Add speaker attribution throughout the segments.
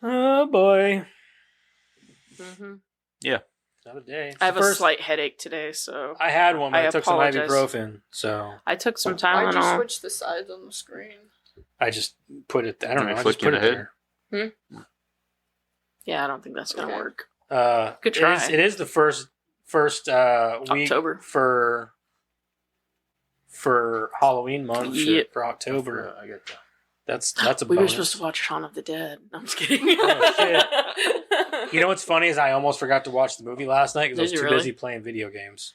Speaker 1: Oh boy.
Speaker 2: Mm-hmm.
Speaker 3: Yeah.
Speaker 1: Another day.
Speaker 2: I have a slight headache today, so
Speaker 1: I had one, but I took
Speaker 2: apologize.
Speaker 1: some ibuprofen, so
Speaker 2: I took some
Speaker 4: Why'd you
Speaker 2: Tylenol.
Speaker 4: switch the sides on the screen?
Speaker 1: I just put it. I don't know. I
Speaker 3: flick
Speaker 1: just put
Speaker 3: your
Speaker 1: it
Speaker 3: head?
Speaker 1: there.
Speaker 2: Yeah, I don't think that's gonna
Speaker 4: Okay.
Speaker 2: work.
Speaker 1: Good
Speaker 2: try.
Speaker 1: It is the first week
Speaker 2: October.
Speaker 1: for Halloween month
Speaker 2: Yep.
Speaker 1: for October.
Speaker 3: I get that.
Speaker 1: That's a
Speaker 2: We
Speaker 1: bonus.
Speaker 2: were supposed to watch Shaun of the Dead. No, I'm just kidding.
Speaker 1: Oh, shit. You know what's funny is I almost forgot to watch the movie last night because I was
Speaker 2: Did
Speaker 1: too
Speaker 2: you really?
Speaker 1: busy playing video games.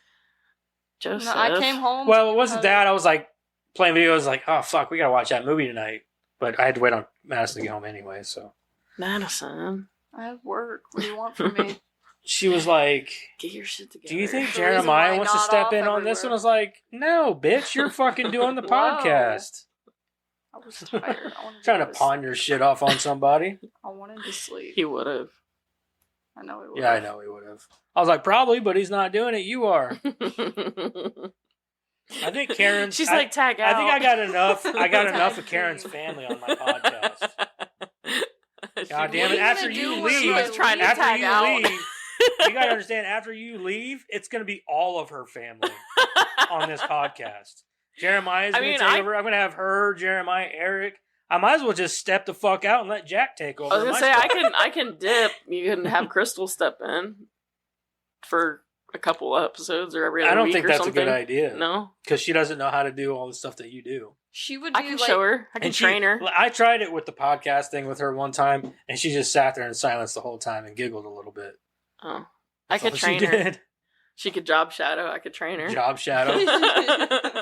Speaker 2: Joseph.
Speaker 4: No, I came home.
Speaker 1: Well, it wasn't that. I was like playing video. I was like, oh fuck, we gotta watch that movie tonight. But I had to wait on Madison to get home anyway. So
Speaker 2: Madison,
Speaker 4: I have work. What do you want from me?
Speaker 1: she was like,
Speaker 2: get your shit together.
Speaker 1: "Do you think
Speaker 4: The reason why
Speaker 1: Jeremiah
Speaker 4: I
Speaker 1: wants to
Speaker 4: nod
Speaker 1: step
Speaker 4: off
Speaker 1: in on this one?"
Speaker 4: everywhere.
Speaker 1: I was like, "No, bitch, you're fucking doing the
Speaker 4: Whoa.
Speaker 1: podcast."
Speaker 4: I was tired. I wanted
Speaker 1: Trying to
Speaker 4: go
Speaker 1: pawn your shit off on somebody.
Speaker 4: I wanted to sleep.
Speaker 2: He would have?
Speaker 4: I know he would.
Speaker 1: Yeah, I know he would have. I was like, probably, but he's not doing it. You are. I think Karen.
Speaker 2: She's like, tag out.
Speaker 1: I think I got enough. I got enough of Karen's family on my podcast. God damn it! After you leave,
Speaker 2: She was trying to
Speaker 1: after
Speaker 2: tag
Speaker 1: you
Speaker 2: out.
Speaker 1: leave, you gotta understand. After you leave, it's gonna be all of her family on this podcast. Jeremiah's gonna take over. I'm gonna have her, Jeremiah, Eric. I might as well just step the fuck out and let Jack take over.
Speaker 2: I was gonna say I can dip. You can have Crystal step in for a couple episodes or every other
Speaker 1: I don't
Speaker 2: week
Speaker 1: think
Speaker 2: or
Speaker 1: that's
Speaker 2: something.
Speaker 1: a good idea.
Speaker 2: No,
Speaker 1: because she doesn't know how to do all the stuff that you do.
Speaker 4: She would.
Speaker 2: I can show her. I can train her.
Speaker 1: I tried it with the podcast thing with her one time, and she just sat there in silence the whole time and giggled a little bit.
Speaker 2: Oh, I
Speaker 1: That's
Speaker 2: could
Speaker 1: all
Speaker 2: train
Speaker 1: she
Speaker 2: her.
Speaker 1: did.
Speaker 2: She could job shadow. I could train her.
Speaker 1: Job shadow.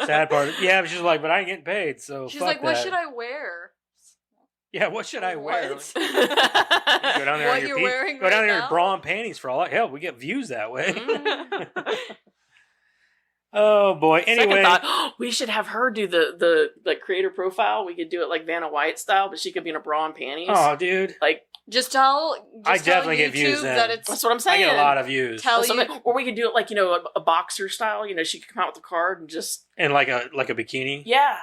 Speaker 1: Sad part. Yeah, but she's like, but I ain't getting paid, so
Speaker 4: She's
Speaker 1: fuck
Speaker 4: like, what
Speaker 1: that.
Speaker 4: should I wear?
Speaker 1: Yeah, what should I wear?
Speaker 4: What?
Speaker 1: Go down there
Speaker 4: What
Speaker 1: in your
Speaker 4: you're wearing
Speaker 1: Go down
Speaker 4: right
Speaker 1: there in
Speaker 4: now?
Speaker 1: bra and panties for all that. Hell, we get views that way.
Speaker 2: Mm.
Speaker 1: Oh boy.
Speaker 2: Second
Speaker 1: Anyway,
Speaker 2: thought, we should have her do the creator profile. We could do it like Vanna White style, but she could be in a bra and panties.
Speaker 1: oh dude,
Speaker 2: Like
Speaker 4: Just tell.
Speaker 1: I
Speaker 4: Just tell
Speaker 1: definitely get views
Speaker 4: YouTube
Speaker 1: then.
Speaker 4: that it's.
Speaker 2: that's what I'm
Speaker 1: I
Speaker 2: saying.
Speaker 1: get a lot of views.
Speaker 4: Tell
Speaker 2: That's
Speaker 4: you.
Speaker 2: something- or we could do it like a boxer style. She could come out with a card and just
Speaker 1: And like a bikini.
Speaker 2: yeah.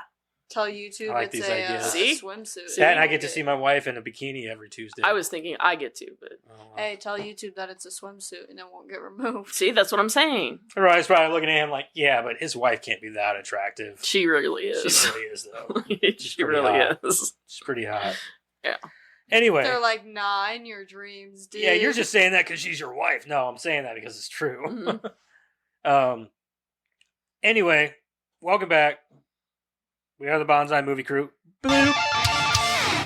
Speaker 4: Tell YouTube
Speaker 1: I like
Speaker 4: it's
Speaker 1: these
Speaker 4: a
Speaker 1: ideas.
Speaker 2: See?
Speaker 4: swimsuit.
Speaker 2: See?
Speaker 1: That and I get to see my wife in a bikini every Tuesday.
Speaker 2: I was thinking I get to, but
Speaker 1: Oh, wow.
Speaker 4: Hey, tell YouTube that it's a swimsuit and it won't get removed.
Speaker 2: see, that's what I'm saying.
Speaker 1: Everybody's probably looking at him like, yeah, but his wife can't be that attractive.
Speaker 2: She really is.
Speaker 1: She really is, though.
Speaker 2: She really
Speaker 1: hot.
Speaker 2: is.
Speaker 1: She's pretty hot.
Speaker 2: Yeah.
Speaker 1: Anyway.
Speaker 4: They're like, nah, in your dreams, dude.
Speaker 1: Yeah, you're just saying that because she's your wife. No, I'm saying that because it's true.
Speaker 2: Mhm.
Speaker 1: Anyway, welcome back. We are the Bonsai Movie Crew. Bloop.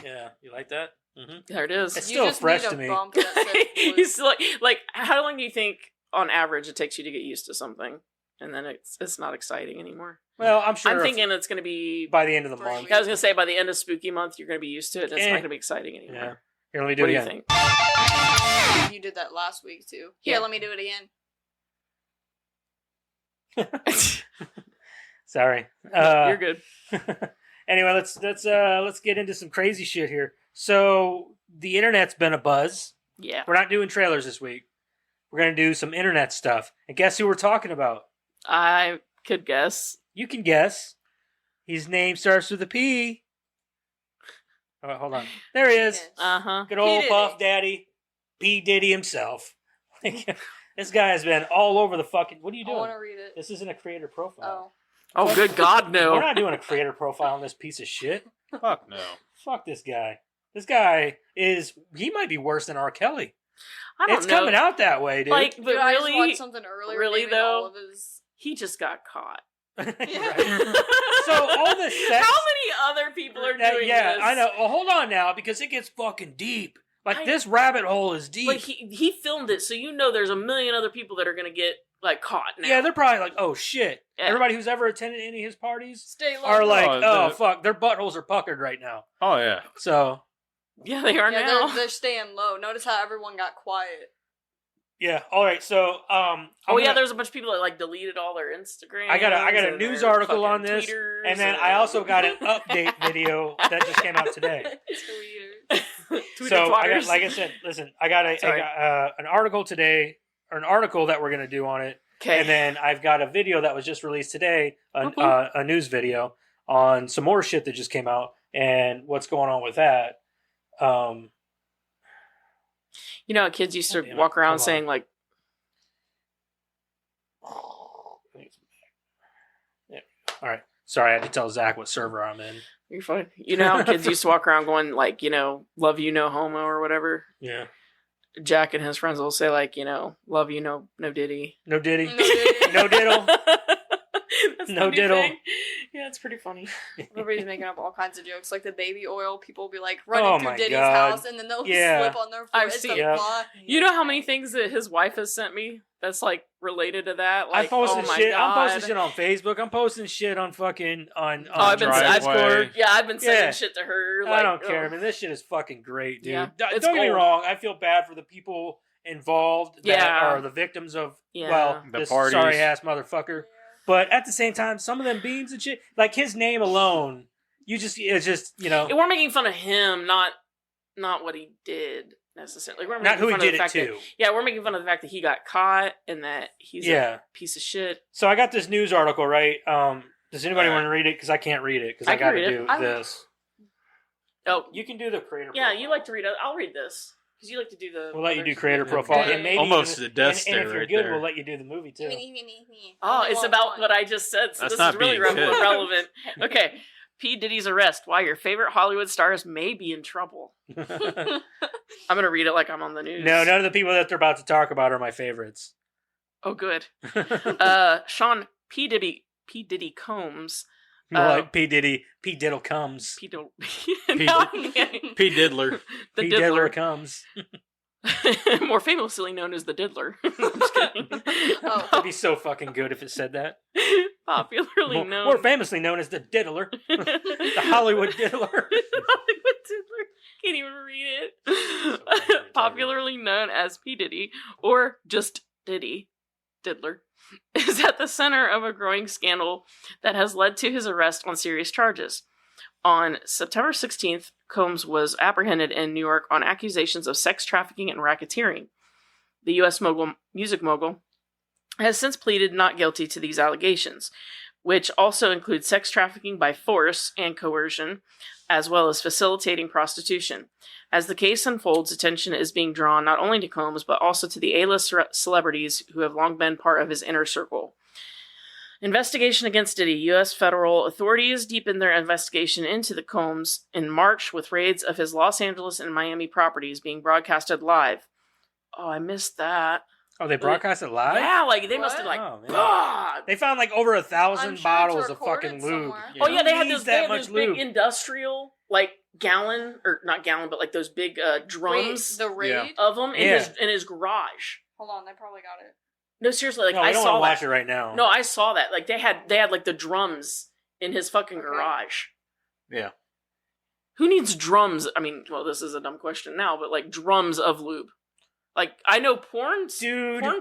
Speaker 1: Yeah, you like that? Mm-hmm.
Speaker 2: There it is.
Speaker 1: It's
Speaker 4: You
Speaker 1: still
Speaker 4: just
Speaker 1: fresh
Speaker 4: need
Speaker 1: to
Speaker 4: a
Speaker 1: me.
Speaker 4: bump that says
Speaker 2: He's like, how long do you think on average it takes you to get used to something, and then it's not exciting anymore?
Speaker 1: Well, I'm sure
Speaker 2: I'm
Speaker 1: if
Speaker 2: thinking it's going to be.
Speaker 1: by the end of the
Speaker 4: 3
Speaker 1: month.
Speaker 4: weeks.
Speaker 2: I was going to say by the end of Spooky Month, you're going to be used to it. And it's not going to be exciting
Speaker 1: Yeah.
Speaker 2: anymore.
Speaker 1: Here, let me do
Speaker 2: What
Speaker 1: it
Speaker 2: do you
Speaker 1: again.
Speaker 2: think?
Speaker 4: You did that last week too. Here,
Speaker 2: Yeah.
Speaker 4: let me do it again.
Speaker 1: Sorry.
Speaker 2: You're good.
Speaker 1: Anyway, let's get into some crazy shit here. So the internet's been a buzz.
Speaker 2: Yeah.
Speaker 1: We're not doing trailers this week. We're gonna do some internet stuff. And guess who we're talking about?
Speaker 2: I could guess.
Speaker 1: You can guess. His name starts with a P. Oh, hold on. There he is.
Speaker 2: Uh-huh.
Speaker 1: Good old
Speaker 4: P.
Speaker 1: Puff Daddy. P. Diddy himself. This guy has been all over the fucking... What are you
Speaker 4: I want
Speaker 1: doing?
Speaker 4: to read it.
Speaker 1: This isn't a creator profile.
Speaker 4: Oh.
Speaker 2: Oh, good God, no.
Speaker 1: We're not doing a creator profile on this piece of shit.
Speaker 3: Fuck no.
Speaker 1: Fuck this guy. This guy is... He might be worse than R. Kelly.
Speaker 2: I don't
Speaker 1: It's
Speaker 2: know.
Speaker 1: coming out that way, dude.
Speaker 2: Like,
Speaker 4: Dude,
Speaker 2: but
Speaker 4: I just watched
Speaker 2: really,
Speaker 4: something earlier.
Speaker 2: really,
Speaker 4: naming
Speaker 2: though?
Speaker 4: all of his...
Speaker 2: he just got caught.
Speaker 1: Right.
Speaker 4: Yeah.
Speaker 1: So all the sex...
Speaker 2: How many other people are doing
Speaker 1: yeah,
Speaker 2: this?
Speaker 1: I know. Well, hold on now, because it gets fucking deep. Like,
Speaker 2: I-
Speaker 1: this rabbit hole is deep.
Speaker 2: But he filmed it, so there's a million other people that are going to get, like, caught now.
Speaker 1: Yeah, they're probably like, oh, shit.
Speaker 2: Yeah.
Speaker 1: Everybody who's ever attended any of his parties
Speaker 4: Stay low.
Speaker 1: are like,
Speaker 3: Oh,
Speaker 1: oh, fuck, their buttholes are puckered right now.
Speaker 3: Oh yeah.
Speaker 1: So,
Speaker 2: Yeah, they are
Speaker 4: Yeah,
Speaker 2: now.
Speaker 4: they're staying low. Notice how everyone got quiet.
Speaker 1: yeah. All right, so,
Speaker 2: There's a bunch of people that, like, deleted all their Instagram.
Speaker 1: I got a news article on this, and then I also got an update video that just came out today. So, like I said, listen, I got an article today, or an article that we're going to do on it.
Speaker 2: Okay.
Speaker 1: And then I've got a video that was just released today, a news video on some more shit that just came out and what's going on with that.
Speaker 2: You know, kids used to
Speaker 1: Damn it,
Speaker 2: walk around
Speaker 1: come on.
Speaker 2: saying like,
Speaker 1: Yeah. All right. Sorry, I had to tell Zach what server I'm in.
Speaker 2: "You're fine." You know how kids used to walk around going like, "Love you, no homo" or whatever.
Speaker 1: Yeah.
Speaker 2: Jack and his friends will say like, "Love you, no diddy."
Speaker 1: No Diddy.
Speaker 4: No Diddy.
Speaker 1: No diddle.
Speaker 2: That's
Speaker 1: No
Speaker 2: the new
Speaker 1: diddle.
Speaker 2: thing. Yeah, it's pretty funny.
Speaker 4: Everybody's making up all kinds of jokes, like the baby oil. People will be like
Speaker 1: Oh
Speaker 4: running
Speaker 1: my
Speaker 4: through Diddy's
Speaker 1: God.
Speaker 4: house, and then they'll
Speaker 1: Yeah.
Speaker 4: slip on their foot.
Speaker 2: I've
Speaker 4: It's
Speaker 2: seen-
Speaker 4: the
Speaker 1: Yeah.
Speaker 4: funniest
Speaker 2: You know how many things that his wife has sent me that's like related to that?
Speaker 1: I
Speaker 2: Like,
Speaker 1: posted
Speaker 2: oh my
Speaker 1: shit.
Speaker 2: God.
Speaker 1: I'm posting shit on Facebook. I'm posting shit on fucking on
Speaker 2: Oh, I've been
Speaker 3: Driveway.
Speaker 2: I've been sending
Speaker 1: Yeah.
Speaker 2: shit to her.
Speaker 1: I
Speaker 2: Like,
Speaker 1: don't care,
Speaker 2: oh.
Speaker 1: man. This shit is fucking great, dude.
Speaker 2: Yeah,
Speaker 1: Don't
Speaker 2: it's
Speaker 1: get me
Speaker 2: gold.
Speaker 1: wrong. I feel bad for the people involved that
Speaker 2: Yeah.
Speaker 1: are the victims of
Speaker 2: Yeah.
Speaker 3: The
Speaker 1: this
Speaker 3: parties.
Speaker 1: sorry ass motherfucker. But at the same time, some of them beams and shit, like his name alone, it's just
Speaker 2: We're making fun of him, not what he did necessarily. We're
Speaker 1: not
Speaker 2: making
Speaker 1: who he
Speaker 2: fun
Speaker 1: did
Speaker 2: of the
Speaker 1: it
Speaker 2: fact
Speaker 1: to.
Speaker 2: that we're making fun of the fact that he got caught and that he's
Speaker 1: Yeah.
Speaker 2: a piece of shit.
Speaker 1: So I got this news article, right? Does anybody
Speaker 3: Alright.
Speaker 1: want to read it? Because I can't read it because
Speaker 2: I
Speaker 1: I
Speaker 2: can
Speaker 1: got to
Speaker 2: read it.
Speaker 1: do
Speaker 4: I'm-
Speaker 1: this.
Speaker 2: Oh,
Speaker 1: You can do the creator.
Speaker 2: yeah,
Speaker 1: profile.
Speaker 2: you like to read it. I'll read this because you like to do the.
Speaker 1: We'll let you do
Speaker 2: others.
Speaker 1: creator profile,
Speaker 4: Okay.
Speaker 1: and maybe
Speaker 3: Almost
Speaker 1: even-
Speaker 3: the Death
Speaker 1: and
Speaker 3: Stare
Speaker 1: if you're
Speaker 3: right
Speaker 1: good,
Speaker 3: there.
Speaker 1: we'll let you do the movie too.
Speaker 2: Oh, it's about what I just said, so
Speaker 3: That's
Speaker 2: this
Speaker 3: not
Speaker 2: is really
Speaker 3: being good.
Speaker 2: relevant. Okay. P. Diddy's arrest. Why your favorite Hollywood stars may be in trouble.
Speaker 1: no,
Speaker 2: I'm going to read it like I'm on the news.
Speaker 1: none of the people that they're about to talk about are my favorites.
Speaker 2: Oh, good. Shaun P. Diddy Combs.
Speaker 1: More like P Diddy, P Diddle comes.
Speaker 2: Now I'm getting-
Speaker 3: P. Diddler.
Speaker 2: the
Speaker 1: P Diddler
Speaker 2: Diddler.
Speaker 1: comes.
Speaker 2: More famously known as the Diddler. I'm just kidding.
Speaker 4: Oh.
Speaker 1: It'd be so fucking good if it said that.
Speaker 2: Popularly known.
Speaker 1: More famously known as the Diddler, the Hollywood Diddler.
Speaker 2: Hollywood Diddler. Can't even read it. Popularly known as P. Diddy, or just Diddy, Diddler, is at the center of a growing scandal that has led to his arrest on serious charges. On September 16th, Combs was apprehended in New York on accusations of sex trafficking and racketeering. The U.S. music mogul has since pleaded not guilty to these allegations, which also include sex trafficking by force and coercion, as well as facilitating prostitution. As the case unfolds, attention is being drawn not only to Combs, but also to the A-list celebrities who have long been part of his inner circle. Investigation against Diddy. U.S. federal authorities deepened their investigation into the Combs in March with raids of his Los Angeles and Miami properties being broadcasted live. Oh, I missed that.
Speaker 1: Oh, they broadcast it live?
Speaker 2: Yeah, like they must have
Speaker 4: What?
Speaker 2: like.
Speaker 1: Oh, man.
Speaker 2: "Bah!"
Speaker 1: They found like over 1,000
Speaker 4: I'm sure
Speaker 1: bottles
Speaker 4: it's
Speaker 1: of fucking
Speaker 4: recorded
Speaker 1: lube.
Speaker 4: somewhere.
Speaker 2: Oh yeah, they had
Speaker 1: Who
Speaker 2: those,
Speaker 1: needs that
Speaker 2: big
Speaker 1: much lube?
Speaker 2: industrial like gallon or not gallon, but like those big drums
Speaker 4: Wait, the raid?
Speaker 3: Yeah.
Speaker 2: of them in
Speaker 1: Yeah.
Speaker 2: his garage.
Speaker 4: Hold on, they probably got it.
Speaker 2: No, seriously, like
Speaker 1: No, we
Speaker 2: I
Speaker 1: don't
Speaker 2: saw
Speaker 1: want to watch
Speaker 2: that.
Speaker 1: it right now.
Speaker 2: No, I saw that. Like they had like the drums in his fucking
Speaker 4: Okay.
Speaker 2: garage.
Speaker 3: Yeah.
Speaker 2: Who needs drums? I mean, well, this is a dumb question now, but like drums of lube. Like I know porn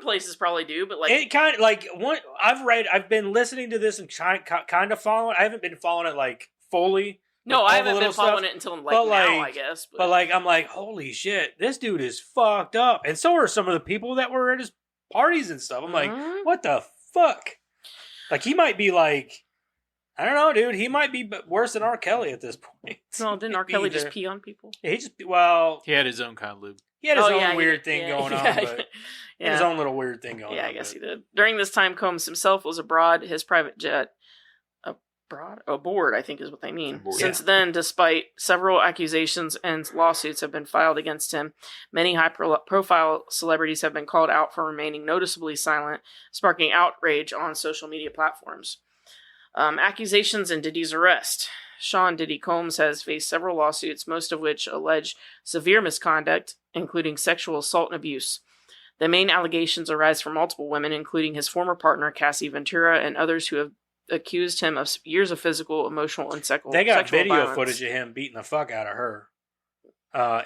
Speaker 2: places probably do, but like
Speaker 1: it kind of like one. I've been listening to this and kind of following. I haven't been following it like fully.
Speaker 2: no,
Speaker 1: like,
Speaker 2: I
Speaker 1: all the
Speaker 2: haven't been
Speaker 1: little
Speaker 2: following
Speaker 1: stuff.
Speaker 2: it until like
Speaker 1: But,
Speaker 2: now,
Speaker 1: like-
Speaker 2: I guess.
Speaker 1: But like, I'm like, holy shit, this dude is fucked up, and so are some of the people that were at his parties and stuff. I'm like,
Speaker 2: Mhm.
Speaker 1: what the fuck? Like he might be like, I don't know, dude. He might be worse than R. Kelly at this point.
Speaker 2: Well, didn't R.
Speaker 1: He'd be
Speaker 2: Kelly just
Speaker 1: either-
Speaker 2: pee on people?
Speaker 1: He just
Speaker 3: He had his own kind of lube.
Speaker 1: he had his
Speaker 2: Oh,
Speaker 1: own
Speaker 2: yeah,
Speaker 1: weird
Speaker 2: he-
Speaker 1: thing
Speaker 2: yeah,
Speaker 1: going on,
Speaker 2: yeah,
Speaker 1: but he had his own little weird thing going on.
Speaker 2: Yeah, I guess
Speaker 1: but-
Speaker 2: he did. During this time, Combs himself was abroad. His private jet, aboard, I think is what they mean.
Speaker 3: Aboard.
Speaker 2: Since then, despite several accusations and lawsuits have been filed against him, many high-profile celebrities have been called out for remaining noticeably silent, sparking outrage on social media platforms. Accusations and Diddy's arrest. Shaun Diddy Combs has faced several lawsuits, most of which allege severe misconduct, including sexual assault and abuse. The main allegations arise from multiple women, including his former partner, Cassie Ventura, and others who have accused him of years of physical, emotional, and sexual
Speaker 1: They got
Speaker 2: sexual
Speaker 1: video
Speaker 2: violence.
Speaker 1: footage of him beating the fuck out of her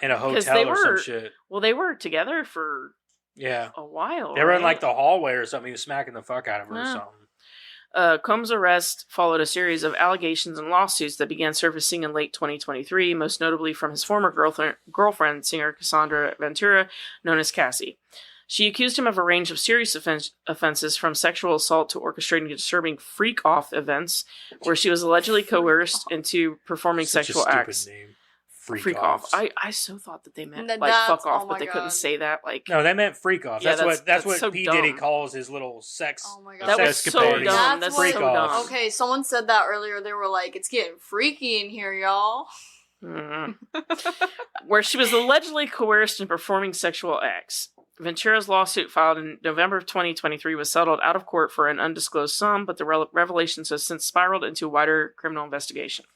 Speaker 1: in a
Speaker 2: 'Cause
Speaker 1: hotel
Speaker 2: they
Speaker 1: or some
Speaker 2: were-
Speaker 1: shit.
Speaker 2: Well, they were together for
Speaker 1: Yeah.
Speaker 2: a while.
Speaker 1: They were in
Speaker 2: right?
Speaker 1: like the hallway or something. He was smacking the fuck out of her or
Speaker 2: Yeah.
Speaker 1: something.
Speaker 2: Combs' arrest followed a series of allegations and lawsuits that began surfacing in late 2023, most notably from his former girlfriend, singer Cassandra Ventura, known as Cassie. She accused him of a range of serious offenses, from sexual assault to orchestrating disturbing freak-off events, where she was allegedly coerced into performing
Speaker 1: Such
Speaker 2: sexual
Speaker 1: a stupid
Speaker 2: acts.
Speaker 1: name. freak offs.
Speaker 2: I so thought that they meant
Speaker 4: That-
Speaker 2: like fuck
Speaker 4: that's-
Speaker 2: off,
Speaker 4: oh
Speaker 2: but
Speaker 4: my
Speaker 2: they couldn't
Speaker 4: God.
Speaker 2: say that. Like
Speaker 1: No, they meant freak off.
Speaker 2: Yeah,
Speaker 1: That's what
Speaker 2: so
Speaker 1: P. Diddy
Speaker 2: dumb.
Speaker 1: calls his little sex.
Speaker 4: Oh my God.
Speaker 2: that was
Speaker 1: sex
Speaker 2: so
Speaker 1: escapades.
Speaker 2: dumb.
Speaker 4: That's
Speaker 2: That's
Speaker 4: what-
Speaker 2: so
Speaker 1: Freak off.
Speaker 2: dumb.
Speaker 4: Okay, someone said that earlier. They were like, "It's getting freaky in here, y'all."
Speaker 2: Mhm. Where she was allegedly coerced in performing sexual acts. Ventura's lawsuit filed in November of 2023 was settled out of court for an undisclosed sum, but the revelations have since spiraled into a wider criminal investigation.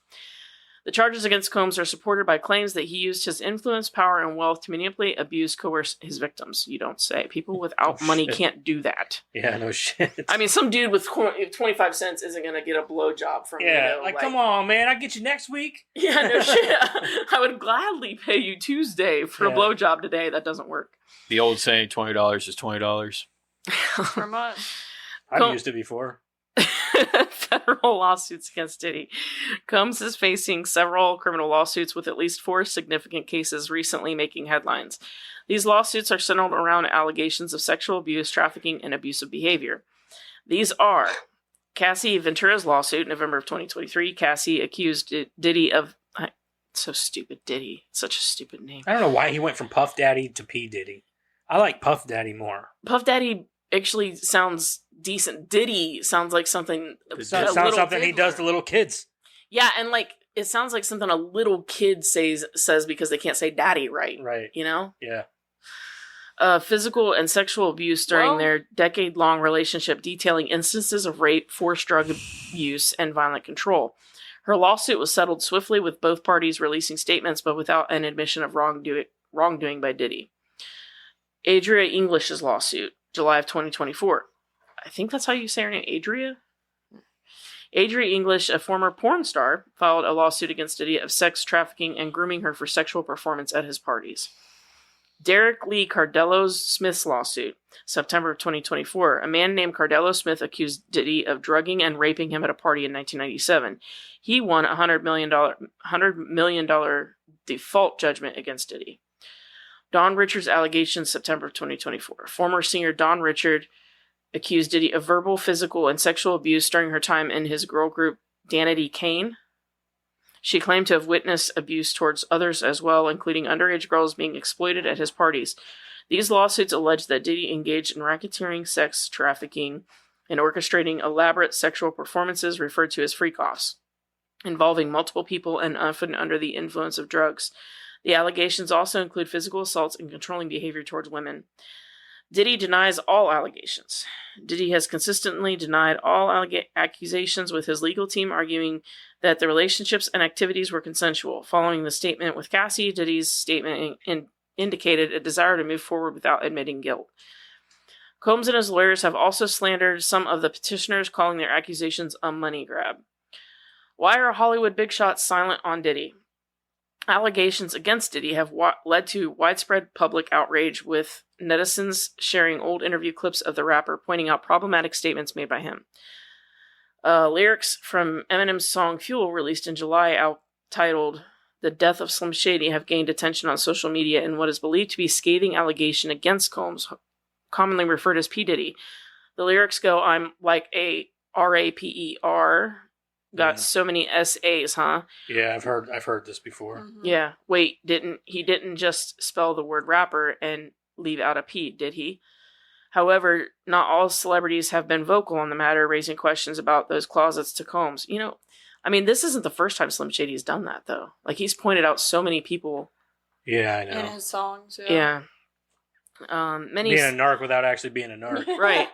Speaker 2: The charges against Combs are supported by claims that he used his influence, power, and wealth to manipulate, abuse, coerce his victims. You don't say. People without money
Speaker 1: shit.
Speaker 2: can't do that.
Speaker 1: Yeah, no shit.
Speaker 2: I mean, some dude with 25 cents isn't going to get a blowjob from
Speaker 1: yeah,
Speaker 2: you.
Speaker 1: like come on, man, I'll get you next week.
Speaker 2: Yeah, no shit. I would gladly pay you Tuesday for a
Speaker 1: Yeah.
Speaker 2: blowjob today. That doesn't work.
Speaker 3: The old saying, $20 is $20.
Speaker 4: Pretty much.
Speaker 1: I've used it before.
Speaker 2: Federal lawsuits against Diddy. Combs is facing several criminal lawsuits with at least 4 significant cases recently making headlines. These lawsuits are centered around allegations of sexual abuse, trafficking, and abusive behavior. These are Cassie Ventura's lawsuit, November of 2023. Cassie accused Diddy of... So stupid, Diddy. Such a stupid name.
Speaker 1: I don't know why he went from Puff Daddy to P. Diddy. I like Puff Daddy more.
Speaker 2: Puff Daddy actually sounds decent. Diddy sounds like something...
Speaker 1: Sounds something he does to little kids.
Speaker 2: Yeah, and like it sounds like something a little kid says because they can't say daddy right.
Speaker 1: Right.
Speaker 2: You know?
Speaker 1: Yeah.
Speaker 2: Physical and sexual abuse during their decade-long relationship, detailing instances of rape, forced drug use, and violent control. Her lawsuit was settled swiftly, with both parties releasing statements, but without an admission of wrongdoing by Diddy. Adria English's lawsuit, July of 2024. I think that's how you say her name, Adria? Adria English, a former porn star, filed a lawsuit against Diddy of sex trafficking and grooming her for sexual performance at his parties. Derek Lee Cardello Smith's lawsuit, September of 2024. A man named Cardello Smith accused Diddy of drugging and raping him at a party in 1997. He won a $100 million default judgment against Diddy. Don Richard's allegations, September of 2024. Former singer Don Richard accused Diddy of verbal, physical, and sexual abuse during her time in his girl group Danity Kane. She claimed to have witnessed abuse towards others as well, including underage girls being exploited at his parties. These lawsuits allege that Diddy engaged in racketeering, sex trafficking, and orchestrating elaborate sexual performances referred to as freak-offs, involving multiple people and often under the influence of drugs. The allegations also include physical assaults and controlling behavior towards women. Diddy denies all allegations. Diddy has consistently denied all accusations, with his legal team arguing that the relationships and activities were consensual. Following the statement with Cassie, Diddy's statement indicated a desire to move forward without admitting guilt. Combs and his lawyers have also slandered some of the petitioners, calling their accusations a money grab. Why are Hollywood big shots silent on Diddy? Allegations against Diddy have led to widespread public outrage, with netizens sharing old interview clips of the rapper pointing out problematic statements made by him. Lyrics from Eminem's song Fuel, released in July, titled The Death of Slim Shady, have gained attention on social media in what is believed to be scathing allegation against Combs, commonly referred as P. Diddy. The lyrics go, "I'm like a R-A-P-E-R. Got so many S-A's, huh?"
Speaker 1: Yeah, I've heard this before.
Speaker 4: Mhm.
Speaker 2: Yeah. Wait, he didn't just spell the word rapper and leave out a P, did he? However, not all celebrities have been vocal on the matter, raising questions about those closets to Combs. You know, I mean, this isn't the first time Slim Shady's done that, though. Like, he's pointed out so many people.
Speaker 1: Yeah, I know.
Speaker 4: In his songs,
Speaker 2: Yeah. Many
Speaker 1: being a narc without actually being a narc.
Speaker 2: Right.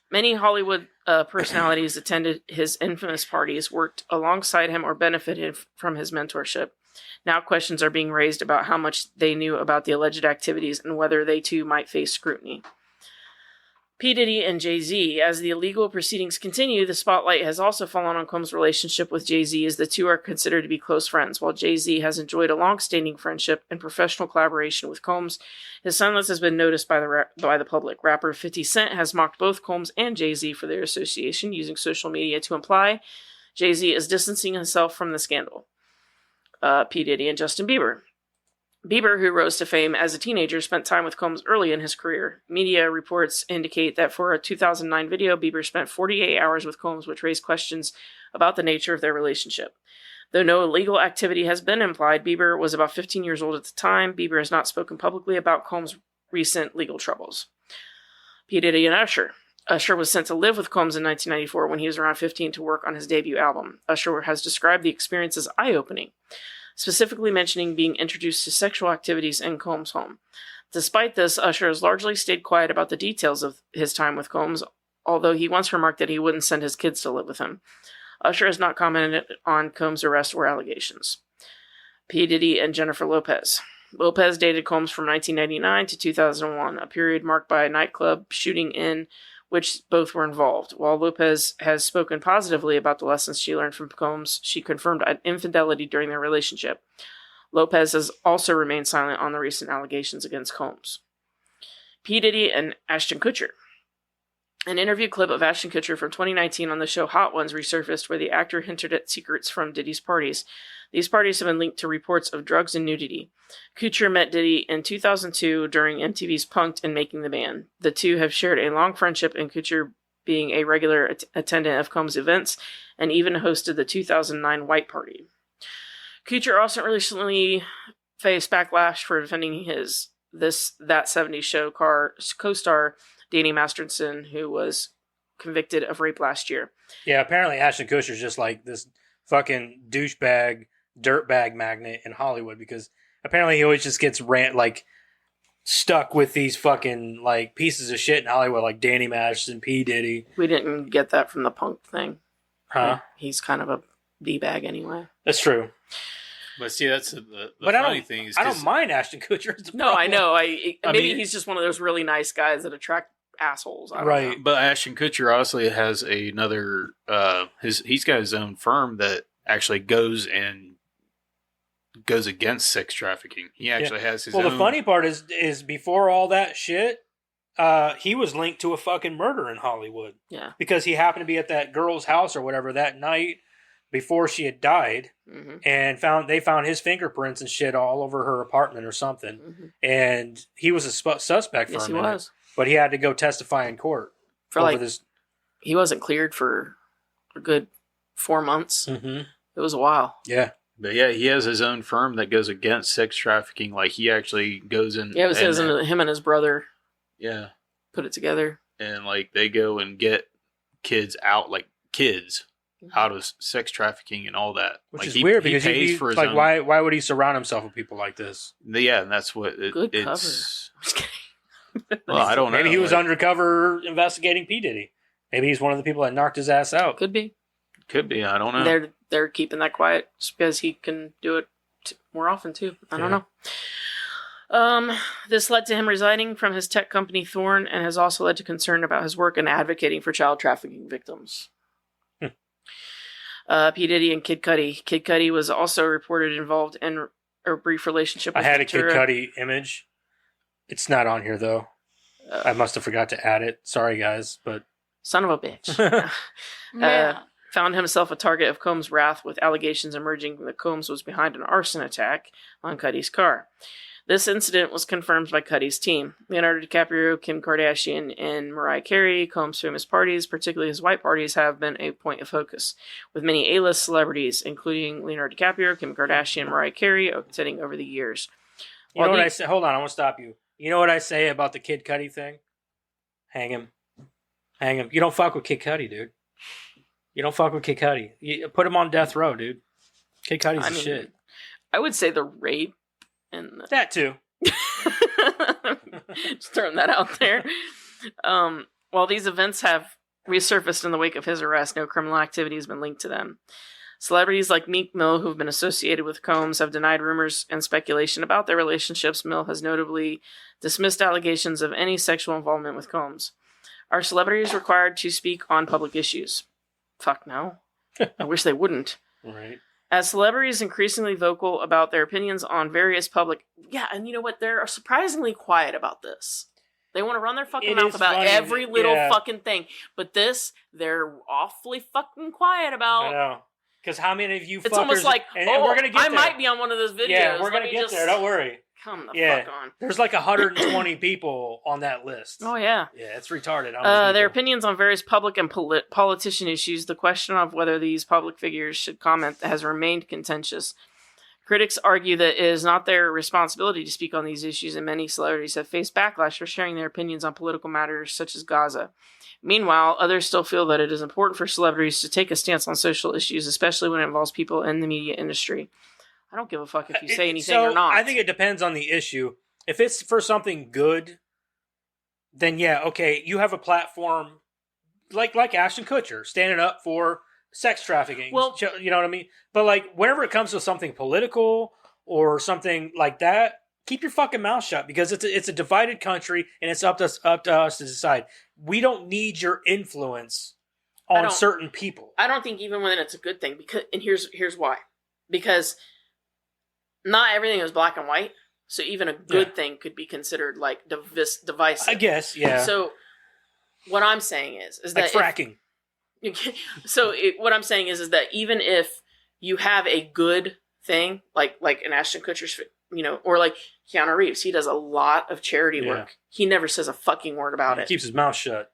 Speaker 2: Many Hollywood personalities attended his infamous parties, worked alongside him, or benefited from his mentorship. Now questions are being raised about how much they knew about the alleged activities and whether they too might face scrutiny. P. Diddy and Jay-Z. As the illegal proceedings continue, the spotlight has also fallen on Combs' relationship with Jay-Z, as the two are considered to be close friends. While Jay-Z has enjoyed a long-standing friendship and professional collaboration with Combs, his silence has been noticed by the public. Rapper 50 Cent has mocked both Combs and Jay-Z for their association, using social media to imply Jay-Z is distancing himself from the scandal. P. Diddy and Justin Bieber. Bieber, who rose to fame as a teenager, spent time with Combs early in his career. Media reports indicate that for a 2009 video, Bieber spent 48 hours with Combs, which raised questions about the nature of their relationship. Though no illegal activity has been implied, Bieber was about 15 years old at the time. Bieber has not spoken publicly about Combs' recent legal troubles. P. Diddy and Usher. Usher was sent to live with Combs in 1994 when he was around 15 to work on his debut album. Usher has described the experience as eye-opening, specifically mentioning being introduced to sexual activities in Combs' home. Despite this, Usher has largely stayed quiet about the details of his time with Combs, although he once remarked that he wouldn't send his kids to live with him. Usher has not commented on Combs' arrest or allegations. P. Diddy and Jennifer Lopez. Lopez dated Combs from 1999 to 2001, a period marked by a nightclub shooting in which both were involved. While Lopez has spoken positively about the lessons she learned from Combs, she confirmed infidelity during their relationship. Lopez has also remained silent on the recent allegations against Combs. P. Diddy and Ashton Kutcher. An interview clip of Ashton Kutcher from 2019 on the show Hot Ones resurfaced where the actor hinted at secrets from Diddy's parties. These parties have been linked to reports of drugs and nudity. Kutcher met Diddy in 2002 during MTV's Punk'd and Making the Band. The two have shared a long friendship, and Kutcher being a regular attendant of Combs' events and even hosted the 2009 White Party. Kutcher also recently faced backlash for defending his That 70s Show co-star Danny Masterson, who was convicted of rape last year.
Speaker 1: Yeah, apparently Ashton Kutcher's just like this fucking douchebag, dirtbag magnet in Hollywood because apparently he always just gets stuck with these fucking like pieces of shit in Hollywood, like Danny Masterson, P. Diddy.
Speaker 2: We didn't get that from the Punk thing.
Speaker 1: Huh?
Speaker 2: He's kind of a D-bag anyway.
Speaker 1: That's true.
Speaker 3: But see, that's the funny thing is...
Speaker 1: I don't mind Ashton Kutcher.
Speaker 2: No, I know. Maybe he's just one of those really nice guys that attract assholes. I don't know.
Speaker 3: But Ashton Kutcher also has another... he's got his own firm that actually goes against sex trafficking. He actually has his own...
Speaker 1: Well, the funny part is before all that shit, he was linked to a fucking murder in Hollywood.
Speaker 2: Yeah.
Speaker 1: Because he happened to be at that girl's house or whatever that night before she had died, and they found his fingerprints and shit all over her apartment or something, and he was a suspect for a minute. Yes, he was. But he had to go testify in court
Speaker 2: for this. He wasn't cleared for a good 4 months. It was a while.
Speaker 1: Yeah.
Speaker 3: But yeah, he has his own firm that goes against sex trafficking. Like he actually goes in.
Speaker 2: Yeah, it was him and his brother.
Speaker 3: Yeah.
Speaker 2: Put it together.
Speaker 3: And like they go and get kids out, like kids. Out of sex trafficking and all that,
Speaker 1: which is weird because he pays for his own... Why would he surround himself with people like this?
Speaker 3: Yeah, and that's what
Speaker 2: good cover.
Speaker 3: I'm just kidding. Well, I don't know.
Speaker 1: Maybe he was undercover investigating P. Diddy. Maybe he's one of the people that knocked his ass out.
Speaker 2: Could be.
Speaker 3: I don't know.
Speaker 2: They're keeping that quiet just because he can do it more often too. I don't know. This led to him resigning from his tech company Thorn, and has also led to concern about his work in advocating for child trafficking victims. P. Diddy and Kid Cudi. Kid Cudi was also reported involved in a brief relationship with
Speaker 1: I had
Speaker 2: Ventura.
Speaker 1: a Kid Cudi image. It's not on here, though. I must have forgot to add it. Sorry, guys, but...
Speaker 2: Son of a bitch. Found himself a target of Combs' wrath with allegations emerging that Combs was behind an arson attack on Cudi's car. This incident was confirmed by Cudi's team. Leonardo DiCaprio, Kim Kardashian, and Mariah Carey, Combs' famous parties, particularly his white parties, have been a point of focus, with many A-list celebrities, including Leonardo DiCaprio, Kim Kardashian, and Mariah Carey, attending over the years.
Speaker 1: You know what I say? Hold on, I want to stop you. You know what I say about the Kid Cudi thing? Hang him. Hang him. You don't fuck with Kid Cudi, dude. You don't fuck with Kid Cudi. You put him on death row, dude. Kid Cudi's the shit.
Speaker 2: I would say the rape and
Speaker 1: that too.
Speaker 2: Just throwing that out there. While these events have resurfaced in the wake of his arrest, no criminal activity has been linked to them. Celebrities like Meek Mill, who have been associated with Combs, have denied rumors and speculation about their relationships. Mill has notably dismissed allegations of any sexual involvement with Combs. Are celebrities required to speak on public issues? Fuck no. I wish they wouldn't.
Speaker 1: Right.
Speaker 2: As celebrities increasingly vocal about their opinions on various public... Yeah, and you know what? They're surprisingly quiet about this. They want to run their fucking mouth about every little fucking thing. But this, they're awfully fucking quiet about.
Speaker 1: I know. Because how many of you fuckers...
Speaker 2: It's almost like,
Speaker 1: we're gonna get
Speaker 2: I might be on one of those videos.
Speaker 1: Yeah, we're going to get there. Don't worry.
Speaker 2: Come the
Speaker 1: Yeah.
Speaker 2: fuck on.
Speaker 1: There's like 120 people on that list.
Speaker 2: Oh, yeah.
Speaker 1: Yeah, it's retarded. How many
Speaker 2: Their
Speaker 1: people?
Speaker 2: opinions on various public and politician issues, the question of whether these public figures should comment has remained contentious. Critics argue that it is not their responsibility to speak on these issues, and many celebrities have faced backlash for sharing their opinions on political matters such as Gaza. Meanwhile, others still feel that it is important for celebrities to take a stance on social issues, especially when it involves people in the media industry. I don't give a fuck if you say anything or not.
Speaker 1: I think it depends on the issue. If it's for something good, then yeah, okay, you have a platform like Ashton Kutcher standing up for sex trafficking.
Speaker 2: Well,
Speaker 1: you know what I mean? But like whenever it comes to something political or something like that, keep your fucking mouth shut because it's a divided country and it's up to us to decide. We don't need your influence on certain people.
Speaker 2: I don't think even when it's a good thing and here's why. Because not everything is black and white, so even a good thing could be considered like divisive.
Speaker 1: I guess, yeah.
Speaker 2: So what I'm saying is
Speaker 1: like
Speaker 2: that
Speaker 1: fracking.
Speaker 2: What I'm saying is that even if you have a good thing, like an Ashton Kutcher's, or like Keanu Reeves, he does a lot of charity work. He never says a fucking word about it.
Speaker 1: He keeps his mouth shut.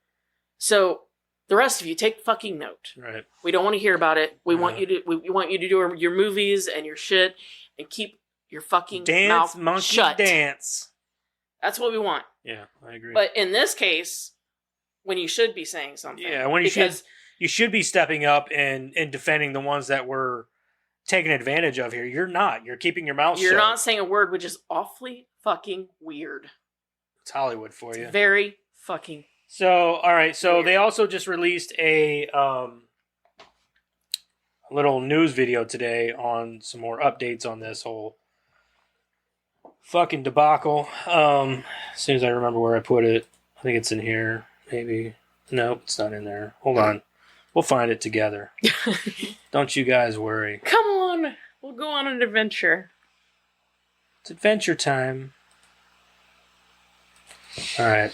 Speaker 2: So the rest of you take fucking note.
Speaker 1: Right.
Speaker 2: We don't want to hear about it. We want you to do your movies and your shit and keep your fucking mouth
Speaker 1: monkey,
Speaker 2: shut.
Speaker 1: Dance.
Speaker 2: That's what we want.
Speaker 1: Yeah, I agree.
Speaker 2: But in this case, when you should be saying something,
Speaker 1: when you should be stepping up and defending the ones that were taken advantage of here. You're not. You're keeping your mouth shut.
Speaker 2: You're not saying a word, which is awfully fucking weird.
Speaker 1: It's Hollywood for you.
Speaker 2: It's very fucking.
Speaker 1: So all right. So
Speaker 2: weird.
Speaker 1: They also just released a little news video today on some more updates on this whole fucking debacle. As soon as I remember where I put it, I think it's in here. Maybe. Nope, it's not in there. Hold on. We'll find it together. Don't you guys worry.
Speaker 2: Come on. We'll go on an adventure.
Speaker 1: It's adventure time. All right.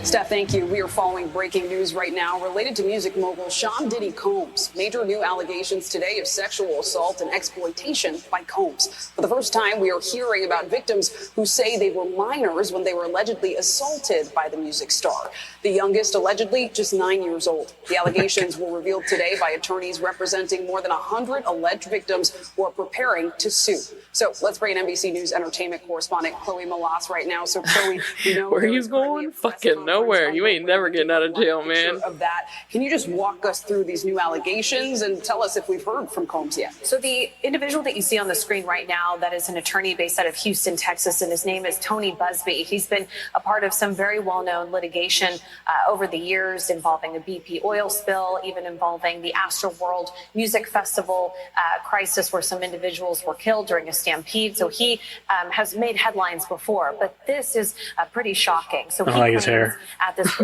Speaker 5: Steph, thank you. We are following breaking news right now related to music mogul Shaun Diddy Combs. Major new allegations today of sexual assault and exploitation by Combs. For the first time, we are hearing about victims who say they were minors when they were allegedly assaulted by the music star. The youngest, allegedly, just 9 years old. The allegations were revealed today by attorneys representing more than 100 alleged victims who are preparing to sue. So let's bring in NBC News entertainment correspondent Chloe Malas right now. So Chloe,
Speaker 2: where are you going? Fucking nowhere. You ain't never getting out of jail, man.
Speaker 5: Of that, can you just walk us through these new allegations and tell us if we've heard from Combs yet?
Speaker 6: So the individual that you see on the screen right now, that is an attorney based out of Houston, Texas, and his name is Tony Busby. He's been a part of some very well-known litigation over the years involving a BP oil spill, even involving the Astroworld Music Festival crisis where some individuals were killed during a stampede. So he has made headlines before, but this is pretty shocking. So he
Speaker 1: like his hair.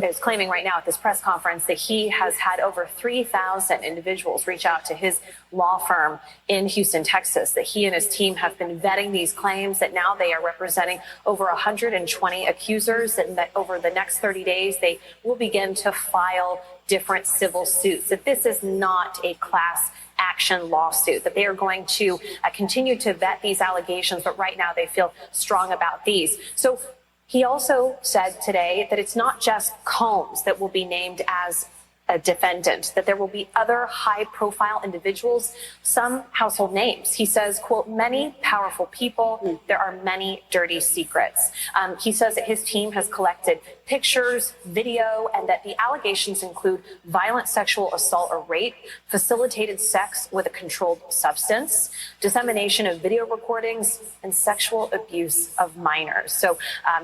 Speaker 6: is claiming right now at this press conference that he has had over 3,000 individuals reach out to his law firm in Houston, Texas, that he and his team have been vetting these claims, that now they are representing over 120 accusers, and that over the next 30 days, they will begin to file different civil suits, that this is not a class action lawsuit, that they are going to continue to vet these allegations, but right now they feel strong about these. So he also said today that it's not just Combs that will be named as a defendant, that there will be other high-profile individuals, some household names. He says, quote, many powerful people, there are many dirty secrets. He says that his team has collected pictures, video, and that the allegations include violent sexual assault or rape, facilitated sex with a controlled substance, dissemination of video recordings, and sexual abuse of minors. So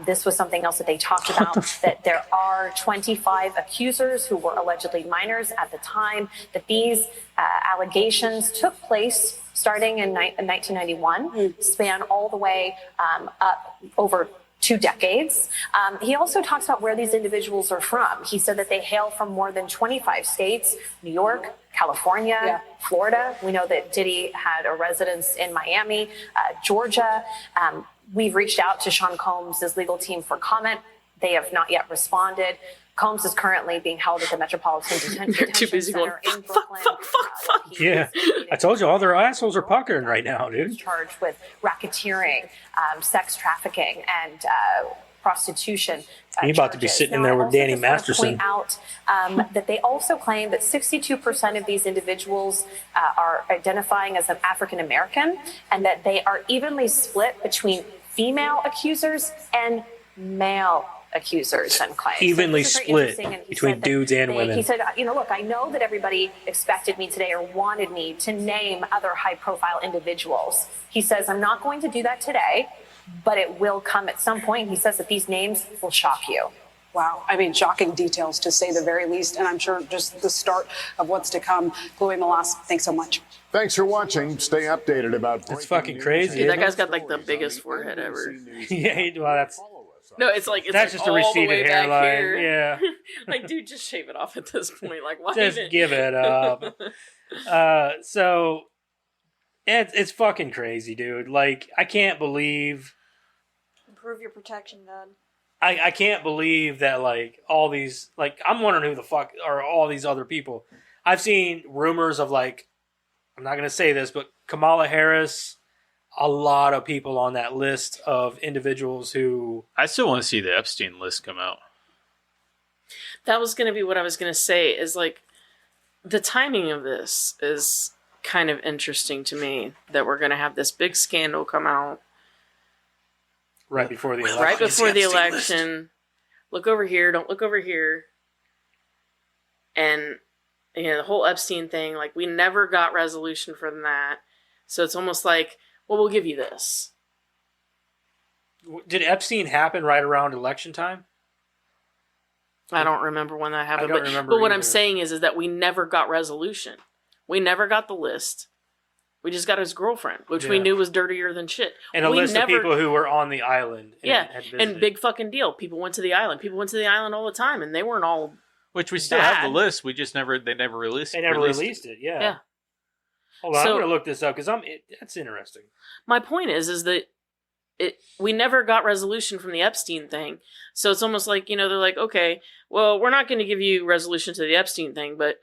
Speaker 6: this was something else that they talked about, that there are 25 accusers who were allegedly minors at the time that these allegations took place, starting in 1991, span all the way up over 2 decades. He also talks about where these individuals are from. He said that they hail from more than 25 states, New York, California, Florida. We know that Diddy had a residence in Miami, Georgia. We've reached out to Sean Combs' legal team for comment. They have not yet responded. Combs is currently being held at the Metropolitan Detention
Speaker 2: too busy
Speaker 6: Center
Speaker 2: going,
Speaker 6: in Brooklyn.
Speaker 2: fuck.
Speaker 1: Yeah, I told you all their assholes are puckering right now, dude.
Speaker 6: Charged with racketeering, sex trafficking, and prostitution.
Speaker 1: You're about to be sitting in there with Danny Masterson.
Speaker 6: Point out that they also claim that 62% of these individuals are identifying as an African American, and that they are evenly split between female accusers and male accusers and claims.
Speaker 1: Evenly split between dudes and women.
Speaker 6: He said, look, I know that everybody expected me today or wanted me to name other high-profile individuals. He says, I'm not going to do that today, but it will come at some point. He says that these names will shock you.
Speaker 5: Wow. I mean, shocking details to say the very least. And I'm sure just the start of what's to come. Chloe Melas, thanks so much.
Speaker 7: Thanks for watching. Stay updated about.
Speaker 1: It's fucking crazy.
Speaker 2: Dude, that guy's got like the biggest forehead ever.
Speaker 1: Yeah, well, that's.
Speaker 2: No, it's like
Speaker 1: that's
Speaker 2: like
Speaker 1: just a receded hairline. Yeah.
Speaker 2: Like, dude, just shave it off at this point. Like, why
Speaker 1: just
Speaker 2: even?
Speaker 1: Give it up. So it's fucking crazy, dude. Like, I can't believe.
Speaker 4: Improve your protection, Dad.
Speaker 1: I can't believe that, like, all these, like, I'm wondering who the fuck are all these other people. I've seen rumors of, like, I'm not going to say this, but Kamala Harris, a lot of people on that list of individuals who...
Speaker 3: I still want to see the Epstein list come out.
Speaker 2: That was going to be what I was going to say, is, like, the timing of this is kind of interesting to me, that we're going to have this big scandal come out.
Speaker 1: Right before the election.
Speaker 2: Right before the election. Look over here. Don't look over here. And, the whole Epstein thing, like, we never got resolution from that. So it's almost like, well, we'll give you this.
Speaker 1: Did Epstein happen right around election time?
Speaker 2: I don't remember when that happened.
Speaker 1: I don't remember
Speaker 2: but what
Speaker 1: either.
Speaker 2: I'm saying is that we never got resolution. We never got the list. We just got his girlfriend, which we knew was dirtier than shit.
Speaker 1: And a list of people who were on the island.
Speaker 2: And big fucking deal. People went to the island. People went to the island all the time, and they weren't all
Speaker 3: Which we still have the list. We just never, they never released it.
Speaker 1: They never released it, yeah. Hold on, I'm going to look this up because that's interesting.
Speaker 2: My point is that we never got resolution from the Epstein thing. So it's almost like, they're like, okay, well, we're not going to give you resolution to the Epstein thing, but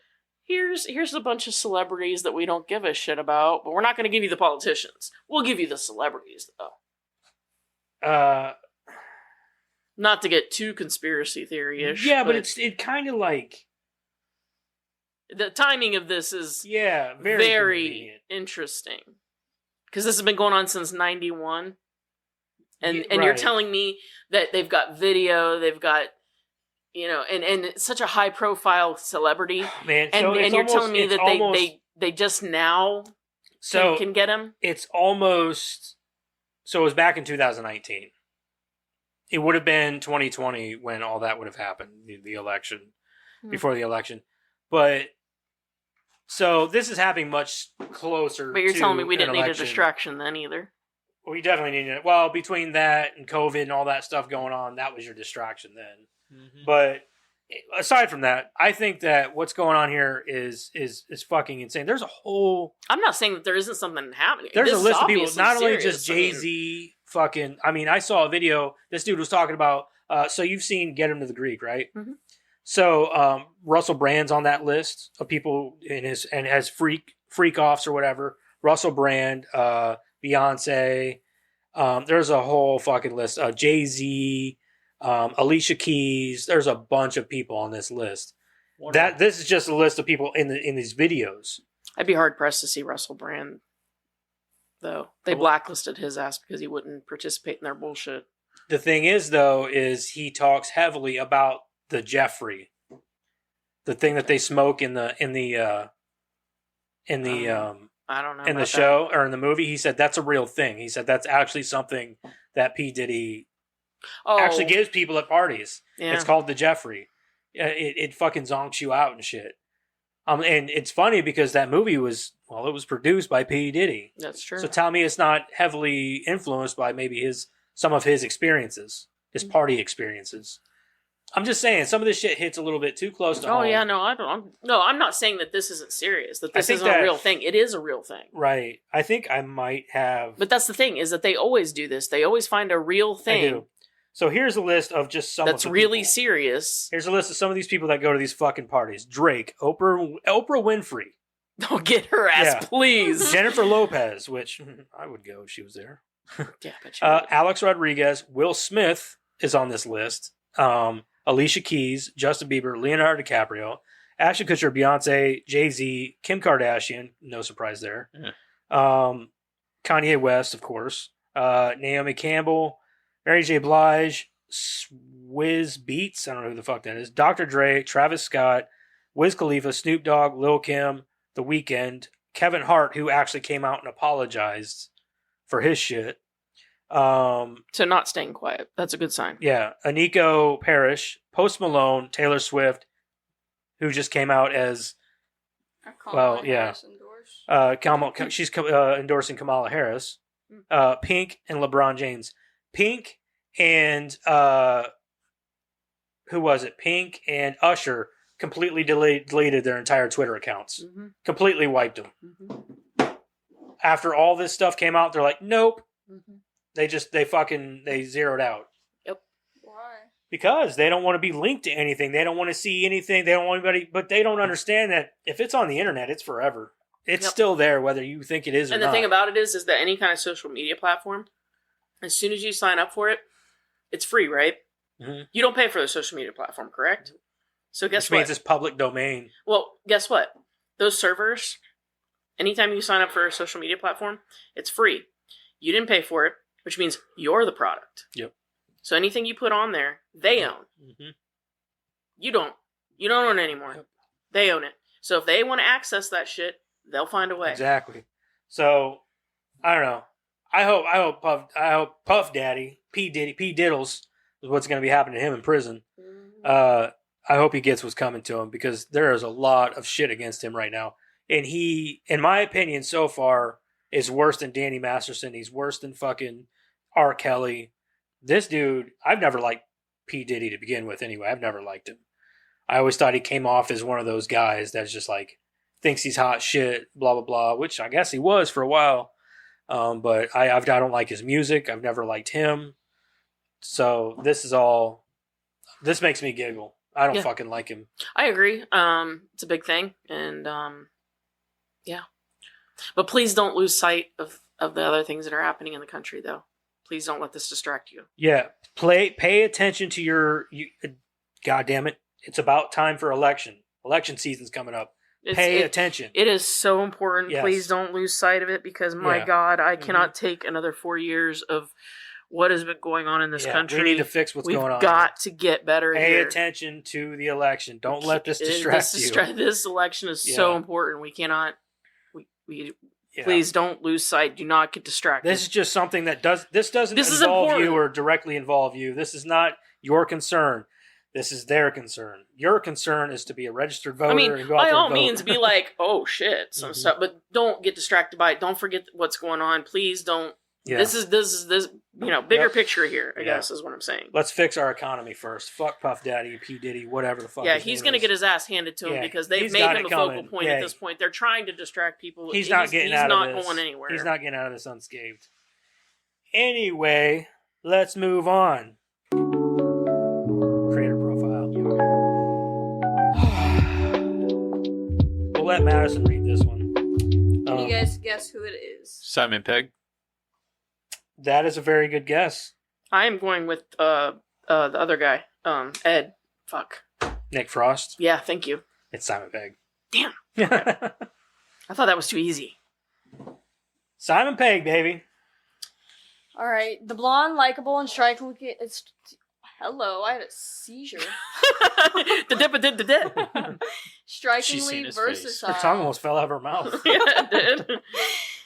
Speaker 2: here's a bunch of celebrities that we don't give a shit about, but we're not going to give you the politicians. We'll give you the celebrities, though. Not to get too conspiracy theory-ish.
Speaker 1: Yeah, but it kind of like...
Speaker 2: The timing of this is
Speaker 1: very
Speaker 2: interesting. Because this has been going on since 91. And
Speaker 1: right.
Speaker 2: You're telling me that they've got video, they've got... and it's such a high profile celebrity,
Speaker 1: man.
Speaker 2: And you're telling me that they just now can get him.
Speaker 1: It's almost so. It was back in 2019. It would have been 2020 when all that would have happened, the election, before the election. But so this is happening much closer.
Speaker 2: But you're telling me we didn't need a
Speaker 1: election.
Speaker 2: distraction then either.
Speaker 1: We definitely needed it. Well, between that and COVID and all that stuff going on, that was your distraction then. Mm-hmm. But aside from that, I think that what's going on here is fucking insane. There's a whole...
Speaker 2: I'm not saying that there isn't something happening.
Speaker 1: There's a list of people, not only just Jay-Z fucking... I mean, I saw a video, this dude was talking about... so you've seen Get Him to the Greek, right?
Speaker 2: Mm-hmm.
Speaker 1: So Russell Brand's on that list of people and has freak-offs or whatever. Russell Brand, Beyonce. There's a whole fucking list. Jay-Z... Alicia Keys. There's a bunch of people on this list. This is just a list of people in these videos.
Speaker 2: I'd be hard pressed to see Russell Brand, though. They blacklisted his ass because he wouldn't participate in their bullshit.
Speaker 1: The thing is, though, is he talks heavily about the Jeffrey, the thing that they smoke in the
Speaker 2: I don't know
Speaker 1: in the show or in the movie. He said that's a real thing. He said that's actually something that P. Diddy actually gives people at parties. Yeah. It's called the Jeffrey. It fucking zonks you out and shit. And it's funny because that movie it was produced by P. Diddy.
Speaker 2: That's true.
Speaker 1: So tell me it's not heavily influenced by maybe some of his experiences, his party experiences. I'm just saying some of this shit hits a little bit too close to home.
Speaker 2: Oh yeah, no, I'm not saying that this isn't serious. That this isn't a real thing. It is a real thing.
Speaker 1: Right. I think I might have.
Speaker 2: But that's the thing is that they always do this. They always find a real thing.
Speaker 1: I do. So here's a list of just some
Speaker 2: That's
Speaker 1: of the
Speaker 2: really
Speaker 1: people.
Speaker 2: serious.
Speaker 1: Here's a list of some of these people that go to these fucking parties. Drake, Oprah Winfrey.
Speaker 2: Don't get her ass,
Speaker 1: Yeah.
Speaker 2: please.
Speaker 1: Jennifer Lopez, which I would go if she was there.
Speaker 2: Yeah, but you would.
Speaker 1: Alex Rodriguez, Will Smith is on this list. Alicia Keys, Justin Bieber, Leonardo DiCaprio, Ashton Kutcher, Beyonce, Jay-Z, Kim Kardashian, no surprise there.
Speaker 3: Yeah.
Speaker 1: Kanye West, of course. Naomi Campbell, Mary J. Blige, Swizz Beatz, I don't know who the fuck that is. Dr. Dre, Travis Scott, Wiz Khalifa, Snoop Dogg, Lil Kim, The Weeknd, Kevin Hart, who actually came out and apologized for his shit.
Speaker 2: So not staying quiet. That's a good sign.
Speaker 1: Yeah, Aniko Parrish, Post Malone, Taylor Swift, who just came out as well. Yeah, she's endorsing Kamala Harris. Pink and LeBron James. Pink and who was it? Pink and Usher completely deleted their entire Twitter accounts.
Speaker 2: Mm-hmm.
Speaker 1: Completely wiped them.
Speaker 2: Mm-hmm.
Speaker 1: After all this stuff came out, they're like, nope.
Speaker 2: Mm-hmm.
Speaker 1: They zeroed out.
Speaker 2: Yep.
Speaker 4: Why?
Speaker 1: Because they don't want to be linked to anything. They don't want to see anything. They don't want anybody, but they don't understand that if it's on the internet, it's forever. It's still there, whether you think it is or not.
Speaker 2: And the thing about it is that any kind of social media platform, as soon as you sign up for it, it's free, right?
Speaker 1: Mm-hmm.
Speaker 2: You don't pay for the social media platform, correct? So guess
Speaker 1: Which
Speaker 2: what?
Speaker 1: means it's public domain.
Speaker 2: Well, guess what? Those servers, anytime you sign up for a social media platform, it's free. You didn't pay for it, which means you're the product.
Speaker 1: Yep.
Speaker 2: So anything you put on there, they own.
Speaker 1: Mm-hmm.
Speaker 2: You don't. You don't own it anymore.
Speaker 1: Yep.
Speaker 2: They own it. So if they want to access that shit, they'll find a way.
Speaker 1: Exactly. So I don't know. I hope Puff Daddy, P Diddles, is what's going to be happening to him in prison.
Speaker 2: Mm-hmm.
Speaker 1: I hope he gets what's coming to him because there is a lot of shit against him right now, and he, in my opinion, so far, is worse than Danny Masterson. He's worse than fucking R. Kelly. This dude, I've never liked P. Diddy to begin with anyway. I've never liked him. I always thought he came off as one of those guys that's just like, thinks he's hot shit, blah, blah, blah, which I guess he was for a while. But I don't like his music. I've never liked him. So this makes me giggle. I don't fucking like him.
Speaker 2: I agree. It's a big thing. And, yeah. But please don't lose sight of the other things that are happening in the country, though. Please don't let this distract you.
Speaker 1: Yeah. Pay attention to God damn it. It's about time for election. Election season's coming up. Pay attention.
Speaker 2: It is so important.
Speaker 1: Yes.
Speaker 2: Please don't lose sight of it because, my God, I cannot take another 4 years of what has been going on in this country.
Speaker 1: We need to fix what's going on.
Speaker 2: We've got to get better
Speaker 1: Pay
Speaker 2: here.
Speaker 1: attention to the election. Don't let this distract you.
Speaker 2: This election is so important. We cannot... Please don't lose sight. Do not get distracted.
Speaker 1: This is just something that doesn't involve you or directly involve you. This is not your concern. This is their concern. Your concern is to be a registered voter and go out
Speaker 2: by
Speaker 1: there
Speaker 2: all
Speaker 1: and vote.
Speaker 2: means, be like, oh shit, some stuff, but don't get distracted by it. Don't forget what's going on. Please don't. Yeah. This is bigger picture here, I guess is what I'm saying.
Speaker 1: Let's fix our economy first. Fuck Puff Daddy, P. Diddy, whatever the fuck.
Speaker 2: Yeah, he's going to get his ass handed to him because they've made him a focal point at this point. They're trying to distract people.
Speaker 1: He's not going
Speaker 2: anywhere.
Speaker 1: He's not getting out of this unscathed. Anyway, let's move on. Creator profile. We'll let Madison read this one.
Speaker 4: Can you guys guess who it is?
Speaker 3: Simon Pegg.
Speaker 1: That is a very good guess.
Speaker 2: I am going with the other guy, Ed. Fuck.
Speaker 1: Nick Frost.
Speaker 2: Yeah, thank you.
Speaker 1: It's Simon Pegg.
Speaker 2: Damn. I thought that was too easy.
Speaker 1: Simon Pegg, baby.
Speaker 4: All right, the blonde, likable, and strikingly. Hello, I had a seizure. Strikingly versatile.
Speaker 1: Her tongue almost fell out of her mouth.
Speaker 2: Yeah, it did.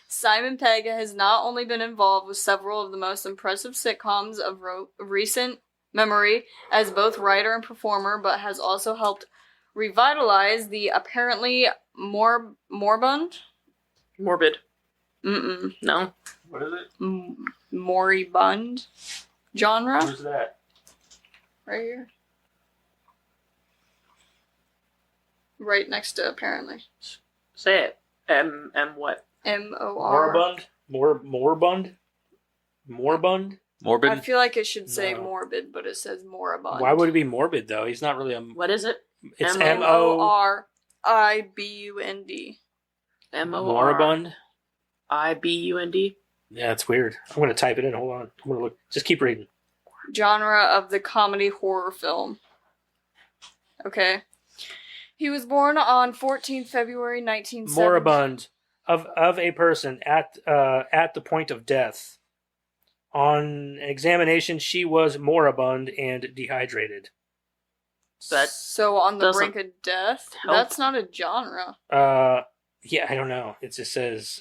Speaker 4: Simon Pegg has not only been involved with several of the most impressive sitcoms of recent memory as both writer and performer, but has also helped revitalize the apparently morbid.
Speaker 2: No.
Speaker 1: What is it?
Speaker 4: Moribund genre.
Speaker 1: Where's that?
Speaker 4: Right here. Right next to apparently.
Speaker 2: Say it. M what?
Speaker 4: M-O-R.
Speaker 1: Moribund? Moribund?
Speaker 3: Morbid?
Speaker 4: I feel like it should say
Speaker 1: No.
Speaker 4: morbid, but it says moribund.
Speaker 1: Why would it be morbid though? He's not really a.
Speaker 2: What is it?
Speaker 1: It's
Speaker 4: moribund?
Speaker 1: Moribund.
Speaker 2: IBUND.
Speaker 1: Yeah, it's weird. I'm gonna type it in. Hold on. I'm gonna look. Just keep reading.
Speaker 4: Genre of the comedy horror film. Okay. He was born on 14th February 1970.
Speaker 1: Moribund of a person at the point of death. On examination, she was moribund and dehydrated.
Speaker 4: So on the brink of death?
Speaker 2: help.
Speaker 4: That's not a genre.
Speaker 1: Yeah, I don't know. It just says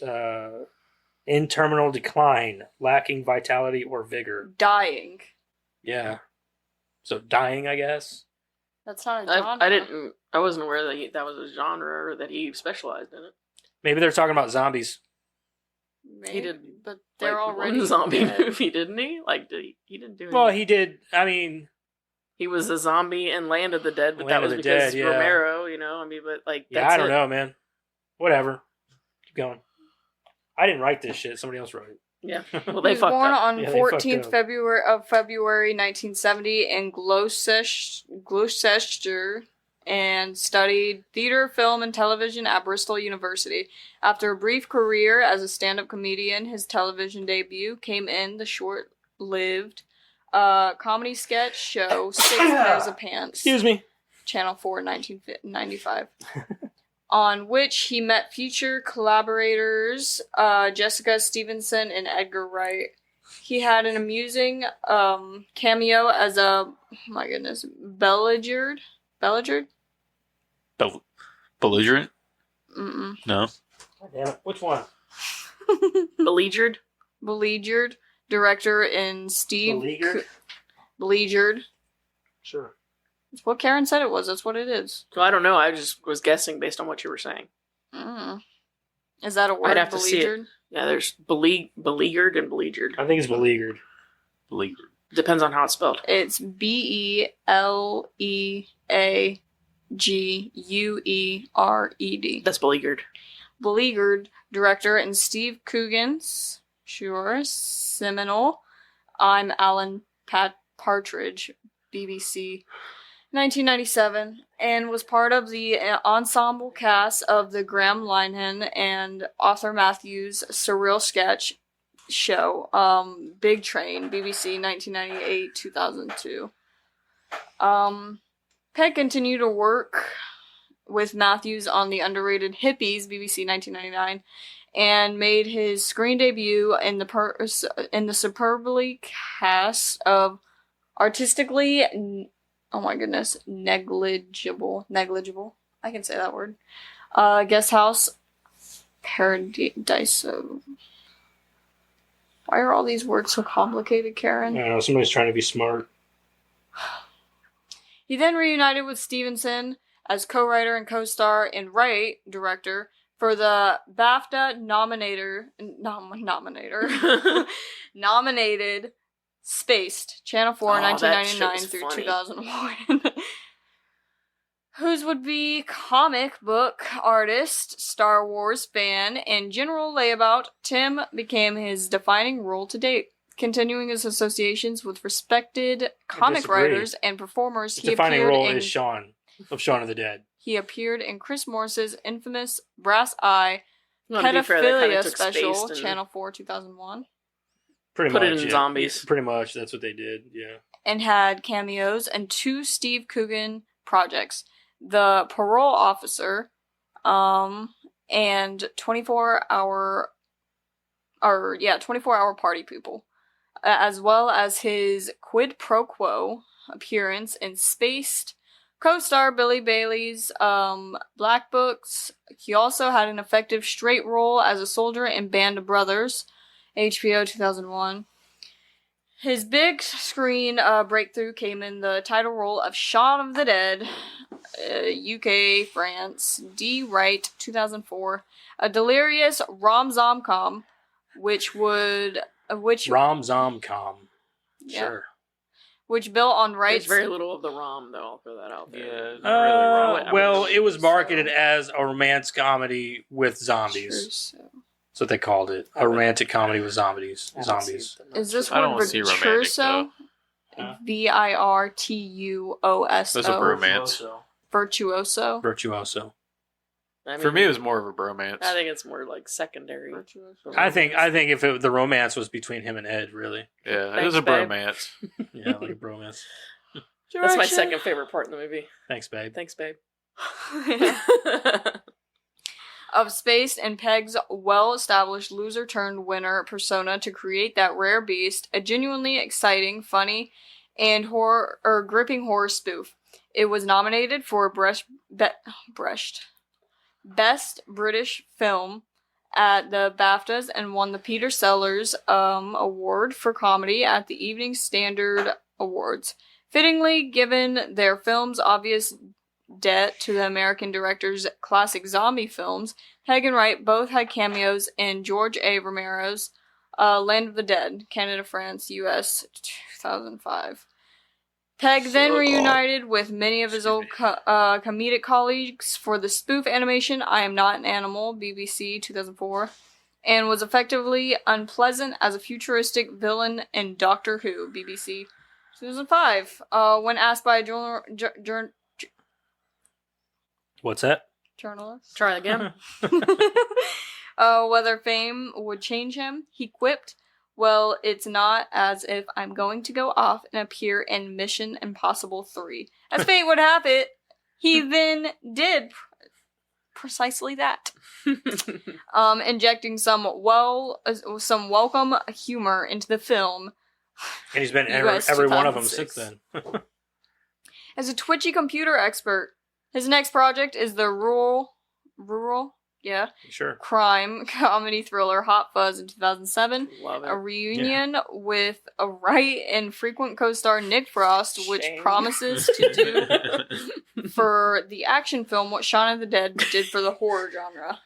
Speaker 1: in terminal decline, lacking vitality or vigor.
Speaker 4: Dying.
Speaker 1: Yeah. So dying, I guess.
Speaker 4: That's not a genre.
Speaker 2: I wasn't aware that that was a genre or that he specialized in it.
Speaker 1: Maybe they're talking about zombies.
Speaker 4: Maybe,
Speaker 2: He did,
Speaker 4: but they're
Speaker 2: like,
Speaker 4: already
Speaker 2: one zombie
Speaker 4: dead.
Speaker 2: movie, didn't he? Like, he didn't do.
Speaker 1: Well,
Speaker 2: anything.
Speaker 1: he did. I mean,
Speaker 2: He was a zombie in Land of the Dead, but
Speaker 1: Land
Speaker 2: that
Speaker 1: of
Speaker 2: was
Speaker 1: the
Speaker 2: because
Speaker 1: Dead, yeah.
Speaker 2: Romero, you know. I mean, but like,
Speaker 1: yeah,
Speaker 2: that's
Speaker 1: I don't
Speaker 2: it.
Speaker 1: know, man. Whatever. Keep going. I didn't write this shit. Somebody else wrote it.
Speaker 2: Yeah, well,
Speaker 4: He
Speaker 2: they
Speaker 4: was
Speaker 2: fucked
Speaker 4: born
Speaker 2: up.
Speaker 4: on
Speaker 1: Yeah, they fucked
Speaker 4: 14th
Speaker 1: up.
Speaker 4: February 1970 in Gloucester and studied theater, film, and television at Bristol University. After a brief career as a stand-up comedian, his television debut came in the short-lived comedy sketch show Six Pairs of Pants.
Speaker 1: Excuse me.
Speaker 4: Channel 4, 1995. On which he met future collaborators Jessica Stevenson and Edgar Wright. He had an amusing cameo as a, belligerent?
Speaker 3: Belligerent?
Speaker 4: Mm-mm.
Speaker 3: No.
Speaker 1: Damn it. Which one?
Speaker 2: Beleaguered.
Speaker 4: Beleaguered director in Steve...
Speaker 1: Beleaguered?
Speaker 4: Beleaguered.
Speaker 1: Sure.
Speaker 4: That's what Karen said it was. That's what it is.
Speaker 2: So I don't know. I just was guessing based on what you were saying.
Speaker 4: Mm. Is that a word,
Speaker 2: I'd have to see it.
Speaker 4: beleaguered?
Speaker 2: Yeah, there's beleaguered and beleaguered.
Speaker 1: I think it's beleaguered.
Speaker 3: Beleaguered.
Speaker 2: Depends on how it's spelled.
Speaker 4: It's Beleaguered.
Speaker 2: That's beleaguered.
Speaker 4: Beleaguered director and Steve Coogan's seminal I'm Alan Partridge, BBC, 1997, and was part of the ensemble cast of the Graham Linehan and Arthur Matthews surreal sketch show Big Train, BBC, 1998-2002. Pegg continued to work with Matthews on the underrated Hippies, BBC, 1999, and made his screen debut in the superbly cast of artistically, negligible. I can say that word. Guest House Paradise. Why are all these words so complicated, Karen?
Speaker 1: I don't know. Somebody's trying to be smart.
Speaker 4: He then reunited with Stevenson as co-writer and co-star and Wright director for the BAFTA nominated Spaced, Channel 4, 1999 through
Speaker 2: funny.
Speaker 4: 2001. Whose would-be comic book artist, Star Wars fan, and general layabout, Tim became his defining role to date. Continuing his associations with respected comic
Speaker 1: disagree.
Speaker 4: writers and performers,
Speaker 1: The defining role is Shaun of Shaun of the Dead.
Speaker 4: He appeared in Chris Morris's infamous Brass Eye
Speaker 2: Well, to be fair, that kinda
Speaker 4: pedophilia
Speaker 2: took
Speaker 4: special,
Speaker 2: Spaced and
Speaker 4: Channel 4, 2001.
Speaker 1: Pretty
Speaker 2: Put
Speaker 1: much.
Speaker 2: it in
Speaker 1: yeah.
Speaker 2: zombies.
Speaker 1: Pretty much. That's what they did. Yeah.
Speaker 4: And had cameos in 2 Steve Coogan projects, The Parole Officer, and 24-hour Party People, as well as his quid pro quo appearance in Spaced, co-star Billy Bailey's Black Books. He also had an effective straight role as a soldier in Band of Brothers, HBO 2001. His big screen breakthrough came in the title role of Shaun of the Dead, UK, France, D. Wright, 2004, a delirious rom-zom-com, which
Speaker 1: Rom-zom-com.
Speaker 4: Yeah.
Speaker 1: Sure.
Speaker 4: which built on
Speaker 2: There's
Speaker 4: Wright's
Speaker 2: very little of the ROM, though. I'll throw that out there.
Speaker 3: Yeah, not really wrong.
Speaker 2: I
Speaker 1: Well,
Speaker 2: wouldn't
Speaker 1: it was
Speaker 2: say
Speaker 1: marketed as a romance comedy with
Speaker 4: Sure,
Speaker 1: zombies.
Speaker 4: so.
Speaker 1: That's what they called it. A romantic comedy with zombies. Zombies.
Speaker 4: Is this
Speaker 3: I don't
Speaker 4: word
Speaker 3: see romantic,
Speaker 4: virtuoso?
Speaker 1: Huh?
Speaker 4: Virtuoso.
Speaker 3: That's a bromance.
Speaker 4: Virtuoso.
Speaker 1: Virtuoso.
Speaker 2: I mean,
Speaker 3: For me, it was more of a bromance.
Speaker 2: I think it's more like secondary.
Speaker 4: Virtuoso.
Speaker 1: I think if the romance was between him and Ed, really.
Speaker 3: Yeah, it
Speaker 2: Thanks,
Speaker 3: was a
Speaker 2: babe.
Speaker 3: bromance.
Speaker 1: Yeah, like a bromance.
Speaker 2: That's my second favorite part in the movie.
Speaker 1: Thanks, babe.
Speaker 2: Thanks, babe.
Speaker 4: Of Space and Pegg's well-established loser-turned-winner persona to create that rare beast, a genuinely exciting, funny, and gripping horror spoof. It was nominated for Best British Film at the BAFTAs and won the Peter Sellers Award for Comedy at the Evening Standard Awards. Fittingly, given their film's obvious debt to the American director's classic zombie films, Pegg and Wright both had cameos in George A. Romero's Land of the Dead, Canada, France, U.S., 2005. Pegg then reunited with many of his old comedic colleagues for the spoof animation I Am Not an Animal, BBC, 2004, and was effectively unpleasant as a futuristic villain in Doctor Who, BBC, 2005. When asked by a
Speaker 1: What's that?
Speaker 4: journalist
Speaker 2: Try again.
Speaker 4: whether fame would change him, he quipped, "Well, it's not as if I'm going to go off and appear in Mission Impossible 3. As fate would have it, he then did precisely that. Injecting some welcome humor into the film.
Speaker 1: And he's been
Speaker 4: US
Speaker 1: every one of them since
Speaker 4: 2006.
Speaker 1: then.
Speaker 4: As a twitchy computer expert, his next project is the rural,
Speaker 1: Sure.
Speaker 4: crime comedy thriller Hot Fuzz in 2007.
Speaker 2: Love
Speaker 4: A
Speaker 2: it.
Speaker 4: reunion with a Wright and frequent co-star Nick Frost, which
Speaker 2: Shame.
Speaker 4: promises to do for the action film what Shaun of the Dead did for the horror genre.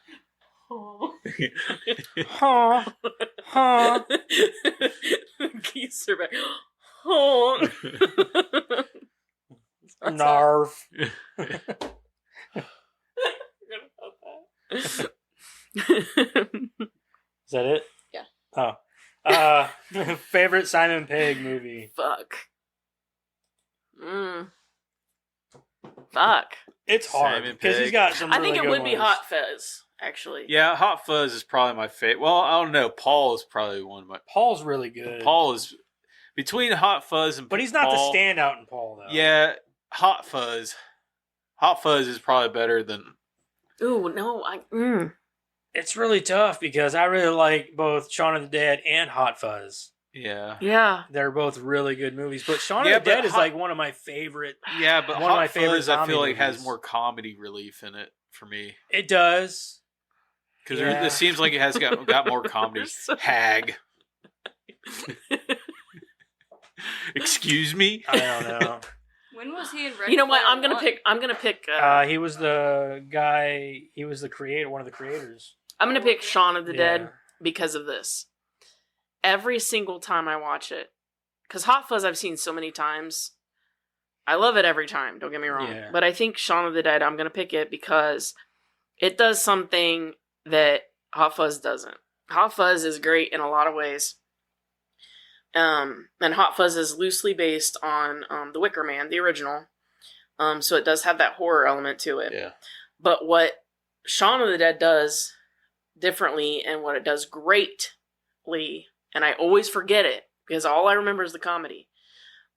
Speaker 1: Huh. Huh.
Speaker 2: Geese are back. Oh.
Speaker 1: Narv. Is that it?
Speaker 4: Yeah.
Speaker 1: Oh. Favorite Simon Pegg movie?
Speaker 2: Fuck. Fuck.
Speaker 1: It's hard
Speaker 3: Simon
Speaker 1: because he's
Speaker 3: Pegg.
Speaker 1: got some.
Speaker 2: I
Speaker 1: Really
Speaker 2: think it
Speaker 1: good
Speaker 2: would be
Speaker 1: ones.
Speaker 2: Hot Fuzz, actually.
Speaker 3: Yeah, Hot Fuzz is probably my favorite. Well, I don't know. Paul is probably one of my.
Speaker 1: Paul's really good.
Speaker 3: Paul is between Hot Fuzz and.
Speaker 1: but he's not
Speaker 3: Paul,
Speaker 1: the standout in Paul though.
Speaker 3: Yeah, Hot Fuzz. Hot Fuzz is probably better than.
Speaker 2: Ooh, no,
Speaker 1: It's really tough because I really like both Shaun of the Dead and Hot Fuzz.
Speaker 3: Yeah.
Speaker 2: Yeah.
Speaker 1: They're both really good movies, but Shaun
Speaker 3: Yeah,
Speaker 1: of the Dead
Speaker 3: but
Speaker 1: is like one of my favorite.
Speaker 3: Yeah, but
Speaker 1: One of
Speaker 3: Hot
Speaker 1: my favorite
Speaker 3: Fuzz, I feel
Speaker 1: zombie
Speaker 3: like has
Speaker 1: movies.
Speaker 3: more comedy relief in it for me
Speaker 1: It does.
Speaker 3: because
Speaker 1: Yeah.
Speaker 3: it seems like it has got more comedy.
Speaker 2: They're
Speaker 3: Hag. Excuse me.
Speaker 1: I don't know.
Speaker 4: When was he in Ready
Speaker 2: You know what?
Speaker 4: Player
Speaker 2: I'm gonna pick.
Speaker 1: He was the guy. He was the creator. One of the creators.
Speaker 2: I'm gonna pick Shaun of the
Speaker 1: Yeah.
Speaker 2: Dead because of this. Every single time I watch it, because Hot Fuzz I've seen so many times. I love it every time. Don't get me wrong.
Speaker 1: Yeah.
Speaker 2: But I think Shaun of the Dead. I'm gonna pick it because it does something that Hot Fuzz doesn't. Hot Fuzz is great in a lot of ways. And Hot Fuzz is loosely based on The Wicker Man, the original. So it does have that horror element to it.
Speaker 3: Yeah.
Speaker 2: But what Shaun of the Dead does differently and what it does greatly, and I always forget it because all I remember is the comedy.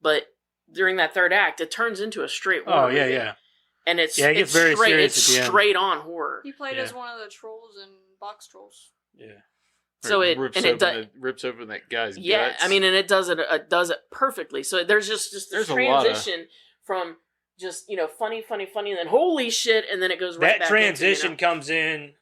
Speaker 2: But during that third act, it turns into a straight horror.
Speaker 1: Oh yeah,
Speaker 2: movie.
Speaker 1: yeah.
Speaker 2: And it's
Speaker 1: Yeah, it gets very
Speaker 2: straight.
Speaker 1: serious
Speaker 2: It's
Speaker 1: at the end.
Speaker 2: straight on horror.
Speaker 4: He played
Speaker 1: Yeah.
Speaker 4: as one of the trolls in Box Trolls.
Speaker 1: Yeah.
Speaker 2: So it
Speaker 3: rips
Speaker 2: and it
Speaker 3: open
Speaker 2: does.
Speaker 3: rips open that guy's
Speaker 2: Yeah,
Speaker 3: guts.
Speaker 2: I mean, and it does it perfectly. So there's just this
Speaker 3: There's a lot of-
Speaker 2: transition from just funny, and then holy shit, and then it goes right
Speaker 1: That
Speaker 2: back
Speaker 1: transition
Speaker 2: into,
Speaker 1: comes in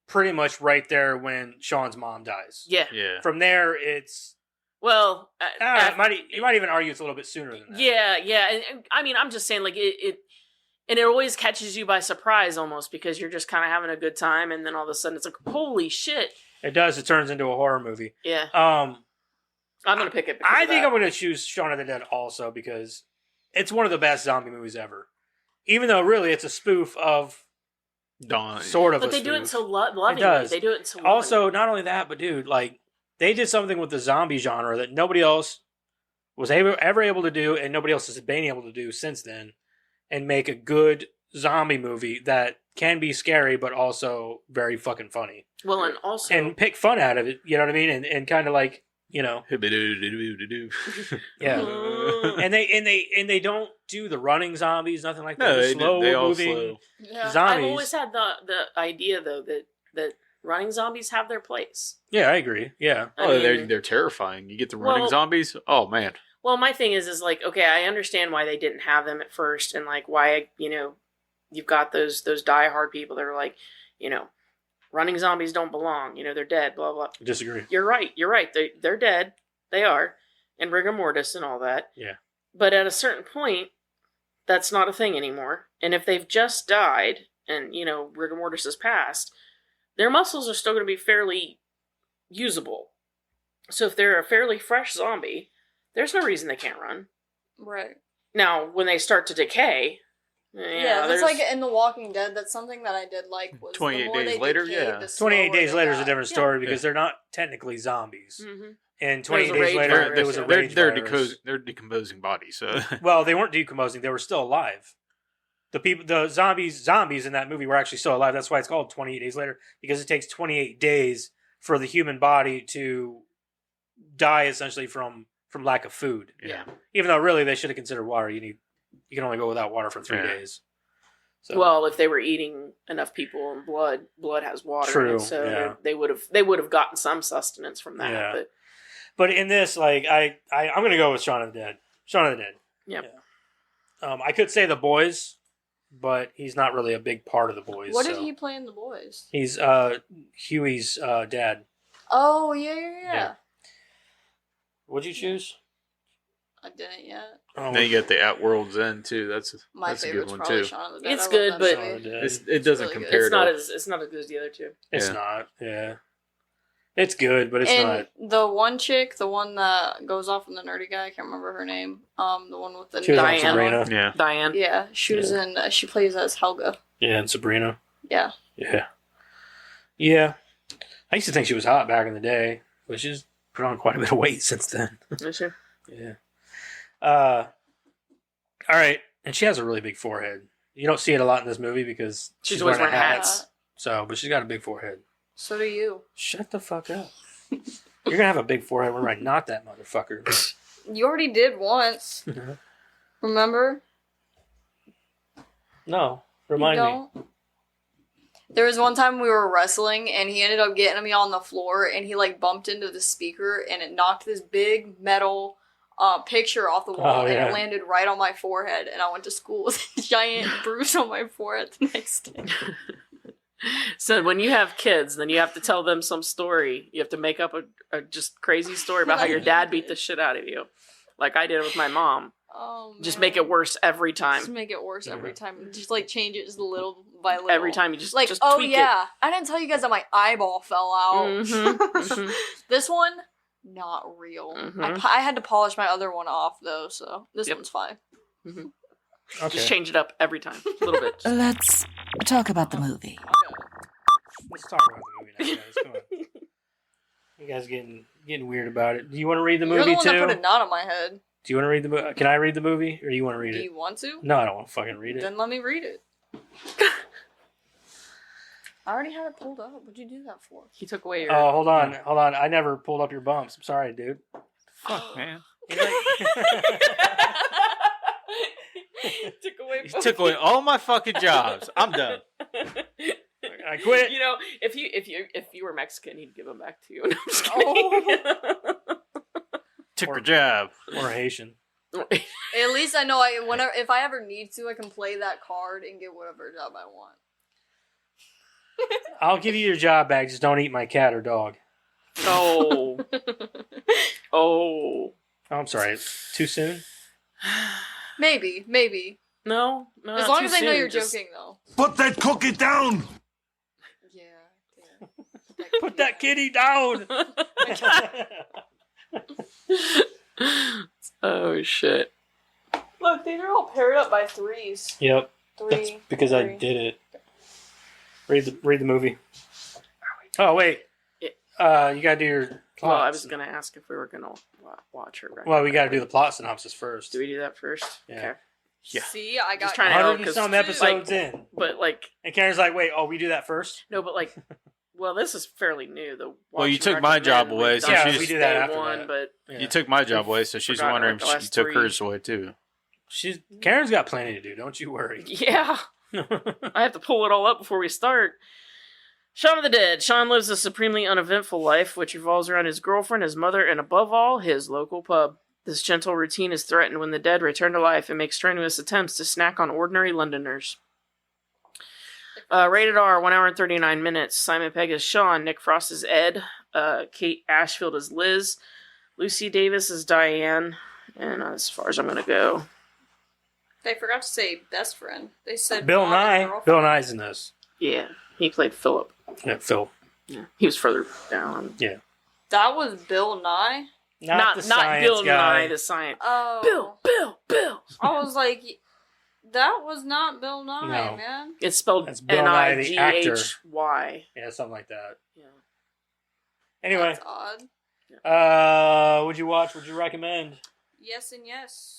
Speaker 1: pretty much right there when Sean's mom dies.
Speaker 2: yeah.
Speaker 3: yeah.
Speaker 1: From there, it's
Speaker 2: Well,
Speaker 1: you might even argue it's a little bit sooner than that.
Speaker 2: yeah, and I mean, I'm just saying, like and it always catches you by surprise almost because you're just kind of having a good time, and then all of a sudden it's like, holy shit.
Speaker 1: It does. It turns into a horror movie.
Speaker 2: Yeah,
Speaker 1: I'm
Speaker 2: gonna pick it. because
Speaker 1: I
Speaker 2: of
Speaker 1: think
Speaker 2: that.
Speaker 1: I'm going to choose Shaun of the Dead also because it's one of the best zombie movies ever. Even though really it's a spoof of
Speaker 3: Dawn.
Speaker 1: Sort of.
Speaker 2: But
Speaker 1: a
Speaker 2: they do it
Speaker 1: spoof.
Speaker 2: so lovingly.
Speaker 1: It does.
Speaker 2: They do it so lovingly.
Speaker 1: Also, not only that, but dude, like they did something with the zombie genre that nobody else was ever able to do, and nobody else has been able to do since then, and make a good zombie movie that can be scary but also very fucking funny.
Speaker 2: Well, and also
Speaker 1: And pick fun out of it, you know what I mean? And kind of like, you know, yeah. and they don't do the running zombies, nothing like that.
Speaker 3: No,
Speaker 1: The
Speaker 3: they
Speaker 1: slow
Speaker 3: all
Speaker 1: moving
Speaker 3: slow.
Speaker 4: Yeah.
Speaker 1: zombies.
Speaker 2: I've always had the idea though that running zombies have their place.
Speaker 1: Yeah, I agree. Yeah.
Speaker 2: I
Speaker 3: Oh,
Speaker 2: mean,
Speaker 3: they're terrifying. You get the running
Speaker 2: Well-
Speaker 3: zombies. Oh man.
Speaker 2: Well, my thing is like, okay, I understand why they didn't have them at first, and like why, you know, you've got those diehard people that are like, you know, running zombies don't belong. You know, they're dead. Blah blah.
Speaker 1: Disagree.
Speaker 2: You're right. They're dead. They are, and rigor mortis and all that.
Speaker 1: Yeah.
Speaker 2: But at a certain point, that's not a thing anymore. And if they've just died, and you know, rigor mortis has passed, their muscles are still going to be fairly usable. So if they're a fairly fresh zombie, there's no reason they can't run.
Speaker 4: Right.
Speaker 2: Now, when they start to decay,
Speaker 4: Yeah, that's like in The Walking Dead. That's something that I did like. Was
Speaker 3: 28
Speaker 4: the more
Speaker 3: days
Speaker 4: they
Speaker 3: later,
Speaker 4: decayed,
Speaker 3: yeah.
Speaker 4: the
Speaker 1: 28
Speaker 4: slower
Speaker 1: Days
Speaker 4: they
Speaker 1: Later is a
Speaker 4: got.
Speaker 1: different story because they're not technically zombies.
Speaker 2: Mm-hmm.
Speaker 1: And
Speaker 2: There was
Speaker 1: 28
Speaker 2: a
Speaker 1: Days
Speaker 2: rage
Speaker 1: Later,
Speaker 2: virus,
Speaker 1: there was a
Speaker 2: yeah.
Speaker 1: rage virus.
Speaker 3: They're decomposing bodies. So
Speaker 1: Well, they weren't decomposing; they were still alive. The zombies in that movie were actually still alive. That's why it's called 28 Days Later, because it takes 28 days for the human body to die essentially from lack of food.
Speaker 2: Yeah.
Speaker 1: Even though really they should have considered water. You can only go without water for 3
Speaker 3: Yeah.
Speaker 1: days. So,
Speaker 2: Well, if they were eating enough people and blood has water in
Speaker 1: True,
Speaker 2: it, so
Speaker 1: yeah.
Speaker 2: they would have gotten some sustenance from that.
Speaker 1: Yeah.
Speaker 2: But
Speaker 1: but in this, like I'm gonna go with Shaun of the Dead. Shaun of the Dead.
Speaker 2: Yep.
Speaker 1: Yeah. I could say The Boys, but he's not really a big part of The Boys.
Speaker 4: What did
Speaker 1: so.
Speaker 4: he play in The Boys?
Speaker 1: He's Huey's dad.
Speaker 4: Oh yeah.
Speaker 1: Yeah. What'd you choose?
Speaker 4: I didn't yet.
Speaker 1: Oh,
Speaker 3: then you get the At World's End too. That's a
Speaker 4: My
Speaker 3: good
Speaker 4: favorite's
Speaker 3: one
Speaker 4: probably
Speaker 3: too.
Speaker 4: Shaun of the Dead.
Speaker 2: It's
Speaker 4: I love
Speaker 2: good,
Speaker 4: that
Speaker 2: but-
Speaker 1: Shaun
Speaker 4: movie.
Speaker 1: of the Dead.
Speaker 3: It doesn't
Speaker 4: really good.
Speaker 3: compare
Speaker 2: it's
Speaker 3: to.
Speaker 2: not as good as the other two.
Speaker 1: It's
Speaker 3: Yeah.
Speaker 1: not. Yeah. It's good, but it's
Speaker 4: and
Speaker 1: not.
Speaker 4: the one chick, the one that goes off in the nerdy guy, I can't remember her name. The one with the
Speaker 1: She was on
Speaker 2: Diane.
Speaker 1: Sabrina.
Speaker 3: Yeah.
Speaker 2: Diane.
Speaker 4: Yeah, she was in. She plays as Helga.
Speaker 1: Yeah, and Sabrina.
Speaker 4: Yeah.
Speaker 1: Yeah. Yeah. I used to think she was hot back in the day, but she's put on quite a bit of weight since then.
Speaker 2: Is she?
Speaker 1: Yeah. All right. And she has a really big forehead. You don't see it a lot in this movie because
Speaker 2: She's always wearing
Speaker 1: hats.
Speaker 2: hats.
Speaker 1: So, but she's got a big forehead.
Speaker 4: So do you.
Speaker 1: Shut the fuck up. You're gonna have a big forehead when I not that motherfucker.
Speaker 4: You already did once. Remember?
Speaker 1: No.
Speaker 4: You
Speaker 1: Remind me.
Speaker 4: don't? There was one time we were wrestling and he ended up getting me on the floor and he like bumped into the speaker and it knocked this big metal picture off the wall and
Speaker 1: yeah.
Speaker 4: it landed right on my forehead and I went to school with a giant bruise on my forehead the next day.
Speaker 2: So when you have kids, then you have to tell them some story. You have to make up a just crazy story about how your dad beat the shit out of you, like I did with my mom.
Speaker 4: Oh, man.
Speaker 2: Just make it worse every
Speaker 4: Just
Speaker 2: time.
Speaker 4: make it worse every time. Just like change it just little by little.
Speaker 2: Every time you just
Speaker 4: Like,
Speaker 2: just
Speaker 4: oh
Speaker 2: tweak
Speaker 4: yeah, I didn't tell you guys that my eyeball fell out.
Speaker 2: Mhm, mhm.
Speaker 4: This one, not real.
Speaker 2: Mhm.
Speaker 4: I had to polish my other one off though, so this
Speaker 2: Yep.
Speaker 4: one's fine.
Speaker 2: it.
Speaker 1: Okay.
Speaker 2: Just change it up every time, a little bit.
Speaker 8: Let's talk about the movie.
Speaker 1: Let's talk about the movie now, guys. Come on. You guys getting weird about it. Do you want to read the
Speaker 4: You're
Speaker 1: movie
Speaker 4: the one
Speaker 1: too?
Speaker 4: that put a knot on my head.
Speaker 1: Do you want to read the movie? Can I read the movie, or do you want to read
Speaker 4: Do
Speaker 1: it?
Speaker 4: you want to?
Speaker 1: No, I don't want to fucking read it.
Speaker 4: Then let me read it. I already had it pulled up. What'd you do that for?
Speaker 2: He took away your.
Speaker 1: Oh, hold on. I never pulled up your bumps. I'm sorry, dude.
Speaker 3: Fuck, man.
Speaker 2: Took away.
Speaker 3: You took away all my fucking jobs. I'm done.
Speaker 1: I quit.
Speaker 2: You know, if you were Mexican, he'd give them back to you. No, I'm just kidding.
Speaker 3: Took your job.
Speaker 1: Or Haitian.
Speaker 4: At least I know if I ever need to, I can play that card and get whatever job I want.
Speaker 1: I'll give you your job back. Just don't eat my cat or dog.
Speaker 2: Oh. Oh.
Speaker 1: Oh, I'm sorry. Too soon?
Speaker 4: Maybe.
Speaker 2: No.
Speaker 4: As
Speaker 2: not
Speaker 4: long
Speaker 2: too
Speaker 4: as I know
Speaker 2: soon,
Speaker 4: you're
Speaker 2: just-
Speaker 4: joking, though.
Speaker 7: Put that cookie down!
Speaker 4: Yeah.
Speaker 1: Put that kitty down.
Speaker 2: Oh shit.
Speaker 4: Look, these are all paired up by threes.
Speaker 1: Yep.
Speaker 4: Three.
Speaker 1: That's because I
Speaker 4: three.
Speaker 1: did it. Read the movie. Oh wait, you gotta do your plot.
Speaker 2: Well, I was gonna ask if we were gonna watch her.
Speaker 1: Well, we gotta do the plot synopsis first.
Speaker 2: Do we do that first?
Speaker 1: Yeah.
Speaker 2: Okay.
Speaker 3: Yeah.
Speaker 4: See, I got
Speaker 2: Just trying to help
Speaker 1: 100 and some episodes in,
Speaker 2: But like,
Speaker 1: and Karen's like, "Wait, we do that first?"
Speaker 2: no, but like, well, this is fairly new.
Speaker 3: Well, you took my job away, so
Speaker 1: yeah,
Speaker 3: she's
Speaker 1: we do that after
Speaker 2: one,
Speaker 1: that.
Speaker 2: but
Speaker 1: Yeah.
Speaker 3: You took my job away, so she's
Speaker 2: Forgot
Speaker 3: wondering
Speaker 2: the
Speaker 3: if she
Speaker 2: last
Speaker 3: took
Speaker 2: 3.
Speaker 3: hers away too.
Speaker 1: Karen's got plenty to do. Don't you worry.
Speaker 2: yeah, I have to pull it all up before we start. Shaun of the Dead. Shaun lives a supremely uneventful life, which revolves around his girlfriend, his mother, and above all, his local pub. This gentle routine is threatened when the dead return to life and make strenuous attempts to snack on ordinary Londoners. Rated R, 1 hour and 39 minutes. Simon Pegg is Shaun. Nick Frost is Ed. Kate Ashfield is Liz. Lucy Davis is Diane. And as far as I'm going to go.
Speaker 4: They forgot to say best friend. They said
Speaker 1: Bill
Speaker 4: mom and
Speaker 1: Nye.
Speaker 4: girlfriend.
Speaker 1: Bill Nye's in this.
Speaker 2: Yeah, he played Philip.
Speaker 1: Yeah, Phil.
Speaker 2: Yeah, he was further down.
Speaker 1: Yeah.
Speaker 4: That was Bill Nye?
Speaker 2: Not
Speaker 1: the science
Speaker 2: Bill
Speaker 1: guy.
Speaker 2: Nye, the science.
Speaker 4: Oh.
Speaker 2: Bill.
Speaker 4: I was like, that was not Bill Nye,
Speaker 1: No.
Speaker 4: man.
Speaker 2: It's spelled
Speaker 1: That's Bill Nye, the actor.
Speaker 2: Nighgy.
Speaker 1: Yeah, something like that.
Speaker 2: Yeah.
Speaker 1: Anyway,
Speaker 4: That's odd.
Speaker 1: would you watch? Would you recommend?
Speaker 4: Yes and yes.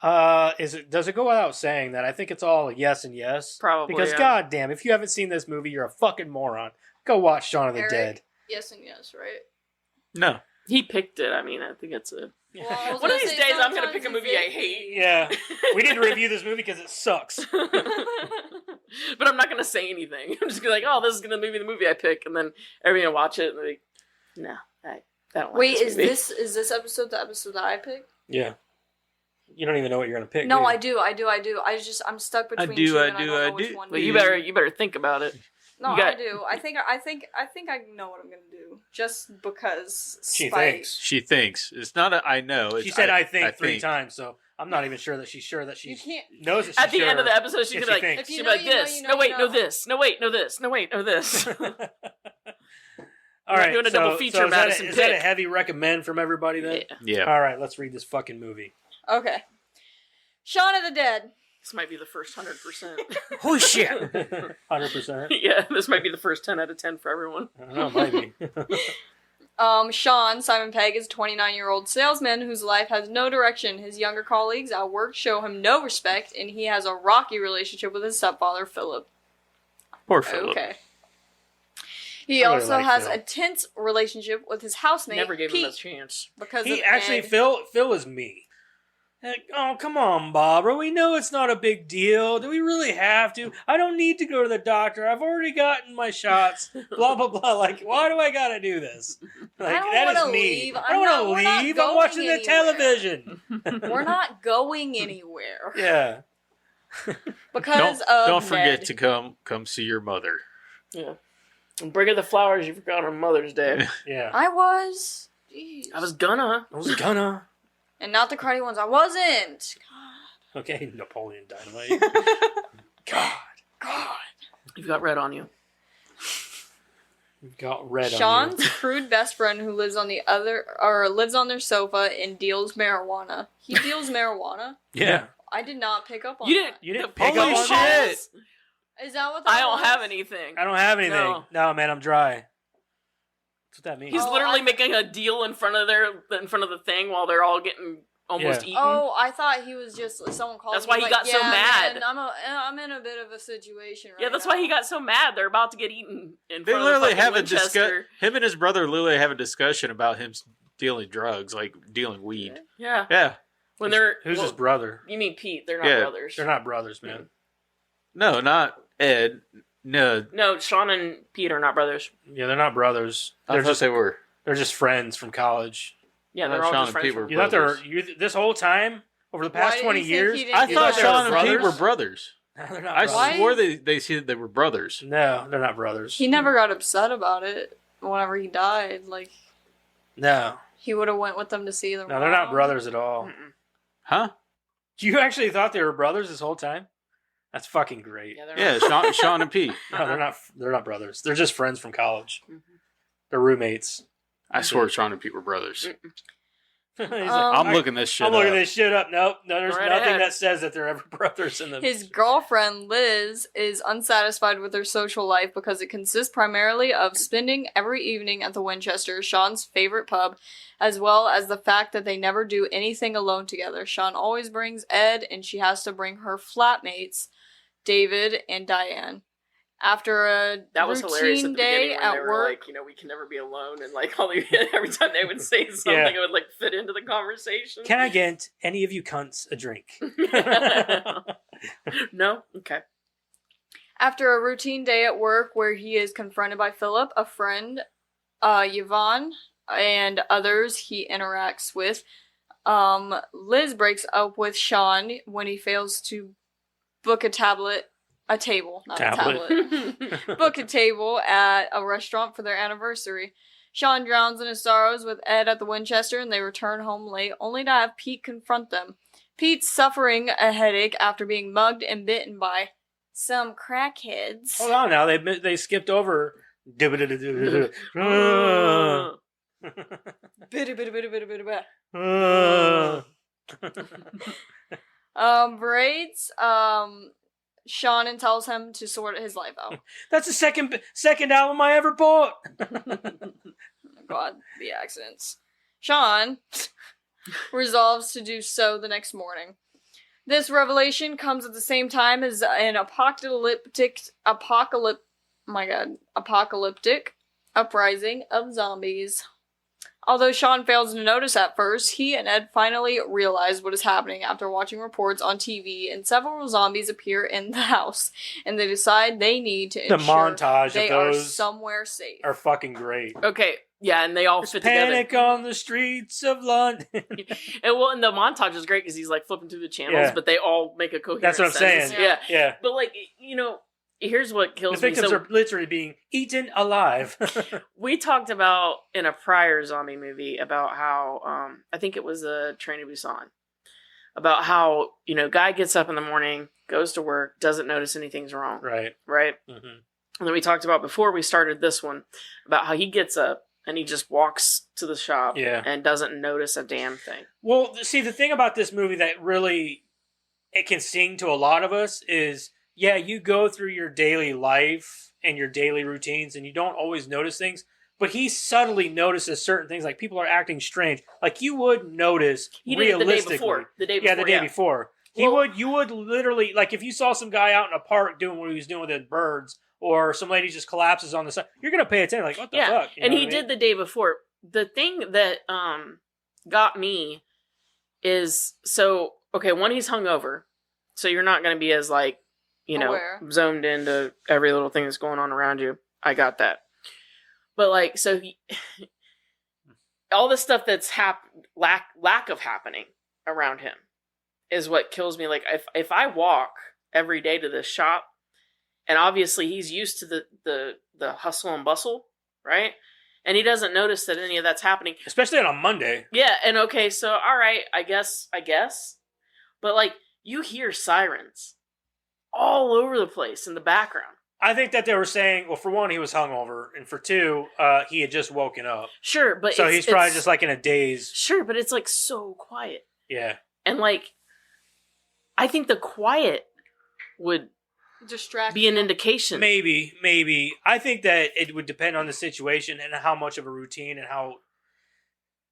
Speaker 1: Does it go without saying that I think it's all yes and yes?
Speaker 2: Probably,
Speaker 1: Because
Speaker 2: yeah.
Speaker 1: goddamn, if you haven't seen this movie, you're a fucking moron. Go watch Shaun of the
Speaker 4: Eric?
Speaker 1: Dead.
Speaker 4: Yes and yes, right?
Speaker 3: No.
Speaker 2: He picked it. I mean, I think it's a...
Speaker 4: Well, I was
Speaker 2: One of
Speaker 4: gonna
Speaker 2: these
Speaker 4: say
Speaker 2: days, I'm going to
Speaker 4: sometimes
Speaker 2: pick a
Speaker 4: if
Speaker 2: movie I hate.
Speaker 1: Yeah, we need to review this movie because it sucks.
Speaker 2: But I'm not going to say anything. I'm just going to oh, this is going to be the movie I pick. And then everybody will watch it and be like, no, I don't like
Speaker 4: Wait,
Speaker 2: this movie.
Speaker 4: is this episode the episode that I picked?
Speaker 1: Yeah, you don't even know what you're gonna pick.
Speaker 4: No,
Speaker 1: do you?
Speaker 4: I do. I'm stuck between
Speaker 3: do,
Speaker 4: two
Speaker 3: I
Speaker 4: and
Speaker 3: do,
Speaker 4: I don't know
Speaker 3: I
Speaker 4: which
Speaker 3: do.
Speaker 4: one.
Speaker 2: But you better think about it.
Speaker 4: No,
Speaker 2: you got-
Speaker 4: I do. I think I know what I'm gonna do. Just because
Speaker 1: She
Speaker 4: spite.
Speaker 1: thinks.
Speaker 3: She thinks. It's not a I know. It's
Speaker 1: She said I think 3 times, so I'm not even sure that she's sure that she
Speaker 4: You can't.
Speaker 1: knows that she's
Speaker 2: At the end of the episode, she's
Speaker 1: if
Speaker 2: going to be
Speaker 1: she
Speaker 2: like,
Speaker 1: thinks.
Speaker 4: If you
Speaker 2: she'll
Speaker 4: know,
Speaker 2: be like
Speaker 4: you know,
Speaker 2: this.
Speaker 4: you know,
Speaker 2: No, wait,
Speaker 4: you
Speaker 2: no,
Speaker 4: know.
Speaker 2: this. No, wait, no, this. No, wait, no, this.
Speaker 1: All
Speaker 2: We're
Speaker 1: right,
Speaker 2: doing a double feature,
Speaker 1: so is
Speaker 2: Madison
Speaker 1: that a
Speaker 2: Pick.
Speaker 1: heavy recommend from everybody then?
Speaker 2: Yeah.
Speaker 3: Yeah.
Speaker 1: All right, let's read this fucking movie.
Speaker 4: Okay. Shaun of the Dead.
Speaker 2: This might be the first 100%.
Speaker 1: Holy shit! 100%.
Speaker 2: Yeah, this might be the first 10 out of 10 for everyone.
Speaker 1: I don't know, maybe.
Speaker 4: Shaun, Simon Pegg, is a 29-year-old salesman whose life has no direction. His younger colleagues at work show him no respect, and he has a rocky relationship with his stepfather, Philip.
Speaker 3: Poor Philip.
Speaker 4: Okay. He
Speaker 1: I really
Speaker 4: also
Speaker 1: like
Speaker 4: has
Speaker 1: Phil.
Speaker 4: a tense relationship with his housemate,
Speaker 2: Never gave him a
Speaker 4: Pete,
Speaker 2: chance.
Speaker 4: because
Speaker 1: He
Speaker 4: of
Speaker 1: actually,
Speaker 4: Ed.
Speaker 1: Phil is me. Like, oh, come on, Barbara. We know it's not a big deal. Do we really have to? I don't need to go to the doctor. I've already gotten my shots. Blah, blah, blah. Like, why do I got to do this? Like,
Speaker 4: I don't
Speaker 1: that is
Speaker 4: wanna
Speaker 1: me.
Speaker 4: leave.
Speaker 1: I don't want
Speaker 4: we're
Speaker 1: to
Speaker 4: not
Speaker 1: leave. I'm
Speaker 4: going
Speaker 1: watching the
Speaker 4: anywhere.
Speaker 1: television.
Speaker 4: We're not going anywhere.
Speaker 1: Yeah.
Speaker 4: Because
Speaker 3: Don't
Speaker 4: of
Speaker 3: forget
Speaker 4: Ned.
Speaker 3: to come see your mother.
Speaker 2: Yeah. And bring her the flowers you forgot on Mother's Day.
Speaker 1: Yeah.
Speaker 4: I was. Jeez.
Speaker 2: I was gonna.
Speaker 1: I was gonna.
Speaker 4: And not the cruddy ones. I wasn't.
Speaker 1: Okay, Napoleon Dynamite. God.
Speaker 2: You've got red on you.
Speaker 1: You've got red on
Speaker 4: Shaun's
Speaker 1: you.
Speaker 4: crude best friend who lives on lives on their sofa and deals marijuana. He deals marijuana.
Speaker 1: Yeah.
Speaker 4: I did not pick up on
Speaker 2: You didn't.
Speaker 4: that.
Speaker 1: You didn't
Speaker 2: the
Speaker 1: pick up
Speaker 2: police
Speaker 1: on
Speaker 2: calls?
Speaker 1: that?
Speaker 4: Is that what that
Speaker 2: I don't
Speaker 4: was?
Speaker 2: have anything.
Speaker 1: I don't have anything. No, man, I'm dry. That's what that means.
Speaker 2: He's
Speaker 4: Oh,
Speaker 2: literally
Speaker 4: I-
Speaker 2: making a deal in front of the thing while they're all getting almost eaten.
Speaker 4: Oh, I thought he was just someone called.
Speaker 2: That's
Speaker 4: me,
Speaker 2: why he
Speaker 4: like,
Speaker 2: got so
Speaker 4: "Yeah,
Speaker 2: mad."
Speaker 4: Man, I'm in a bit of a situation right
Speaker 2: Yeah, that's
Speaker 4: now.
Speaker 2: why he got so mad. They're about to get eaten in
Speaker 3: They
Speaker 2: front
Speaker 3: literally
Speaker 2: of the
Speaker 3: have a
Speaker 2: fucking
Speaker 3: discussion.
Speaker 2: Winchester.
Speaker 3: Him and his brother literally have a discussion about him dealing drugs, like dealing weed.
Speaker 2: Yeah.
Speaker 3: Yeah.
Speaker 2: When they're
Speaker 1: Who's his brother?
Speaker 2: You mean Pete? They're not
Speaker 3: Yeah.
Speaker 2: brothers.
Speaker 1: They're not brothers, man.
Speaker 3: No, not Ed. No,
Speaker 2: No, Shaun and Pete are not brothers.
Speaker 1: Yeah, they're not brothers.
Speaker 3: I
Speaker 1: They're
Speaker 3: thought
Speaker 1: just
Speaker 3: they were.
Speaker 1: they're just friends from college.
Speaker 2: Yeah, they're
Speaker 3: No,
Speaker 2: all
Speaker 3: Shaun
Speaker 2: just
Speaker 3: and
Speaker 2: friends.
Speaker 3: Pete
Speaker 2: from-
Speaker 3: were
Speaker 1: You thought
Speaker 3: brothers.
Speaker 1: this whole time over the
Speaker 4: Why
Speaker 1: past
Speaker 4: do
Speaker 1: 20
Speaker 4: you think
Speaker 1: years?
Speaker 4: he didn't
Speaker 3: I
Speaker 4: do
Speaker 3: thought
Speaker 4: that?
Speaker 3: Shaun and
Speaker 1: brothers?
Speaker 3: Pete were brothers.
Speaker 1: No, they're not
Speaker 3: I
Speaker 1: brothers.
Speaker 4: Why?
Speaker 3: swore they said they were brothers.
Speaker 1: No, they're not brothers.
Speaker 4: He never got upset about it whenever he died. Like
Speaker 1: No,
Speaker 4: he would have went with them to see their
Speaker 1: no, they're not
Speaker 4: mom.
Speaker 1: brothers at all.
Speaker 2: Mm-mm.
Speaker 3: Huh?
Speaker 1: You actually thought they were brothers this whole time? That's fucking great.
Speaker 2: Yeah, they're
Speaker 3: Yeah,
Speaker 2: not.
Speaker 3: Shaun and Pete.
Speaker 1: No, they're not. They're not brothers. They're just friends from college.
Speaker 2: Mhm.
Speaker 1: They're roommates.
Speaker 3: I swore Shaun and Pete were brothers. I'm looking this shit
Speaker 1: I'm
Speaker 3: up.
Speaker 1: looking this shit up. Nope. No, there's
Speaker 2: Right
Speaker 1: nothing
Speaker 2: ahead.
Speaker 1: that says that they're ever brothers in the
Speaker 4: His girlfriend, Liz, is unsatisfied with their social life because it consists primarily of spending every evening at the Winchester, Shaun's favorite pub, as well as the fact that they never do anything alone together. Shaun always brings Ed, and she has to bring her flatmates, David and Diane. After a
Speaker 2: That was hilarious at
Speaker 4: routine
Speaker 2: the beginning
Speaker 4: day
Speaker 2: when
Speaker 4: at
Speaker 2: they were
Speaker 4: work,
Speaker 2: like, we can never be alone, and like every time they would say something,
Speaker 1: Yeah.
Speaker 2: it would like fit into the conversation.
Speaker 1: Can I get any of you cunts a drink?
Speaker 2: No? Okay.
Speaker 4: after a routine day at work where he is confronted by Philip, a friend, Yvonne, and others he interacts with, Liz breaks up with Shaun when he fails to book a table, book a table at a restaurant for their anniversary. Shaun drowns in his sorrows with Ed at the Winchester, and they return home late, only to have Pete confront them. Pete's suffering a headache after being mugged and bitten by some crackheads.
Speaker 1: Hold on now. They skipped over.
Speaker 4: Braids, Shaun and tells him to sort his life out.
Speaker 1: That's the second album I ever bought.
Speaker 4: God, the accents. Shaun resolves to do so the next morning. This revelation comes at the same time as an apocalyptic uprising of zombies. Although Shaun fails to notice at first, he and Ed finally realize what is happening after watching reports on TV, and several zombies appear in the house, and they decide they need to ensure
Speaker 1: montage
Speaker 4: they
Speaker 1: of
Speaker 4: are
Speaker 1: those
Speaker 4: somewhere safe.
Speaker 1: are fucking great.
Speaker 2: Okay, yeah, and they all fit
Speaker 1: Panic
Speaker 2: together.
Speaker 1: on the streets of London.
Speaker 2: And the montage is great because he's like flipping through the channels,
Speaker 1: Yeah.
Speaker 2: but they all make a coherent
Speaker 1: That's what I'm
Speaker 2: sentence.
Speaker 1: saying.
Speaker 2: Yeah.
Speaker 1: Yeah.
Speaker 2: But like, here's what
Speaker 1: The
Speaker 2: kills me.
Speaker 1: victims are literally being eaten alive.
Speaker 2: We talked about in a prior zombie movie about how I think it was a Train to Busan, about how guy gets up in the morning, goes to work, doesn't notice anything's wrong.
Speaker 1: Right.
Speaker 2: Mm-hmm. And then we talked about before we started this one about how he gets up and he just walks to the shop and doesn't notice a damn thing.
Speaker 1: Well, see, the thing about this movie that really it can sing to a lot of us is, yeah, you go through your daily life and your daily routines and you don't always notice things, but he subtly notices certain things, like people are acting strange. Like you would notice
Speaker 2: he did it
Speaker 1: realistically.
Speaker 2: the day before.
Speaker 1: The day before. You would literally, like if you saw some guy out in a park doing what he was doing with his birds, or some lady just collapses on the side, you're going to pay attention, like, what the fuck?
Speaker 2: And he did the day before. The thing that got me is, one, he's hungover, so you're not going to be as, like,
Speaker 4: aware,
Speaker 2: zoned into every little thing that's going on around you. I got that. But, like, so all the stuff that's lack of happening around him is what kills me. Like, if I walk every day to this shop, and obviously he's used to the hustle and bustle, right? And he doesn't notice that any of that's happening.
Speaker 1: Especially on a Monday.
Speaker 2: Yeah, and okay, so all right, I guess. But like, you hear sirens all over the place in the background.
Speaker 1: I think that they were saying, well, for one, he was hungover, and for two, he had just woken up.
Speaker 2: Sure, but
Speaker 1: so he's probably just like in a daze.
Speaker 2: Sure, but it's like so quiet.
Speaker 1: Yeah.
Speaker 2: And like, I think the quiet would be an indication.
Speaker 1: Maybe. I think that it would depend on the situation and how much of a routine and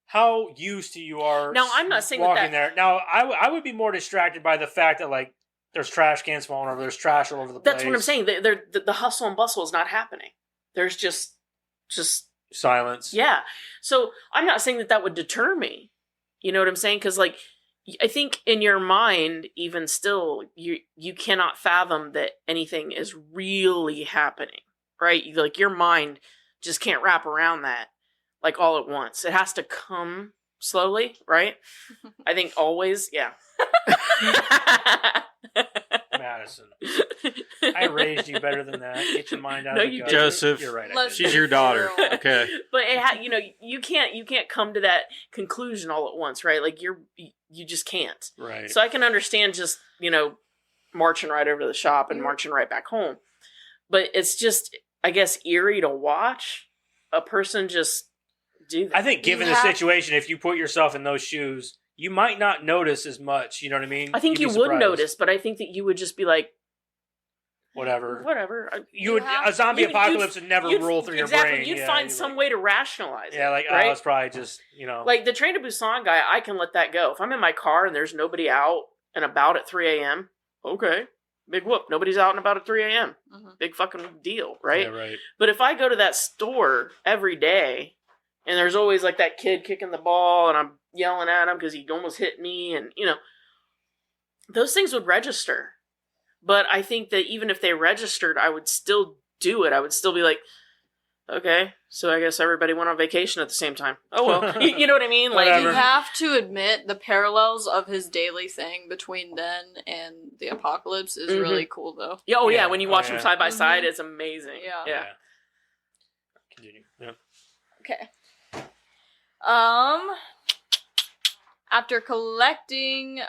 Speaker 1: how used to you are.
Speaker 2: Now, I'm not saying
Speaker 1: walking there. Now, I would be more distracted by the fact that like there's trash cans falling over, there's trash all over the place.
Speaker 2: That's what I'm saying. The hustle and bustle is not happening. There's just
Speaker 1: silence.
Speaker 2: Yeah. So I'm not saying that would deter me. You know what I'm saying? Because like, I think in your mind, even still, you cannot fathom that anything is really happening, right? Like your mind just can't wrap around that like all at once. It has to come slowly, right? I think always, yeah.
Speaker 1: Madison, I raised you better than that. Get your mind out of the gutter.
Speaker 3: Joseph,
Speaker 1: you're right.
Speaker 3: She's your daughter. Okay,
Speaker 2: but you can't come to that conclusion all at once, right? Like you just can't.
Speaker 1: Right.
Speaker 2: So I can understand just marching right over to the shop and marching right back home, but it's just, I guess, eerie to watch a person just do that.
Speaker 1: I think given the situation, if you put yourself in those shoes, you might not notice as much. You know what I mean?
Speaker 2: I think you would notice, but I think that you would just be like,
Speaker 1: whatever.
Speaker 4: A
Speaker 1: zombie apocalypse would never rule through your brain.
Speaker 2: You'd find some way to rationalize it.
Speaker 1: Yeah, like,
Speaker 2: right?
Speaker 1: oh, it's probably just,
Speaker 2: Like the Train to Busan guy, I can let that go. If I'm in my car and there's nobody out and about at 3 a.m., okay, big whoop. Nobody's out and about at 3 a.m.
Speaker 4: Mm-hmm.
Speaker 2: Big fucking deal, right?
Speaker 1: Yeah, right.
Speaker 2: But if I go to that store every day and there's always like that kid kicking the ball and I'm yelling at him because he almost hit me and, those things would register. But I think that even if they registered, I would still do it. I would still be like, okay, so I guess everybody went on vacation at the same time. Oh, well. You know what I mean? Like,
Speaker 4: you have to admit the parallels of his daily thing between then and the apocalypse is really cool, though.
Speaker 2: Yeah, yeah. When you watch them side by side, it's amazing.
Speaker 4: Yeah.
Speaker 1: Continue. Yeah.
Speaker 4: Okay. After collecting,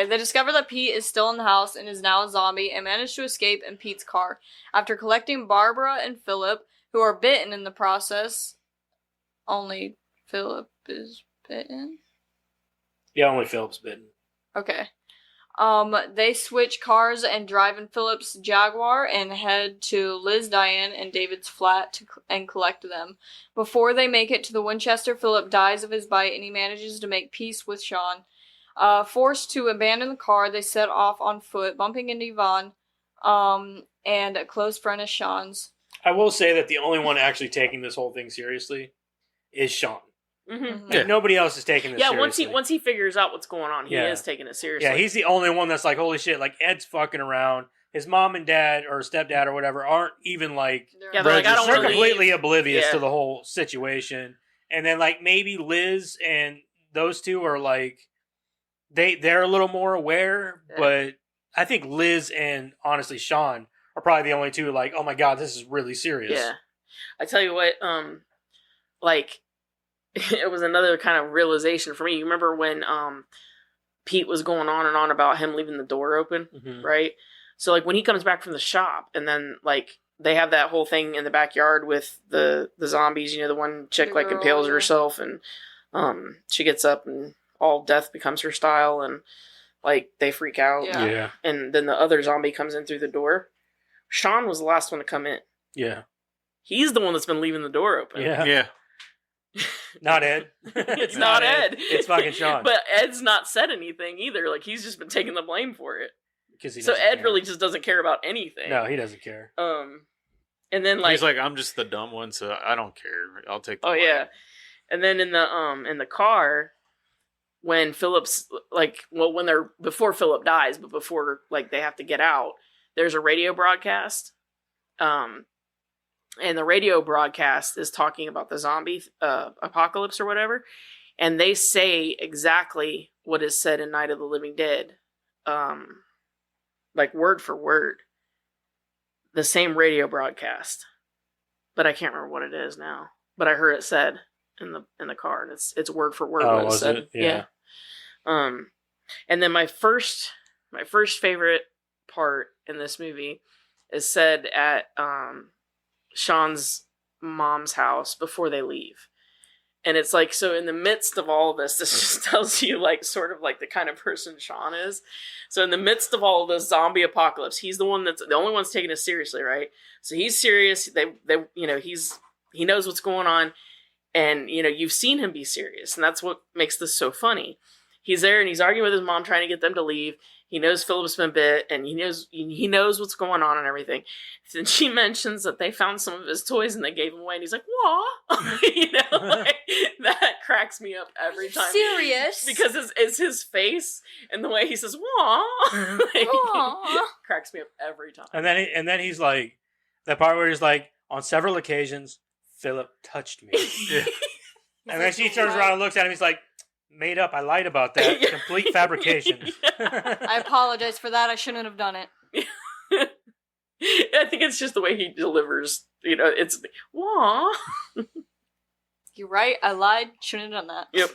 Speaker 4: they discover that Pete is still in the house and is now a zombie and manage to escape in Pete's car. After collecting Barbara and Philip, who are bitten in the process, only Philip is bitten?
Speaker 1: Yeah, only Philip's bitten.
Speaker 4: Okay. They switch cars and drive in Philip's Jaguar and head to Liz, Diane, and David's flat and collect them. Before they make it to the Winchester, Philip dies of his bite and he manages to make peace with Shaun. Forced to abandon the car, they set off on foot, bumping into Yvonne, and a close friend of Shaun's.
Speaker 1: I will say that the only one actually taking this whole thing seriously is Shaun.
Speaker 2: Mm-hmm.
Speaker 1: Like, nobody else is taking this seriously.
Speaker 2: Yeah, once he figures out what's going on, he is taking it seriously.
Speaker 1: Yeah, he's the only one that's like, holy shit, like, Ed's fucking around. His mom and dad, or stepdad or whatever, aren't even like...
Speaker 2: Yeah, they're like, I don't
Speaker 1: they're
Speaker 2: wanna
Speaker 1: completely
Speaker 2: leave.
Speaker 1: oblivious to the whole situation. And then, like, maybe Liz and those two are like... They're a little more aware, but I think Liz and, honestly, Shaun are probably the only two like, oh my god, this is really serious.
Speaker 2: Yeah. I tell you what, it was another kind of realization for me. You remember when Pete was going on and on about him leaving the door open, right? So, like, when he comes back from the shop and then, like, they have that whole thing in the backyard with the zombies, the one chick, like, impales herself and she gets up and all death becomes her style and, like, they freak out.
Speaker 1: Yeah.
Speaker 2: And then the other zombie comes in through the door. Shaun was the last one to come in.
Speaker 1: Yeah.
Speaker 2: He's the one that's been leaving the door open.
Speaker 3: Yeah.
Speaker 1: Not Ed.
Speaker 2: It's not Ed.
Speaker 1: It's fucking Shaun.
Speaker 2: But Ed's not said anything either. Like, he's just been taking the blame for it.
Speaker 1: So
Speaker 2: Ed really just doesn't care about anything.
Speaker 1: No, he doesn't care.
Speaker 2: And then, like...
Speaker 3: He's like, I'm just the dumb one, so I don't care. I'll take the blame.
Speaker 2: Yeah. And then in the car... When Philip's, before Philip dies, but before, like, they have to get out, there's a radio broadcast. And the radio broadcast is talking about the zombie apocalypse or whatever. And they say exactly what is said in Night of the Living Dead. Like, word for word. The same radio broadcast. But I can't remember what it is now. But I heard it said in the car, and it's word for word what it said.
Speaker 1: It? Yeah.
Speaker 2: And then my first favorite part in this movie is said at Shaun's mom's house before they leave. And it's like, so in the midst of all of this just tells you, like, sort of like the kind of person Shaun is. So in the midst of all of this zombie apocalypse, he's the one that's the only one's taking it seriously, right? So he's serious. They he knows what's going on, and you've seen him be serious, and that's what makes this so funny. He's there and he's arguing with his mom, trying to get them to leave. He knows Philip's been bit, and he knows what's going on and everything. And she mentions that they found some of his toys and they gave them away, and he's like, "Wah!" That cracks me up every time.
Speaker 4: Serious?
Speaker 2: Because it's his face and the way he says "Wah!" cracks me up every time.
Speaker 1: And then he's like, that part where he's like, on several occasions, Philip touched me. And then she turns around and looks at him. He's like, made up. I lied about that. Complete fabrication.
Speaker 4: I apologize for that. I shouldn't have done it.
Speaker 2: I think it's just the way he delivers. It's wah.
Speaker 4: You're right. I lied. Shouldn't have done that.
Speaker 2: Yep.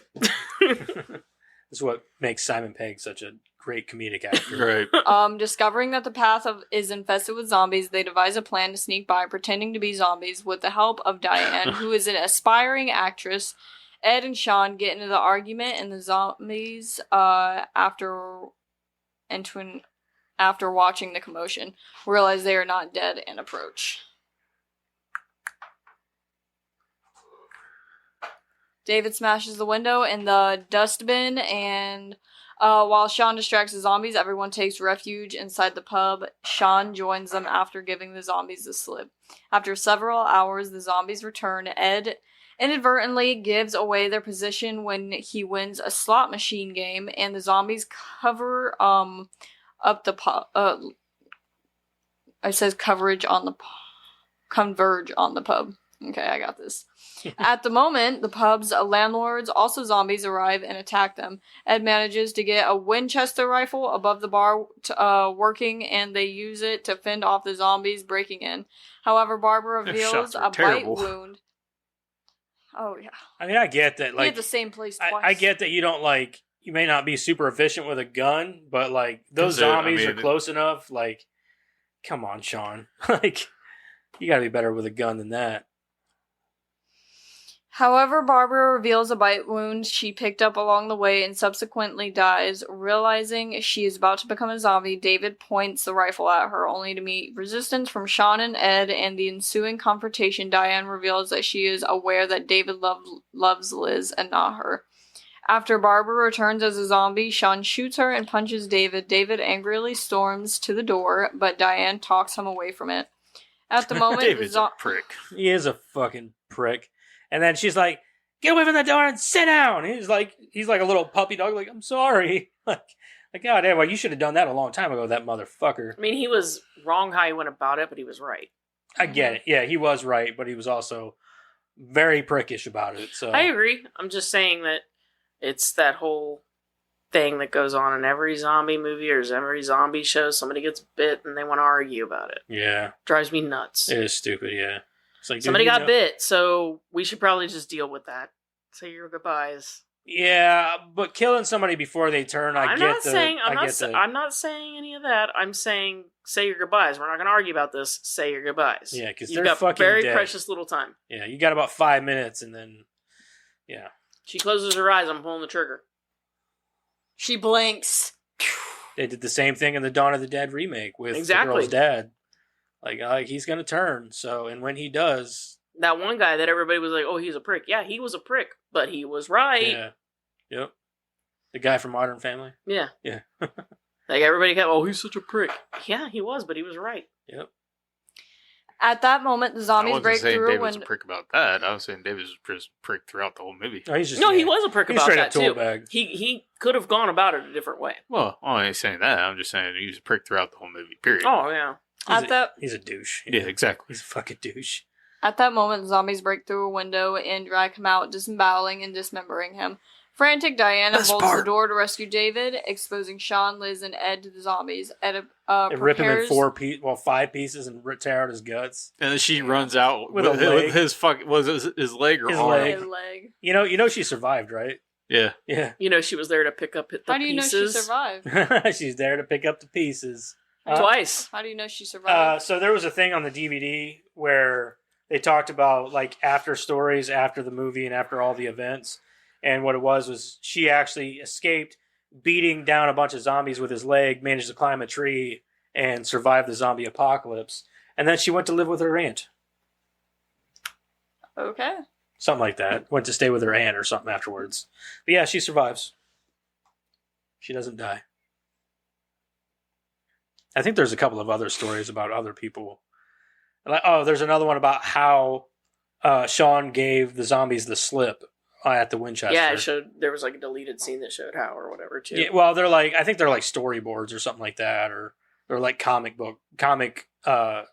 Speaker 1: That's what makes Simon Pegg such a great comedic actor.
Speaker 3: Right.
Speaker 4: Discovering that the path is infested with zombies, they devise a plan to sneak by pretending to be zombies with the help of Diane, who is an aspiring actress. Ed and Shaun get into the argument, and the zombies, after watching the commotion, realize they are not dead and approach. David smashes the window in the dustbin, and while Shaun distracts the zombies, everyone takes refuge inside the pub. Shaun joins them after giving the zombies the slip. After several hours, the zombies return. Ed inadvertently gives away their position when he wins a slot machine game, and the zombies cover up the pub. It says converge on the pub. Okay, I got this. At the moment, the pub's landlords, also zombies, arrive and attack them. Ed manages to get a Winchester rifle above the bar working, and they use it to fend off the zombies breaking in. However, Barbara reveals a bite wound. Oh, yeah.
Speaker 1: I mean, I get that.
Speaker 4: He hit the same place twice.
Speaker 1: I get that you don't, like, you may not be super efficient with a gun, but, like, those zombies are close enough. Like, come on, Shaun. Like, you gotta be better with a gun than that.
Speaker 4: However, Barbara reveals a bite wound she picked up along the way and subsequently dies. Realizing she is about to become a zombie, David points the rifle at her, only to meet resistance from Shaun and Ed. And the ensuing confrontation, Diane reveals that she is aware that David loves Liz and not her. After Barbara returns as a zombie, Shaun shoots her and punches David. David angrily storms to the door, but Diane talks him away from it. At the moment,
Speaker 3: David's a prick.
Speaker 1: He is a fucking prick. And then she's like, "Get away from the door and sit down." He's like a little puppy dog. Like, "I'm sorry." like, God damn, well, you should have done that a long time ago, that motherfucker.
Speaker 2: I mean, he was wrong how he went about it, but he was right.
Speaker 1: I get it. Yeah, he was right, but he was also very prickish about it. So
Speaker 2: I agree. I'm just saying that it's that whole thing that goes on in every zombie movie or every zombie show. Somebody gets bit and they want to argue about it.
Speaker 1: Yeah,
Speaker 2: drives me nuts.
Speaker 1: It is stupid. Yeah. It's like,
Speaker 2: somebody got bit, so we should probably just deal with that. Say your goodbyes.
Speaker 1: Yeah, but killing somebody before they turn, I'm not saying
Speaker 2: any of that. I'm saying say your goodbyes. We're not going to argue about this. Say your goodbyes.
Speaker 1: Yeah, because
Speaker 2: you've
Speaker 1: they're
Speaker 2: got
Speaker 1: fucking
Speaker 2: very
Speaker 1: dead.
Speaker 2: Precious little time.
Speaker 1: Yeah, you got about 5 minutes, and then yeah.
Speaker 2: She closes her eyes. I'm pulling the trigger.
Speaker 4: She blinks.
Speaker 1: They did the same thing in the Dawn of the Dead remake with the girl's dad. Like he's gonna turn. So, and when he does,
Speaker 2: that one guy that everybody was like, "Oh, he's a prick." Yeah, he was a prick, but he was right.
Speaker 1: Yeah. Yep. The guy from Modern Family.
Speaker 2: Yeah.
Speaker 1: Yeah.
Speaker 2: Like everybody kept, "Oh, he's such a prick." Yeah, he was, but he was right.
Speaker 1: Yep.
Speaker 4: At that moment, the zombies break through.
Speaker 3: David was a prick about that. I was saying David was just a prick throughout the whole movie.
Speaker 1: Oh,
Speaker 2: he was a prick about that too. He could have gone about it a different way.
Speaker 3: Well, I ain't saying that. I'm just saying he was a prick throughout the whole movie. Period.
Speaker 2: Oh yeah.
Speaker 1: He's a douche.
Speaker 3: Yeah, exactly.
Speaker 1: He's a fucking douche.
Speaker 4: At that moment, the zombies break through a window and drag him out, disemboweling and dismembering him. Frantic, Diana bolts the door to rescue David, exposing Shaun, Liz, and Ed to the zombies. Ed
Speaker 1: they rip him in 5 pieces and tear out his guts.
Speaker 3: And then she runs out with his leg or arm.
Speaker 4: His leg.
Speaker 1: You know she survived, right?
Speaker 3: Yeah.
Speaker 1: Yeah.
Speaker 2: You know she was there to pick up the pieces.
Speaker 4: How do you know she survived?
Speaker 1: She's there to pick up the pieces.
Speaker 2: Twice.
Speaker 4: How do you know she survived?
Speaker 1: So there was a thing on the DVD where they talked about like after stories after the movie and after all the events. And what it was she actually escaped beating down a bunch of zombies with his leg, managed to climb a tree, and survive the zombie apocalypse. And then she went to live with her aunt.
Speaker 4: Okay.
Speaker 1: Something like that. Went to stay with her aunt or something afterwards. But yeah, she survives. She doesn't die. I think there's a couple of other stories about other people. There's another one about how Shaun gave the zombies the slip at the Winchester.
Speaker 2: Yeah, it showed there was like a deleted scene that showed how or whatever too.
Speaker 1: Yeah, well, I think they're like storyboards or something like that, or they're like comic.
Speaker 2: Oh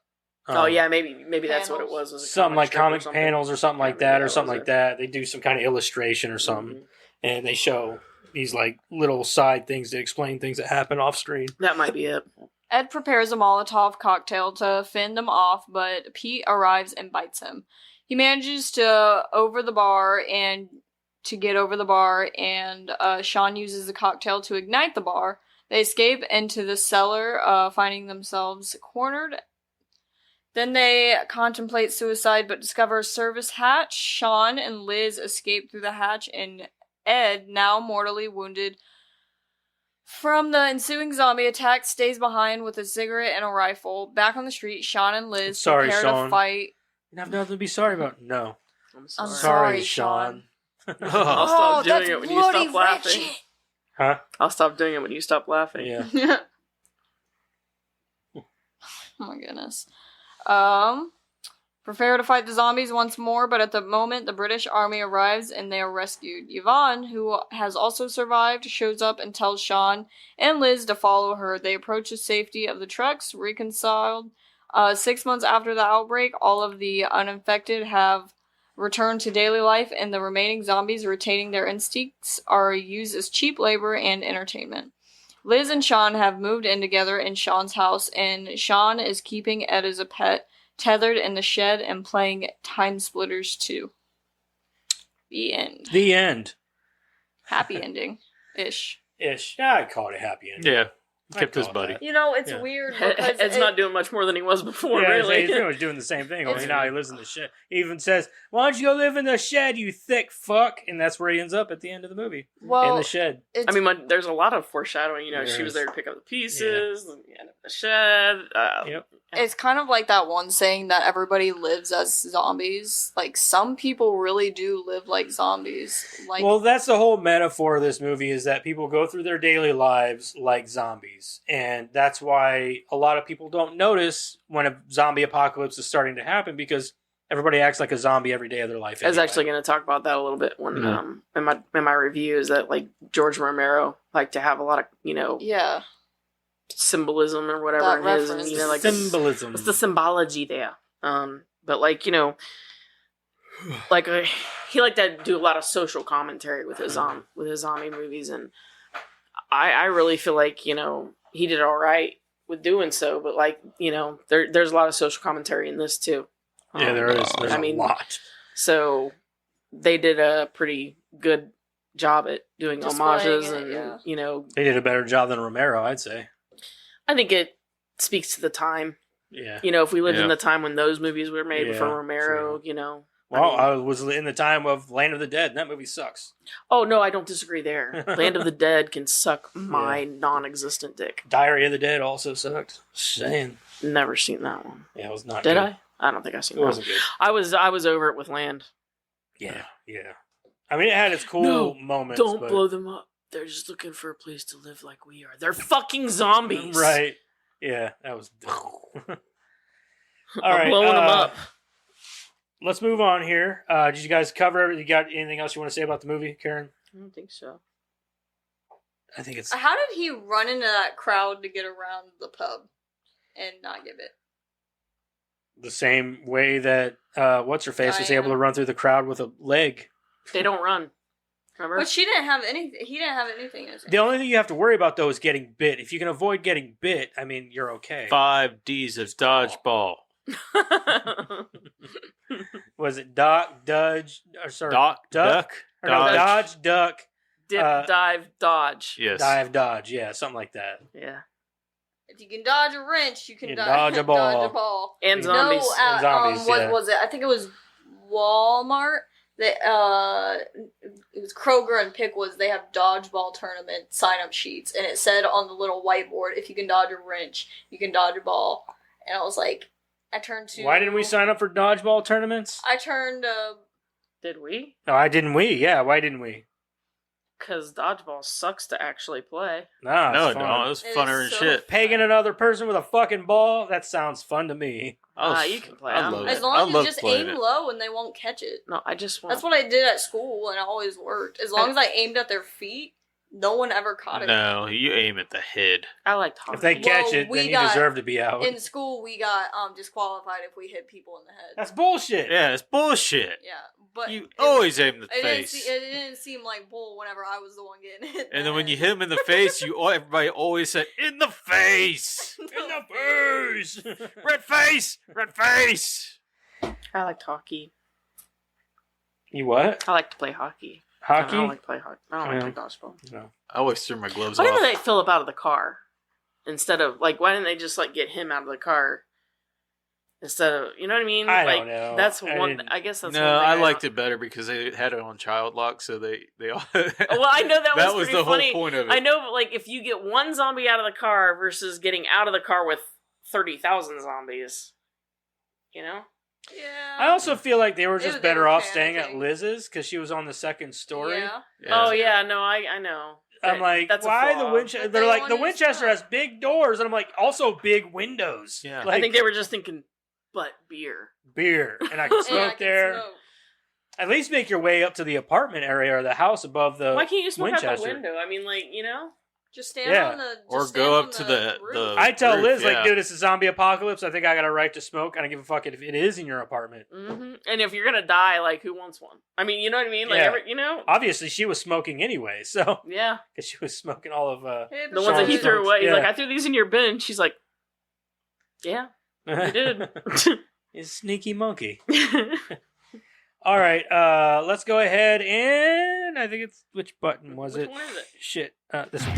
Speaker 2: yeah, maybe that's what it was.
Speaker 1: Something like comic panels or something like that, or something like that. They do some kind of illustration or something, and they show these like little side things to explain things that happen off screen.
Speaker 2: That might be it.
Speaker 4: Ed prepares a Molotov cocktail to fend them off, but Pete arrives and bites him. He manages to get over the bar, and Shaun uses the cocktail to ignite the bar. They escape into the cellar, finding themselves cornered. Then they contemplate suicide but discover a service hatch. Shaun and Liz escape through the hatch, and Ed, now mortally wounded from the ensuing zombie attack, stays behind with a cigarette and a rifle. Back on the street, Shaun and Liz prepare to fight.
Speaker 1: You have nothing to be sorry about. No.
Speaker 4: I'm sorry, Shaun.
Speaker 2: I'll stop doing it when you stop laughing.
Speaker 4: Wretched.
Speaker 1: Huh?
Speaker 2: I'll stop doing it when you stop laughing.
Speaker 1: Yeah.
Speaker 4: Oh my goodness. Prepare to fight the zombies once more, but at the moment, the British army arrives and they are rescued. Yvonne, who has also survived, shows up and tells Shaun and Liz to follow her. They approach the safety of the trucks, reconciled. 6 months after the outbreak, all of the uninfected have returned to daily life, and the remaining zombies, retaining their instincts, are used as cheap labor and entertainment. Liz and Shaun have moved in together in Shaun's house, and Shaun is keeping Ed as a pet, tethered in the shed and playing Time Splitters 2. The end.
Speaker 1: The end.
Speaker 4: Happy ending. Ish.
Speaker 1: Ish. Yeah, I'd call it a happy ending.
Speaker 3: Yeah. Kept his buddy.
Speaker 4: You know, it's
Speaker 1: Yeah.
Speaker 4: weird because
Speaker 2: Ed's not doing much more than he was before,
Speaker 1: Yeah,
Speaker 2: really.
Speaker 1: he's pretty much doing the same thing. Only now he lives in the shed. He even says, "Why don't you go live in the shed, you thick fuck?" And that's where he ends up at the end of the movie.
Speaker 4: well,
Speaker 1: in the shed.
Speaker 2: I mean, there's a lot of foreshadowing. You know,
Speaker 1: There
Speaker 2: she was
Speaker 1: is.
Speaker 2: there to pick up the pieces, and the end of the shed.
Speaker 1: Yep.
Speaker 4: it's kind of like that one saying that everybody lives as zombies. Like, some people really do live like zombies. Like,
Speaker 1: Well, that's the whole metaphor of this movie, is that people go through their daily lives like zombies. And that's why a lot of people don't notice when a zombie apocalypse is starting to happen, because everybody acts like a zombie every day of their life.
Speaker 2: I was
Speaker 1: anyway.
Speaker 2: actually going to talk about that a little bit when
Speaker 3: Mhm.
Speaker 2: in my review, is that like George Romero liked to have a lot of
Speaker 4: yeah.
Speaker 2: symbolism or whatever
Speaker 4: That
Speaker 2: it is,
Speaker 4: reference.
Speaker 2: and like
Speaker 1: Symbolism.
Speaker 2: what's the symbology there? But like like he liked to do a lot of social commentary with his zombie movies, and I really feel like he did all right with doing so, but like there's a lot of social commentary in this too.
Speaker 1: Yeah, there is. There's a lot.
Speaker 2: So they did a pretty good job at doing
Speaker 4: Displaying
Speaker 2: homages,
Speaker 4: it,
Speaker 2: and
Speaker 4: yeah.
Speaker 1: They did a better job than Romero, I'd say.
Speaker 2: I think it speaks to the time.
Speaker 1: Yeah.
Speaker 2: If we lived in
Speaker 3: Yeah.
Speaker 2: the time when those movies were made
Speaker 1: Yeah,
Speaker 2: before Romero,
Speaker 1: Well, I was in the time of Land of the Dead, and that movie sucks.
Speaker 2: Oh, no, I don't disagree there. Land of the Dead can suck my non-existent dick.
Speaker 1: Diary of the Dead also sucked. Saying.
Speaker 2: Never seen that one.
Speaker 1: Yeah, it was not
Speaker 2: Did
Speaker 1: good.
Speaker 2: I don't think I've seen
Speaker 1: It
Speaker 2: that.
Speaker 1: wasn't good.
Speaker 2: I was over it with Land.
Speaker 1: Yeah. I mean, it had its cool moments.
Speaker 2: Don't
Speaker 1: but...
Speaker 2: blow them up. They're just looking for a place to live like we are. They're fucking zombies.
Speaker 1: Right. Yeah, that was dumb. All
Speaker 2: I'm
Speaker 1: right,
Speaker 2: blowing them up.
Speaker 1: Let's move on here. Did you guys cover everything? You got anything else you want to say about the movie, Karen?
Speaker 2: I don't think so.
Speaker 1: I think it's...
Speaker 4: How did he run into that crowd to get around the pub and not give it?
Speaker 1: the same way that what's-her-face was able to run through the crowd with a leg.
Speaker 2: They don't run. Remember?
Speaker 4: But she didn't have anything. He didn't have anything in his hand.
Speaker 1: The only thing you have to worry about, though, is getting bit. If you can avoid getting bit, I mean, you're okay.
Speaker 3: 5 D's of dodgeball.
Speaker 1: Was it Doc, Dudge, or sorry,
Speaker 3: Duck,
Speaker 1: Or no, Dodge, Duck,
Speaker 2: Dip, dive, dodge.
Speaker 3: Yes.
Speaker 1: Dive, Dodge. Yeah, something like that.
Speaker 2: Yeah.
Speaker 4: If you can dodge a wrench, you can
Speaker 1: dodge a ball.
Speaker 4: Dodge a ball.
Speaker 2: And zombies.
Speaker 4: No,
Speaker 1: And zombies,
Speaker 4: what
Speaker 1: yeah.
Speaker 4: was it? I think it was Walmart. That it was Kroger and Pickwood's. They have dodgeball tournament sign-up sheets, and it said on the little whiteboard, if you can dodge a wrench, you can dodge a ball. And I was like, I turned to.
Speaker 1: Why didn't we sign up for dodgeball tournaments?
Speaker 4: I turned.
Speaker 2: Did we?
Speaker 1: No, why didn't we? Yeah, why didn't we?
Speaker 2: Because dodgeball sucks to actually play.
Speaker 1: Nah,
Speaker 3: No,
Speaker 1: it's fun.
Speaker 3: no, it was funner than
Speaker 4: so
Speaker 3: shit.
Speaker 1: Pegging another person with a fucking ball? That sounds fun to me.
Speaker 2: You can play.
Speaker 3: I
Speaker 2: I'm
Speaker 3: love
Speaker 2: good.
Speaker 3: it.
Speaker 4: As long
Speaker 3: I
Speaker 4: as you
Speaker 3: love
Speaker 4: just
Speaker 3: playing
Speaker 4: aim
Speaker 3: it.
Speaker 4: low and they won't catch it.
Speaker 2: No, I just want.
Speaker 4: That's what I did at school, and it always worked. As long as I aimed at their feet, no one ever caught it.
Speaker 3: No, you aim at the head.
Speaker 2: I liked hockey.
Speaker 1: If they catch it,
Speaker 4: we
Speaker 1: then you
Speaker 4: got-
Speaker 1: deserve to be out.
Speaker 4: In school, we got disqualified if we hit people in the head.
Speaker 1: That's bullshit.
Speaker 3: Yeah, it's bullshit.
Speaker 4: Yeah, but
Speaker 3: You always aim the
Speaker 4: it
Speaker 3: face.
Speaker 4: it didn't seem like bull whenever I was the one getting hit.
Speaker 3: And then when you hit him in the face, everybody always said, "In the face,
Speaker 1: In the face!
Speaker 3: red face, red face."
Speaker 2: I liked hockey.
Speaker 1: You what?
Speaker 2: I like to play hockey.
Speaker 1: Hockey?
Speaker 2: I don't like play hockey. I don't like play dodgeball.
Speaker 1: No.
Speaker 3: I always threw my gloves
Speaker 2: Why
Speaker 3: off.
Speaker 2: didn't they Philip out of the car instead of like? Why didn't they just like get him out of the car instead of you know what I mean?
Speaker 1: I
Speaker 2: like,
Speaker 1: don't know.
Speaker 2: That's one. I guess that's
Speaker 3: no.
Speaker 2: one thing
Speaker 3: I liked it better because they had it on child lock, so they all.
Speaker 2: Well, I know that was
Speaker 3: the
Speaker 2: funny.
Speaker 3: whole point of it.
Speaker 2: I know, but like if you get one zombie out of the car versus getting out of the car with 30,000 zombies, you know.
Speaker 4: Yeah.
Speaker 1: I also feel like they were just better off
Speaker 4: panicking.
Speaker 1: staying at Liz's because she was on the second story.
Speaker 4: Yeah.
Speaker 2: Oh yeah, no, I know.
Speaker 1: I'm like,
Speaker 2: That's a
Speaker 1: why the
Speaker 2: flaw.
Speaker 1: Winchester?
Speaker 4: But
Speaker 1: They're
Speaker 4: they
Speaker 1: like, the
Speaker 4: wanted to
Speaker 1: Winchester
Speaker 4: smoke.
Speaker 1: has big doors, and I'm like, also big windows.
Speaker 3: Yeah.
Speaker 1: Like,
Speaker 2: I think they were just thinking, but beer.
Speaker 1: beer, and I can
Speaker 4: And
Speaker 1: smoke
Speaker 4: I can
Speaker 1: there.
Speaker 4: smoke.
Speaker 1: At least make your way up to the apartment area or the house above the
Speaker 2: Why can't you smoke out the
Speaker 1: Winchester.
Speaker 2: window? I mean, like you know.
Speaker 4: Just stand
Speaker 1: Yeah.
Speaker 4: on the. Just
Speaker 3: Or
Speaker 4: stand
Speaker 3: go
Speaker 4: on
Speaker 3: up to the
Speaker 4: roof.
Speaker 1: I tell
Speaker 3: roof,
Speaker 1: Liz,
Speaker 3: yeah.
Speaker 1: like, dude, it's a zombie apocalypse. I think I got a right to smoke. I don't give a fuck if it is in your apartment.
Speaker 2: Mm-hmm. And if you're gonna die, like who wants one? I mean, you know what I mean? Like,
Speaker 1: Yeah.
Speaker 2: you know.
Speaker 1: Obviously, she was smoking anyway, so
Speaker 2: Yeah,
Speaker 1: because she was smoking all of
Speaker 4: Hey,
Speaker 2: the ones that he
Speaker 1: Sean's
Speaker 2: threw
Speaker 1: smokes.
Speaker 2: away. He's
Speaker 1: Yeah.
Speaker 2: like, I threw these in your bin. She's like, yeah, you did.
Speaker 1: You sneaky monkey. All right, let's go ahead and I think it's which button was
Speaker 2: Which
Speaker 1: it?
Speaker 2: one is it?
Speaker 1: Shit, this one.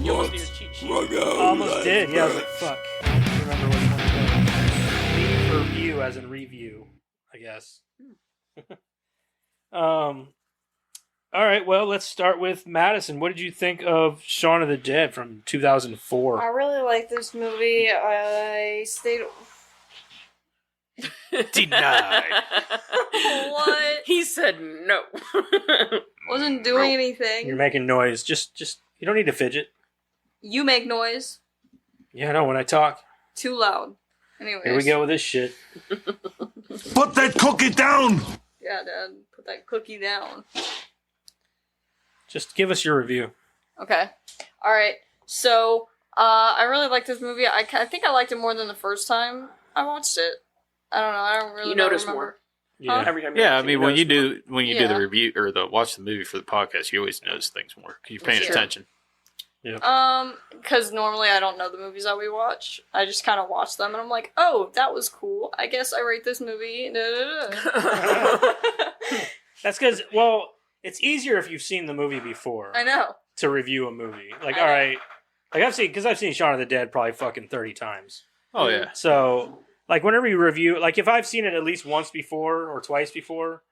Speaker 2: You almost need a cheat sheet.
Speaker 1: Almost did. Yeah, I was like, fuck. I don't remember which one it was. Leave review as in review, I guess. All right, well, let's start with Madison. What did you think of Shaun of the Dead from 2004?
Speaker 4: I really like this movie. I stayed.
Speaker 3: Denied.
Speaker 4: What?
Speaker 2: He said no.
Speaker 4: Wasn't doing anything.
Speaker 1: You're making noise. Just you don't need to fidget.
Speaker 4: You make noise.
Speaker 1: Yeah, I know when I talk.
Speaker 4: Too loud. Anyways.
Speaker 1: Here we go with this shit.
Speaker 7: Put that cookie down!
Speaker 4: Yeah, Dad. Put that cookie down.
Speaker 1: Just give us your review.
Speaker 4: Okay. Alright. So, I really like this movie. I think I liked it more than the first time I watched it. I don't know. I don't really
Speaker 2: You notice
Speaker 4: remember.
Speaker 2: more.
Speaker 1: Yeah.
Speaker 2: Every time. you
Speaker 3: Yeah, I
Speaker 2: watch it,
Speaker 3: mean
Speaker 2: you
Speaker 3: when you
Speaker 2: notice
Speaker 3: do
Speaker 4: Yeah.
Speaker 3: the review or watch the movie for the podcast, you always notice things more because you're paying
Speaker 4: Sure.
Speaker 3: attention.
Speaker 4: Because normally I don't know the movies that we watch. I just kind of watch them and I'm like, oh, that was cool. I guess I rate this movie.
Speaker 1: That's because, well, it's easier if you've seen the movie before
Speaker 4: I know.
Speaker 1: to review a movie. Like,
Speaker 4: I
Speaker 1: all
Speaker 4: know.
Speaker 1: right, like I've seen Shaun of the Dead probably fucking 30 times.
Speaker 3: Oh yeah,
Speaker 1: So, like, whenever you review, like, if I've seen it at least once before or twice before,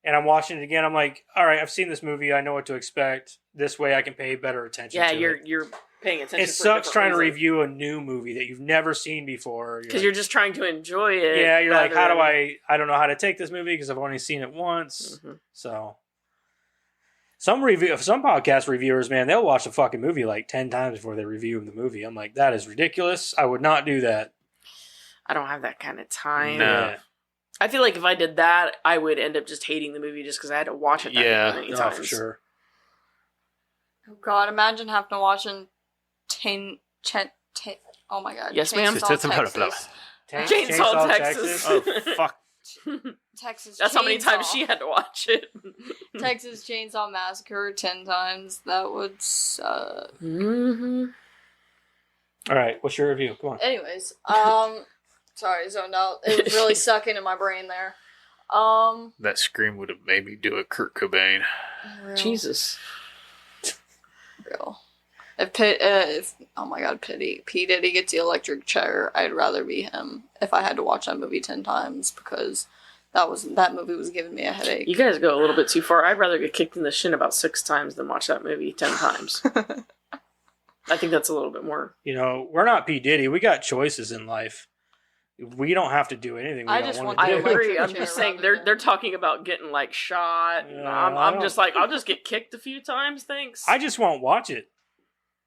Speaker 1: and I'm watching it again, I'm like, all right, I've seen this movie. I know what to expect. This way I can pay better attention
Speaker 2: Yeah,
Speaker 1: to it.
Speaker 2: you're paying attention.
Speaker 1: It sucks trying to review a new movie that you've never seen before.
Speaker 2: because you're just trying to enjoy it.
Speaker 1: yeah, you're like, how
Speaker 2: rather
Speaker 1: do I don't know how to take this movie because I've only seen it once.
Speaker 2: Mhm.
Speaker 1: So some podcast reviewers, man, they'll watch a fucking movie like 10 times before they review the movie. I'm like, that is ridiculous. I would not do that.
Speaker 2: I don't have that kind of time.
Speaker 3: No.
Speaker 1: Yeah.
Speaker 2: I feel like if I did that, I would end up just hating the movie just because I had to watch it that
Speaker 3: Yeah.
Speaker 2: many
Speaker 1: Oh,
Speaker 2: times.
Speaker 1: for sure.
Speaker 4: Oh God, imagine having to watch in oh my God.
Speaker 2: Yes, ma'am.
Speaker 4: Chainsaw, Texas.
Speaker 2: Chainsaw, Texas.
Speaker 3: Oh fuck!
Speaker 4: Texas
Speaker 2: That's how many times
Speaker 4: Chainsaw.
Speaker 2: she had to watch it.
Speaker 4: Texas Chainsaw Massacre 10 times. That would suck.
Speaker 2: Mm-hmm.
Speaker 1: All right, what's your review? Come on.
Speaker 4: Anyways, sorry, zoned out. It was really sucking in my brain there.
Speaker 3: That scream would have made me do a Kurt Cobain.
Speaker 4: Real,
Speaker 2: Jesus.
Speaker 4: real. If oh my God, P Diddy gets the electric chair, I'd rather be him if I had to watch that movie 10 times because that movie was giving me a headache.
Speaker 2: You guys go a little bit too far. I'd rather get kicked in the shin about 6 times than watch that movie 10 times. I think that's a little bit more.
Speaker 1: You know, we're not P. Diddy. We got choices in life. We don't have to do anything we
Speaker 4: I
Speaker 1: don't
Speaker 4: just
Speaker 1: want
Speaker 4: want
Speaker 1: to
Speaker 2: I
Speaker 1: do.
Speaker 4: the
Speaker 2: agree. I'm
Speaker 4: chair
Speaker 2: just saying
Speaker 4: rather
Speaker 2: they're
Speaker 4: than-
Speaker 2: talking about getting like shot. And
Speaker 1: Yeah, I
Speaker 2: I'm
Speaker 1: don't-
Speaker 2: just like I'll just get kicked a few times. Thanks.
Speaker 1: I just won't watch it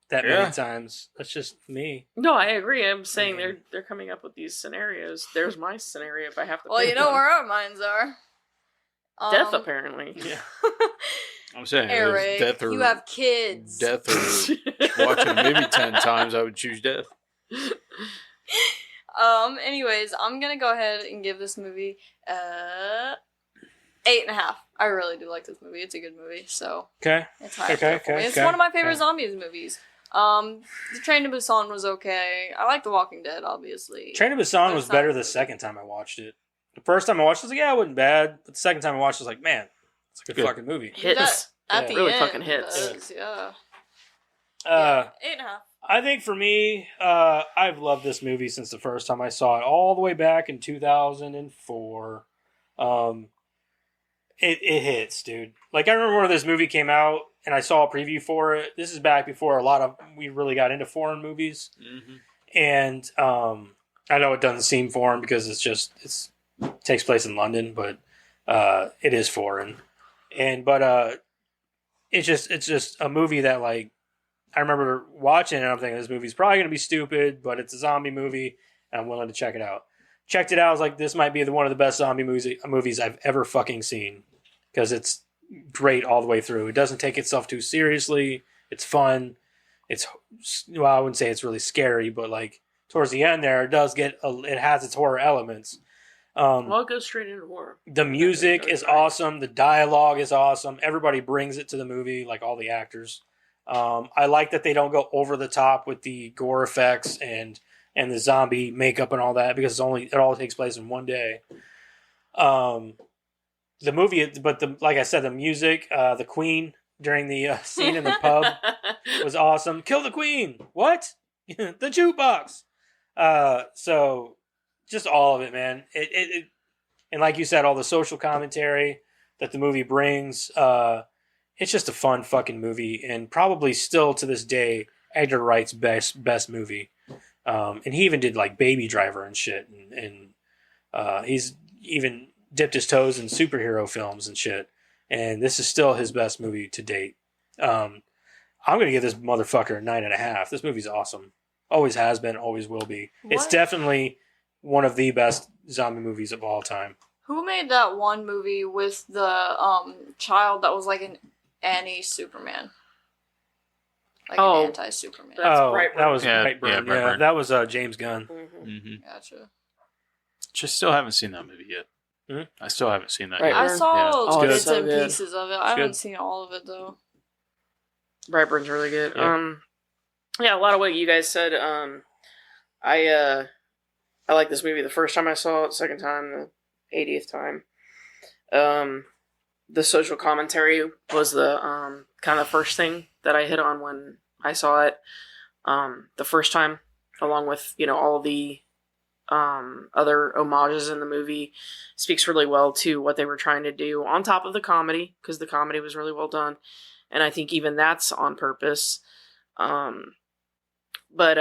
Speaker 1: that
Speaker 3: Yeah.
Speaker 1: many times. That's just me.
Speaker 2: No, I agree. I'm saying they're coming up with these scenarios. There's my scenario if I have to.
Speaker 4: Well,
Speaker 2: pick
Speaker 4: you know
Speaker 2: one.
Speaker 4: where our minds are.
Speaker 2: Death apparently.
Speaker 1: Yeah.
Speaker 3: I'm saying
Speaker 4: Eric,
Speaker 3: death or
Speaker 4: you have kids.
Speaker 3: death or watching a movie 10 times. I would choose death.
Speaker 4: Anyways, I'm gonna go ahead and give this movie 8.5. I really do like this movie. It's a good movie, so
Speaker 1: Okay.
Speaker 4: it's high up
Speaker 1: Okay,
Speaker 4: there for me.
Speaker 1: okay,
Speaker 4: It's
Speaker 1: okay,
Speaker 4: one of my favorite
Speaker 1: okay.
Speaker 4: zombies movies. The Train to Busan was okay. I like The Walking Dead, obviously.
Speaker 1: Train to Busan
Speaker 4: But
Speaker 1: was
Speaker 4: it's
Speaker 1: better
Speaker 4: not-
Speaker 1: the second time I watched it. The first time I watched it, I was like, yeah, it wasn't bad. But the second time I watched it, I was like, man, it's a good fucking movie.
Speaker 2: Hits.
Speaker 4: At the
Speaker 2: really
Speaker 4: end,
Speaker 2: fucking hits.
Speaker 4: Yeah.
Speaker 1: 8.5.
Speaker 4: I
Speaker 1: I think for me, I've loved this movie since the first time I saw it, all the way back in 2004. It hits, dude. Like, I remember when this movie came out and I saw a preview for it. This is back before we really got into foreign movies.
Speaker 3: Mm-hmm.
Speaker 1: And I know it doesn't seem foreign because it takes place in London, but it is foreign. But it's just a movie that, like, I remember watching it and I'm thinking this movie's probably going to be stupid, but it's a zombie movie and I'm willing to check it out. Checked it out. I was like, this might be one of the best zombie movies I've ever fucking seen because it's great all the way through. It doesn't take itself too seriously. It's fun. I wouldn't say it's really scary, but like towards the end there, it has its horror elements.
Speaker 2: Well, it goes straight into horror.
Speaker 1: The music is awesome. The dialogue is awesome. Everybody brings it to the movie, like all the actors. I like that they don't go over the top with the gore effects and the zombie makeup and all that because it all takes place in one day. The movie, like I said, the music, the Queen during the scene in the pub was awesome. Kill the Queen! What? The jukebox! So just all of it, man. It and like you said, all the social commentary that the movie brings. It's just a fun fucking movie, and probably still to this day, Edgar Wright's best movie. And he even did like Baby Driver and shit, and he's even dipped his toes in superhero films and shit. And this is still his best movie to date. I'm gonna give this motherfucker a 9.5. This movie's awesome. Always has been, always will be.
Speaker 4: What?
Speaker 1: It's definitely one of the best zombie movies of all time.
Speaker 4: Who made that one movie with the child that was like an anti-Superman? Like an anti-Superman.
Speaker 2: That's Brightburn.
Speaker 1: That was
Speaker 3: Yeah,
Speaker 1: Brightburn.
Speaker 3: Brightburn.
Speaker 1: Yeah, that was James Gunn.
Speaker 2: Mm-hmm.
Speaker 3: Mm-hmm.
Speaker 4: Gotcha.
Speaker 3: Just still haven't seen that movie yet.
Speaker 1: Mm-hmm.
Speaker 3: I still haven't seen that
Speaker 2: Right.
Speaker 3: yet.
Speaker 4: I saw
Speaker 1: It's
Speaker 4: bits
Speaker 2: good.
Speaker 4: and
Speaker 2: So good.
Speaker 4: pieces of it. I haven't seen all of it though.
Speaker 2: Brightburn's really good.
Speaker 1: Yeah.
Speaker 2: Yeah, a lot of what you guys said. I like this movie the first time I saw it, second time, the 80th time. The social commentary was the kind of the first thing that I hit on when I saw it the first time, along with all the other homages in the movie. Speaks really well to what they were trying to do on top of the comedy, because the comedy was really well done, and I think even that's on purpose. But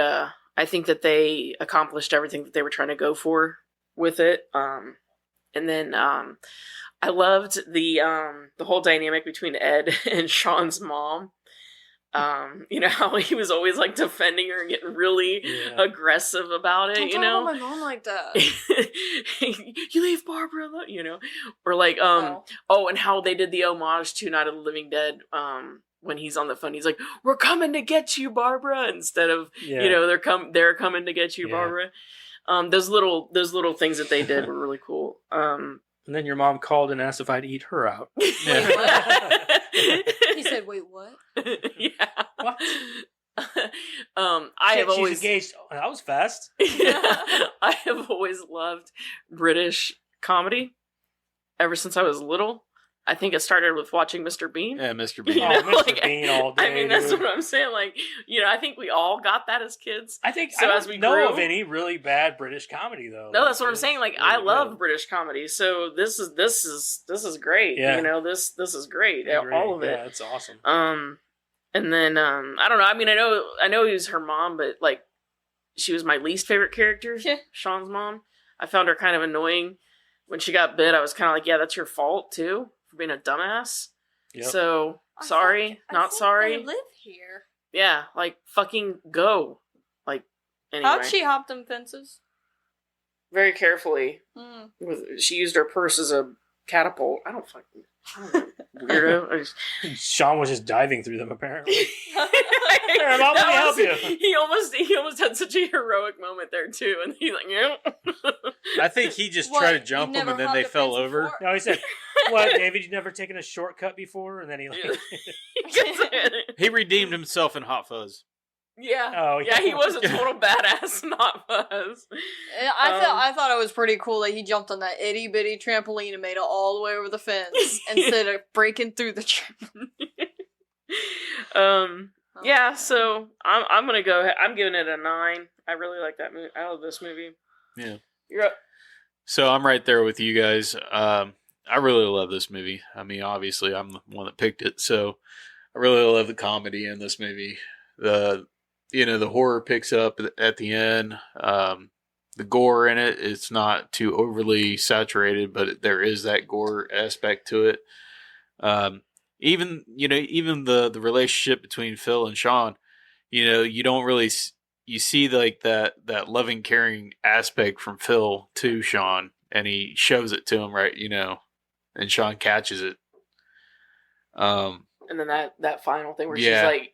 Speaker 2: I think that they accomplished everything that they were trying to go for with it. And then I loved the whole dynamic between Ed and Shaun's mom. How he was always like defending her and getting really aggressive about it.
Speaker 4: Don't talk about my mom like that.
Speaker 2: You leave Barbara alone, or like and how they did the homage to Night of the Living Dead. When he's on the phone, he's like, "We're coming to get you, Barbara," instead of they're coming to get you, Barbara. Those little things that they did were really cool.
Speaker 1: And then your mom called and asked if I'd eat her out.
Speaker 4: Wait, what? He said, "Wait, what?"
Speaker 2: Yeah.
Speaker 1: What?
Speaker 2: I have always
Speaker 1: she's engaged. Oh, that was fast.
Speaker 2: I have always loved British comedy ever since I was little. I think it started with watching Mr. Bean.
Speaker 3: Yeah, Mr. Bean.
Speaker 1: Mr. Bean all day.
Speaker 2: I mean, that's
Speaker 1: dude.
Speaker 2: what I'm saying. Like, I think we all got that as kids.
Speaker 1: I think
Speaker 2: so.
Speaker 1: I
Speaker 2: As we
Speaker 1: don't know
Speaker 2: grew,
Speaker 1: of any really bad British comedy though.
Speaker 2: No, that's what I'm saying. Like,
Speaker 1: really
Speaker 2: I love
Speaker 1: good.
Speaker 2: British comedy, so this is great.
Speaker 1: Yeah.
Speaker 2: This is great.
Speaker 1: Great.
Speaker 2: All of it.
Speaker 1: Yeah, it's awesome.
Speaker 2: And then I don't know. I mean, I know he was her mom, but like, she was my least favorite character.
Speaker 4: Yeah.
Speaker 2: Sean's mom. I found her kind of annoying. When she got bit, I was kind of like, yeah, that's your fault too, for being a dumbass.
Speaker 1: Yep.
Speaker 2: So sorry, not sorry.
Speaker 4: They live here.
Speaker 2: Yeah, like fucking go. Like anyway.
Speaker 4: How'd she hop them fences?
Speaker 2: Very carefully.
Speaker 4: Mm.
Speaker 2: She used her purse as a catapult. I don't know. Weirdo.
Speaker 1: Shaun was just diving through them apparently.
Speaker 2: Here,
Speaker 1: Mom, let me help you.
Speaker 2: He almost had such a heroic moment there too, and he's like, yeah.
Speaker 3: I think he just
Speaker 4: What,
Speaker 3: tried to
Speaker 4: you
Speaker 3: jump them
Speaker 4: never
Speaker 3: and then
Speaker 4: hopped
Speaker 3: they
Speaker 4: a
Speaker 3: fell
Speaker 4: fence
Speaker 3: over.
Speaker 4: before?
Speaker 1: No, he said, "What, David? You never taken a shortcut before?" And then he like,
Speaker 3: He redeemed himself in Hot Fuzz.
Speaker 2: Yeah.
Speaker 1: Oh,
Speaker 2: yeah. He was a total badass, not Buzz.
Speaker 4: I thought it was pretty cool that he jumped on that itty bitty trampoline and made it all the way over the fence instead of breaking through the trampoline.
Speaker 2: Yeah, so I'm gonna go ahead. I'm giving it a 9. I really like that movie. I love this movie.
Speaker 3: Yeah.
Speaker 2: You're up.
Speaker 3: So I'm right there with you guys. I really love this movie. I mean, obviously, I'm the one that picked it, so I really love the comedy in this movie. The horror picks up at the end. The gore in it, it's not too overly saturated, but there is that gore aspect to it. Even the relationship between Phil and Shaun, you don't really you see like that loving, caring aspect from Phil to Shaun, and he shows it to him, right? And Shaun catches it.
Speaker 2: And then that final thing where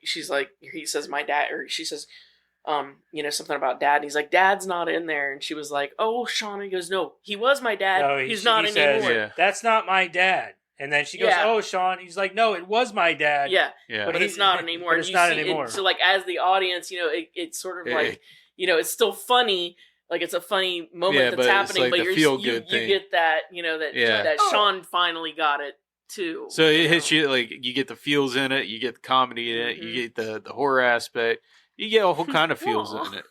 Speaker 2: she's like, he says my dad, or she says, something about dad. And he's like, Dad's not in there, and she was like, oh, Shaun. And he goes, no, he was my dad.
Speaker 1: No,
Speaker 2: he's not anymore.
Speaker 1: Says, that's not my dad. And then she goes, oh, Shaun. He's like, no, it was my dad.
Speaker 2: Yeah. But it's not anymore.
Speaker 1: But it's not anymore.
Speaker 2: So, like, as the audience, it's sort of like, it's still funny. Like, it's a funny moment that's happening,
Speaker 3: like
Speaker 2: but you get that, that Shaun finally got it, too.
Speaker 3: So it hits you, like, you get the feels in it, you get the comedy in it, you get the horror aspect, you get a whole kind of feels in it,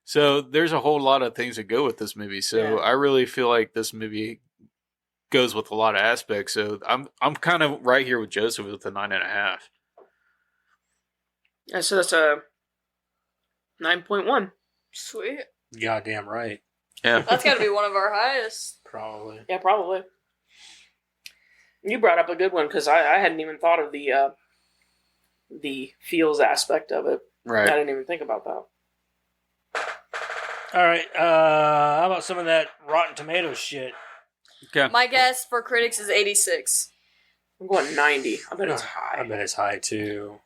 Speaker 3: So there's a whole lot of things that go with this movie. So I really feel like this movie goes with a lot of aspects. So I'm kind of right here with Joseph with the 9.5.
Speaker 2: Yeah, so that's a 9.1.
Speaker 4: Sweet.
Speaker 1: Goddamn right.
Speaker 3: Yeah.
Speaker 4: That's got to be one of our highest.
Speaker 1: Probably.
Speaker 2: Yeah, probably. You brought up a good one because I hadn't even thought of the feels aspect of it.
Speaker 3: Right.
Speaker 2: I didn't even think about that.
Speaker 1: All right. How about some of that Rotten Tomatoes shit?
Speaker 3: Okay.
Speaker 4: My guess for critics is 86.
Speaker 2: I'm going 90. I bet it's high.
Speaker 1: I bet it's high too.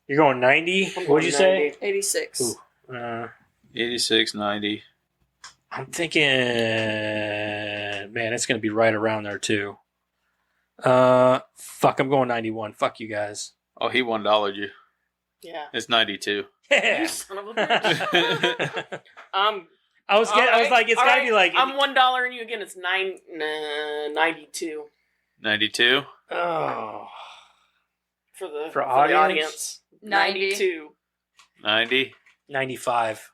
Speaker 1: You're going 90? What'd you
Speaker 2: 90.
Speaker 1: say?
Speaker 4: 86.
Speaker 1: Ooh.
Speaker 3: 86, 90.
Speaker 1: I'm thinking, man, it's going to be right around there too. Fuck, I'm going 91. Fuck you guys.
Speaker 3: Oh, he $1'd you.
Speaker 2: Yeah.
Speaker 3: It's 92.
Speaker 1: Yeah.
Speaker 2: You son of a bitch.
Speaker 1: I was like, it's got to be like.
Speaker 2: I'm $1 and you again. It's 92.
Speaker 3: 92?
Speaker 1: Oh.
Speaker 2: For the
Speaker 1: audience?
Speaker 2: 92.
Speaker 3: 90?
Speaker 1: 95.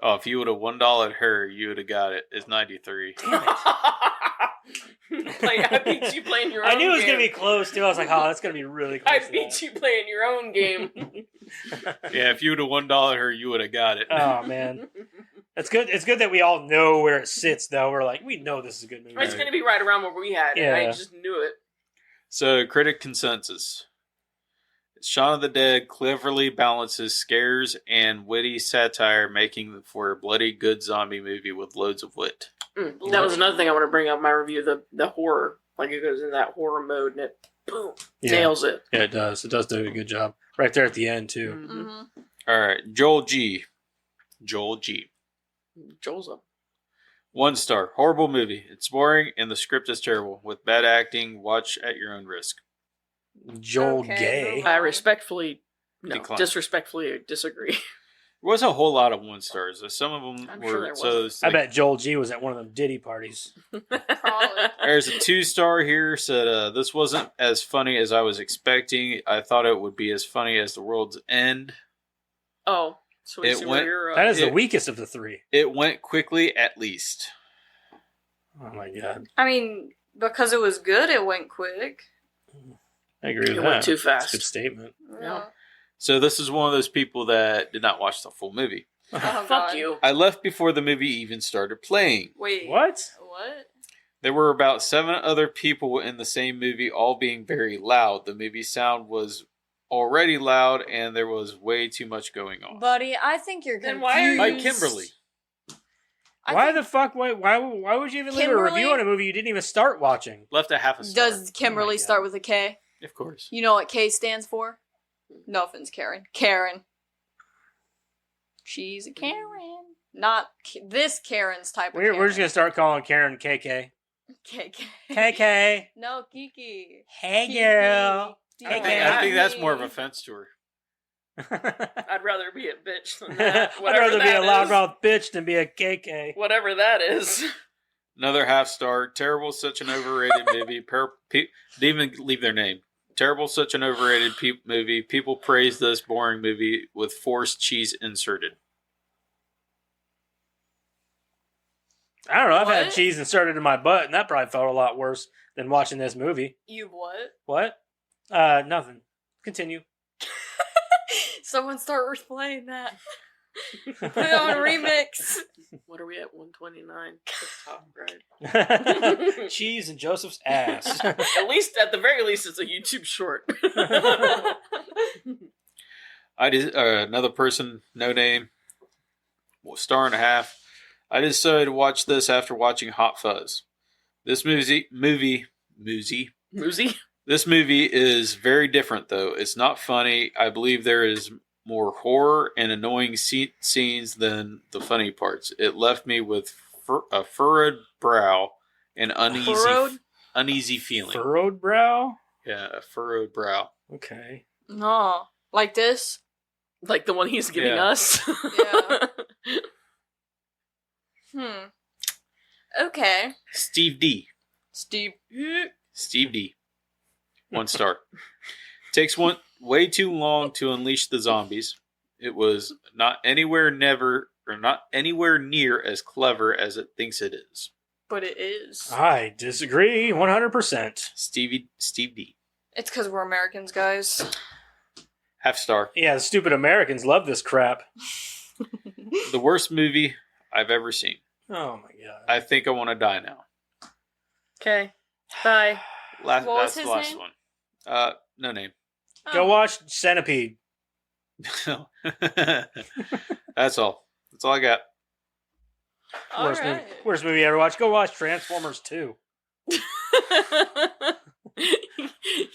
Speaker 3: Oh, if you would have $1'd her, you would have got it. It's 93.
Speaker 1: Damn it.
Speaker 2: I beat you playing your own game.
Speaker 1: I knew it was going to be close too. I was like, oh, that's going to be really close.
Speaker 2: I beat you playing your own game.
Speaker 3: Yeah, if you would have $1'd her, you would have got it.
Speaker 1: Oh, man. It's good. It's good that we all know where it sits, though. We're like, we know this is a good movie.
Speaker 2: It's going to be right around where we had it.
Speaker 1: Yeah.
Speaker 2: I just knew it.
Speaker 3: So, critic consensus. Shaun of the Dead cleverly balances scares and witty satire, making for a bloody good zombie movie with loads of wit.
Speaker 2: That was another thing I want to bring up in my review, the horror. Like, it goes in that horror mode and it, boom, nails it.
Speaker 1: Yeah, it does. It does do a good job. Right there at the end, too.
Speaker 2: Mm-hmm.
Speaker 3: All right, Joel G.
Speaker 2: Joel's up.
Speaker 3: 1 star. Horrible movie. It's boring and the script is terrible. With bad acting, watch at your own risk.
Speaker 1: Joel
Speaker 4: Okay,
Speaker 1: Gay.
Speaker 2: I disrespectfully disagree.
Speaker 3: There was a whole lot of 1 stars. Some of them
Speaker 2: I'm
Speaker 3: were.
Speaker 2: sure there
Speaker 3: So
Speaker 2: was.
Speaker 3: it's
Speaker 1: I
Speaker 3: like,
Speaker 1: bet Joel G was at one of them Diddy parties.
Speaker 4: Probably.
Speaker 3: there's a 2 star here. Said this wasn't as funny as I was expecting. I thought it would be as funny as The World's End.
Speaker 2: Oh, so
Speaker 3: It went-
Speaker 1: That is the weakest of the 3.
Speaker 3: It went quickly, at least.
Speaker 1: Oh, my God.
Speaker 4: I mean, because it was good, it went quick.
Speaker 1: I agree with
Speaker 2: It
Speaker 1: that.
Speaker 2: went too
Speaker 1: That's a
Speaker 2: fast.
Speaker 1: good statement.
Speaker 2: Yeah.
Speaker 3: So this is one of those people that did not watch the full movie.
Speaker 4: Oh,
Speaker 2: Fuck
Speaker 4: God.
Speaker 2: you.
Speaker 3: I left before the movie even started playing.
Speaker 4: Wait.
Speaker 1: What?
Speaker 4: What?
Speaker 3: There were about 7 other people in the same movie, all being very loud. The movie sound was already loud, and there was way too much going on.
Speaker 4: Buddy, I think you're
Speaker 2: Then
Speaker 4: confused.
Speaker 2: why are you-
Speaker 3: Mike Kimberly.
Speaker 1: Why the fuck? Why would you even leave a
Speaker 4: Kimberly?
Speaker 1: review on a movie you didn't even start watching?
Speaker 3: Left a half a star.
Speaker 4: Does Kimberly
Speaker 1: Oh my God.
Speaker 4: start with a K?
Speaker 3: Of course.
Speaker 4: You know what K stands for? No offense, Karen. Karen. She's a Karen. Not this Karen's type of
Speaker 1: We're
Speaker 4: Karen.
Speaker 1: just gonna start calling Karen KK.
Speaker 4: KK.
Speaker 1: KK.
Speaker 4: No, Kiki.
Speaker 1: Hey
Speaker 4: Kiki.
Speaker 1: girl.
Speaker 3: I
Speaker 1: KK.
Speaker 3: think that's more of offense to her.
Speaker 2: I'd rather be a bitch than that.
Speaker 1: I'd rather be a loudmouth bitch than be a KK.
Speaker 2: Whatever that is.
Speaker 3: Another half star. Terrible, such an overrated movie. Didn't even leave their name. Terrible, such an overrated movie. People praise this boring movie with forced cheese inserted.
Speaker 1: I don't know. I've had cheese inserted in my butt, and that probably felt a lot worse than watching this movie.
Speaker 4: You've what?
Speaker 1: What? Nothing. Continue.
Speaker 4: Someone start replaying that. Put it on remix.
Speaker 2: What are we at? 129. Top right.
Speaker 1: Cheese and Joseph's ass.
Speaker 2: At the very least, it's a YouTube short.
Speaker 3: Another person, no name, star and a half. I decided to watch this after watching Hot Fuzz. This movie. This movie is very different, though. It's not funny. I believe there is more horror and annoying scenes than the funny parts. It left me with a furrowed brow and uneasy feeling.
Speaker 1: Furrowed brow?
Speaker 3: Yeah, a furrowed brow.
Speaker 1: Okay.
Speaker 4: No, like this?
Speaker 2: Like the one he's giving us?
Speaker 4: Yeah. Okay.
Speaker 3: Steve D.
Speaker 4: Steve
Speaker 3: D. 1 star. Takes way too long to unleash the zombies. It was not anywhere near as clever as it thinks it is.
Speaker 4: But it is.
Speaker 1: I disagree 100%.
Speaker 3: Steve D.
Speaker 4: It's because we're Americans, guys.
Speaker 3: Half star.
Speaker 1: Yeah, the stupid Americans love this crap.
Speaker 3: The worst movie I've ever seen.
Speaker 1: Oh my god.
Speaker 3: I think I want to die now.
Speaker 2: Okay. Bye.
Speaker 3: That's the last one. No name.
Speaker 1: Go watch Centipede.
Speaker 3: That's all. That's all I got.
Speaker 1: Worst movie I ever watched. Go watch Transformers 2.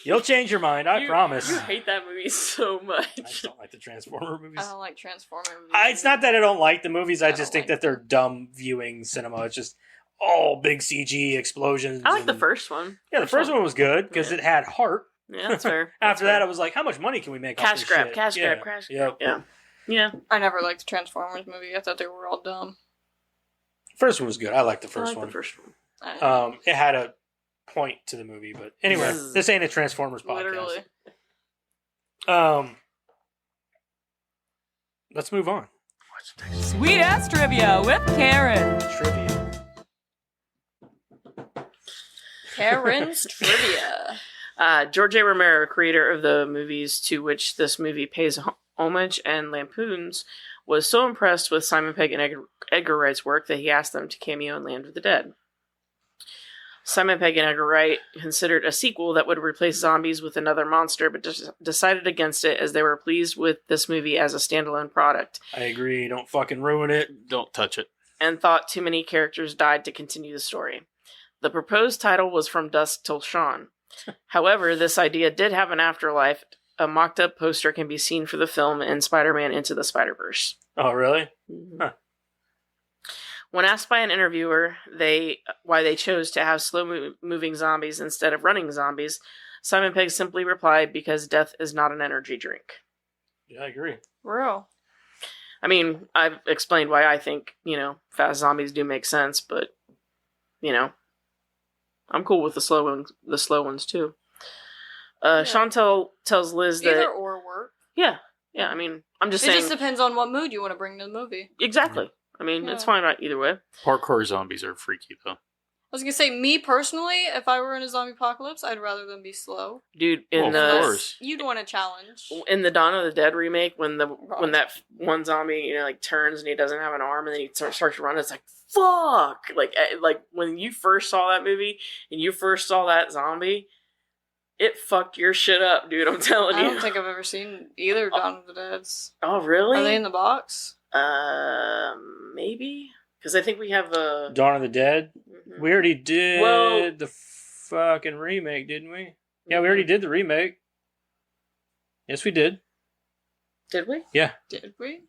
Speaker 1: You'll change your mind, I promise.
Speaker 2: You hate that movie so much.
Speaker 1: I just don't like the Transformer movies.
Speaker 4: I don't like Transformer movies.
Speaker 1: It's not that I don't like the movies. I just think that they're dumb viewing cinema. It's just all big CG explosions.
Speaker 2: I like the first one.
Speaker 1: Yeah, the first one was good because it had heart.
Speaker 2: Yeah, that's fair.
Speaker 1: After that, I was like, how much money can we make off this shit?
Speaker 2: Cash grab. Yeah.
Speaker 4: I never liked the Transformers movie. I thought they were all dumb.
Speaker 1: First one was good. I liked the first one.
Speaker 2: The first one.
Speaker 1: It had a point to the movie, but anyway, this ain't a Transformers podcast.
Speaker 4: Literally.
Speaker 1: Let's move on.
Speaker 9: Sweet ass trivia with Karen.
Speaker 1: Trivia.
Speaker 4: Karen's trivia.
Speaker 2: George A. Romero, creator of the movies to which this movie pays homage and lampoons, was so impressed with Simon Pegg and Edgar Wright's work that he asked them to cameo in Land of the Dead. Simon Pegg and Edgar Wright considered a sequel that would replace zombies with another monster, but decided against it as they were pleased with this movie as a standalone product.
Speaker 1: I agree. Don't fucking ruin it.
Speaker 3: Don't touch it.
Speaker 2: And thought too many characters died to continue the story. The proposed title was From Dusk Till Shaun. However, this idea did have an afterlife. A mocked-up poster can be seen for the film in Spider-Man Into the Spider-Verse.
Speaker 1: Oh, really?
Speaker 2: Mm-hmm.
Speaker 1: Huh.
Speaker 2: When asked by an interviewer why they chose to have slow-moving zombies instead of running zombies, Simon Pegg simply replied, because death is not an energy drink.
Speaker 1: Yeah, I agree.
Speaker 4: Real.
Speaker 2: I mean, I've explained why I think, fast zombies do make sense, but, I'm cool with the slow ones too. Shaun tells Liz that
Speaker 4: either or work.
Speaker 2: Yeah. I mean, I'm just saying.
Speaker 4: It just depends on what mood you want to bring to the movie.
Speaker 2: Exactly. I mean, it's fine either way.
Speaker 3: Parkour zombies are freaky though.
Speaker 4: I was gonna say, me personally, if I were in a zombie apocalypse, I'd rather them be slow.
Speaker 2: Dude,
Speaker 4: you'd want a challenge.
Speaker 2: In the Dawn of the Dead remake, when that one zombie turns and he doesn't have an arm and then he starts to run, it's like fuck. Like when you first saw that movie and you first saw that zombie, it fucked your shit up, dude. I'm telling you.
Speaker 4: I don't think I've ever seen either Dawn of the Deads.
Speaker 2: Oh, really?
Speaker 4: Are they in the box?
Speaker 2: Maybe. Because I think we have a
Speaker 1: Dawn of the Dead.
Speaker 2: Mm-hmm.
Speaker 1: We already did the fucking remake, didn't we? Yeah, we already did the remake. Yes, we did.
Speaker 2: Did we?
Speaker 1: Yeah.
Speaker 4: Did we?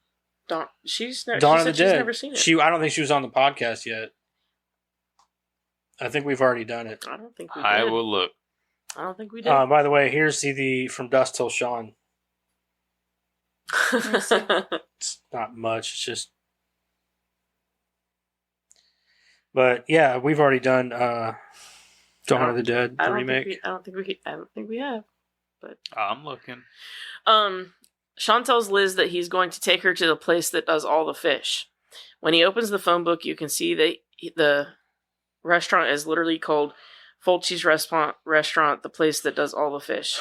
Speaker 1: Dawn of the Dead.
Speaker 2: She's never seen it.
Speaker 1: I don't think she was on the podcast yet. I think we've already done it.
Speaker 2: I don't think we did.
Speaker 3: I will look.
Speaker 2: I don't think we did.
Speaker 1: By the way, here's the From Dusk Till Shaun. It's not much. It's just. But yeah, we've already done Dawn of the Dead, the remake.
Speaker 2: I don't think we have. But
Speaker 3: I'm looking.
Speaker 2: Shaun tells Liz that he's going to take her to the place that does all the fish. When he opens the phone book, you can see that the restaurant is literally called Fulci's Restaurant, the place that does all the fish.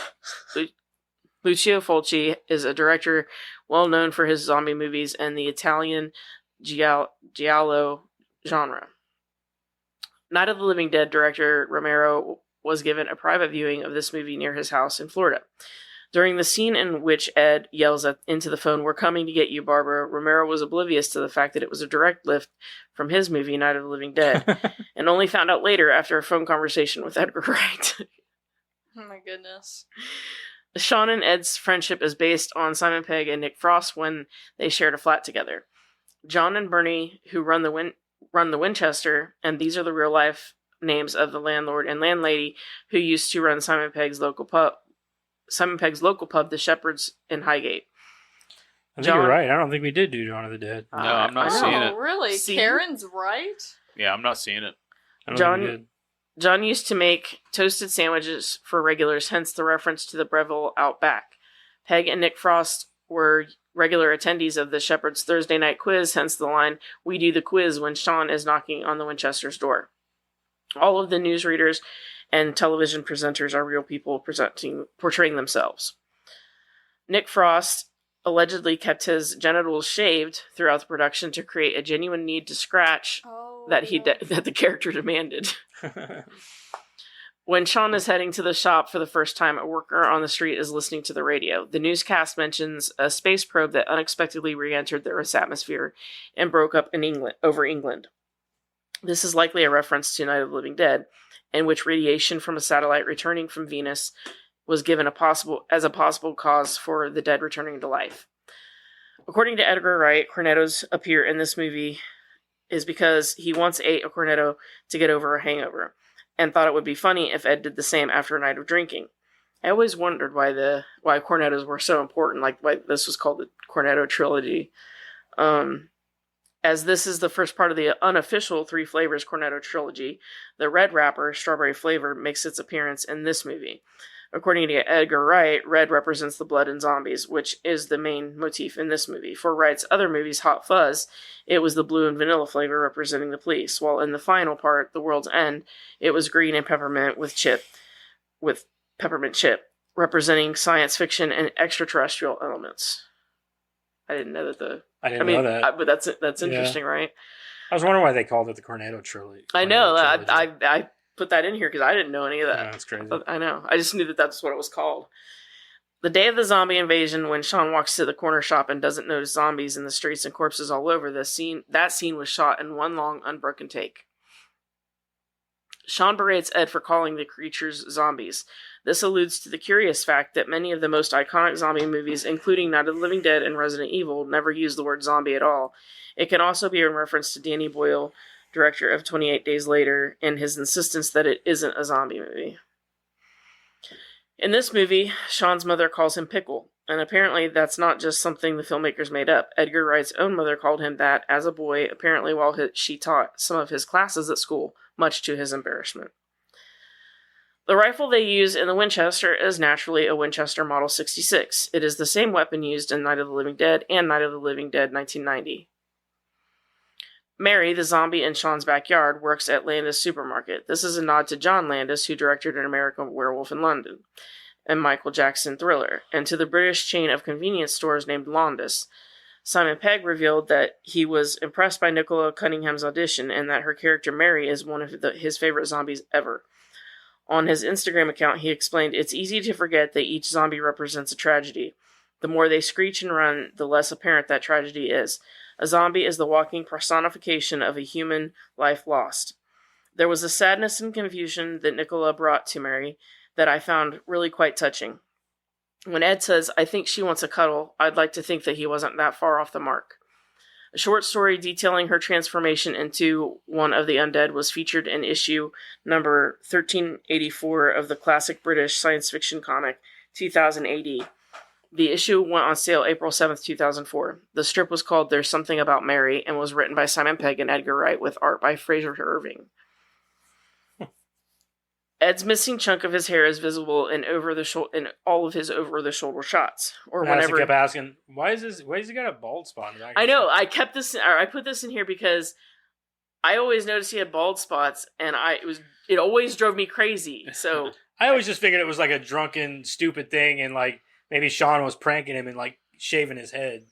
Speaker 2: Lucio Fulci is a director well known for his zombie movies and the Italian giallo genre. Night of the Living Dead director Romero was given a private viewing of this movie near his house in Florida. During the scene in which Ed yells into the phone, "We're coming to get you, Barbara," Romero was oblivious to the fact that it was a direct lift from his movie, Night of the Living Dead, and only found out later after a phone conversation with Edgar Wright.
Speaker 4: Oh my goodness.
Speaker 2: Shaun and Ed's friendship is based on Simon Pegg and Nick Frost when they shared a flat together. John and Bernie, who run the Winchester, and these are the real-life names of the landlord and landlady who used to run Simon Pegg's local pub, The Shepherds in Highgate.
Speaker 1: I think you're right. I don't think we did do Dawn of the Dead.
Speaker 3: No, I'm not seeing it.
Speaker 4: Oh, really?
Speaker 2: See?
Speaker 4: Karen's right?
Speaker 3: Yeah, I'm not seeing it.
Speaker 1: I don't think we did.
Speaker 2: John used to make toasted sandwiches for regulars, hence the reference to the Breville Outback. Pegg and Nick Frost were regular attendees of the Shepherd's Thursday night quiz, hence the line, "We do the quiz when Shaun is knocking on the Winchester's door." All of the newsreaders and television presenters are real people portraying themselves. Nick Frost allegedly kept his genitals shaved throughout the production to create a genuine need to scratch that the character demanded. When Shaun is heading to the shop for the first time, a worker on the street is listening to the radio. The newscast mentions a space probe that unexpectedly re-entered the Earth's atmosphere and broke up over England. This is likely a reference to Night of the Living Dead, in which radiation from a satellite returning from Venus was given as a possible cause for the dead returning to life. According to Edgar Wright, cornettos appear in this movie is because he once ate a cornetto to get over a hangover, and thought it would be funny if Ed did the same after a night of drinking. I always wondered why cornettos were so important, like why this was called the Cornetto Trilogy. As this is the first part of the unofficial Three Flavors Cornetto Trilogy, the red wrapper, strawberry flavor, makes its appearance in this movie. According to Edgar Wright, red represents the blood and zombies, which is the main motif in this movie. For Wright's other movies, Hot Fuzz, it was the blue and vanilla flavor representing the police, while in the final part, The World's End, it was green and peppermint with peppermint chip, representing science fiction and extraterrestrial elements. I didn't know that
Speaker 1: I didn't know that.
Speaker 2: But that's interesting, right?
Speaker 1: I was wondering why they called it the Cornetto Trilogy.
Speaker 2: I know. I put that in here because I didn't know any of that.
Speaker 1: Yeah, that's crazy.
Speaker 2: I know. I just knew that that's what it was called. The day of the zombie invasion, when Shaun walks to the corner shop and doesn't notice zombies in the streets and corpses all over, that scene was shot in one long, unbroken take. Shaun berates Ed for calling the creatures zombies. This alludes to the curious fact that many of the most iconic zombie movies, including Night of the Living Dead and Resident Evil, never use the word zombie at all. It can also be in reference to Danny Boyle, director of 28 Days Later, and his insistence that it isn't a zombie movie. In this movie, Shaun's mother calls him Pickle, and apparently that's not just something the filmmakers made up. Edgar Wright's own mother called him that as a boy, apparently while she taught some of his classes at school, much to his embarrassment. The rifle they use in the Winchester is naturally a Winchester Model 66. It is the same weapon used in Night of the Living Dead and Night of the Living Dead 1990. Mary, the zombie in Shaun's backyard, works at Landis Supermarket. This is a nod to John Landis, who directed An American Werewolf in London and Michael Jackson Thriller, and to the British chain of convenience stores named Londis. Simon Pegg revealed that he was impressed by Nicola Cunningham's audition and that her character Mary is one of his favorite zombies ever. On his Instagram account, he explained, "It's easy to forget that each zombie represents a tragedy. The more they screech and run, the less apparent that tragedy is. A zombie is the walking personification of a human life lost." There was a sadness and confusion that Nicola brought to Mary that I found really quite touching. When Ed says, "I think she wants a cuddle," I'd like to think that he wasn't that far off the mark. A short story detailing her transformation into one of the undead was featured in issue number 1384 of the classic British science fiction comic 2000 AD. The issue went on sale April 7th, 2004. The strip was called There's Something About Mary and was written by Simon Pegg and Edgar Wright with art by Fraser Irving. Ed's missing chunk of his hair is visible in all of his over-the-shoulder shots. Or whenever
Speaker 1: I kept asking, why is he got a bald spot in the back?
Speaker 2: I know. I put this in here because I always noticed he had bald spots, and it always drove me crazy. So
Speaker 1: I always just figured it was like a drunken, stupid thing, and like maybe Shaun was pranking him and like shaving his head.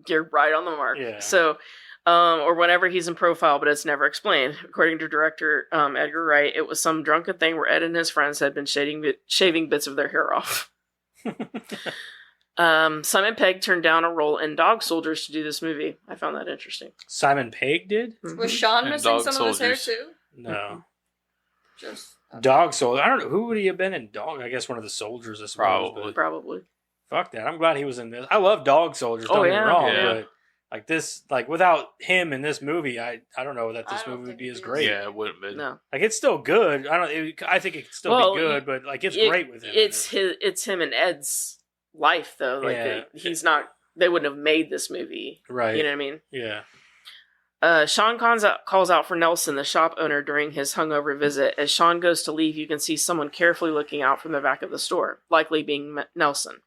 Speaker 2: You're right on the mark.
Speaker 1: Yeah.
Speaker 2: So, or whenever he's in profile, but it's never explained. According to director Edgar Wright, it was some drunken thing where Ed and his friends had been shaving bits of their hair off. Simon Pegg turned down a role in Dog Soldiers to do this movie. I found that interesting.
Speaker 1: Simon Pegg did?
Speaker 2: Mm-hmm.
Speaker 4: Was Shaun missing some
Speaker 3: Soldiers.
Speaker 4: of his hair too?
Speaker 1: No.
Speaker 4: Just
Speaker 1: Dog Soldier. I don't know. Who would he have been in Dog? I guess one of the soldiers, I suppose.
Speaker 2: Probably.
Speaker 1: Fuck that. I'm glad he was in this. I love Dog Soldiers. Don't get me wrong.
Speaker 3: Yeah.
Speaker 1: But like this, like without him in this movie, I don't know that this movie would be as great.
Speaker 3: Yeah, it wouldn't be.
Speaker 2: No.
Speaker 1: Like it's still good. I think it could still be good, but like it's great with him.
Speaker 2: It's him and Ed's life though. Like they wouldn't have made this movie.
Speaker 1: Right.
Speaker 2: You know what I mean?
Speaker 1: Yeah.
Speaker 2: Shaun calls out for Nelson, the shop owner, during his hungover visit. As Shaun goes to leave, you can see someone carefully looking out from the back of the store, likely being Nelson.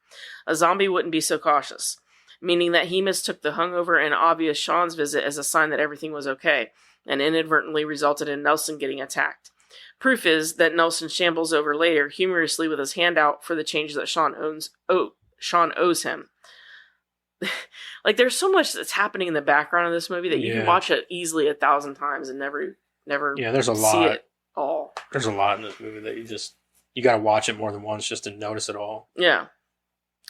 Speaker 2: A zombie wouldn't be so cautious, meaning that he mistook the hungover and obvious Shaun's visit as a sign that everything was okay, and inadvertently resulted in Nelson getting attacked. Proof is that Nelson shambles over later, humorously with his hand out for the change that Shaun owes him. Like, there's so much that's happening in the background of this movie that you can watch it easily 1,000 times and never
Speaker 1: there's a
Speaker 2: see
Speaker 1: lot.
Speaker 2: it all.
Speaker 1: There's a lot in this movie that you got to watch it more than once just to notice it all.
Speaker 2: Yeah.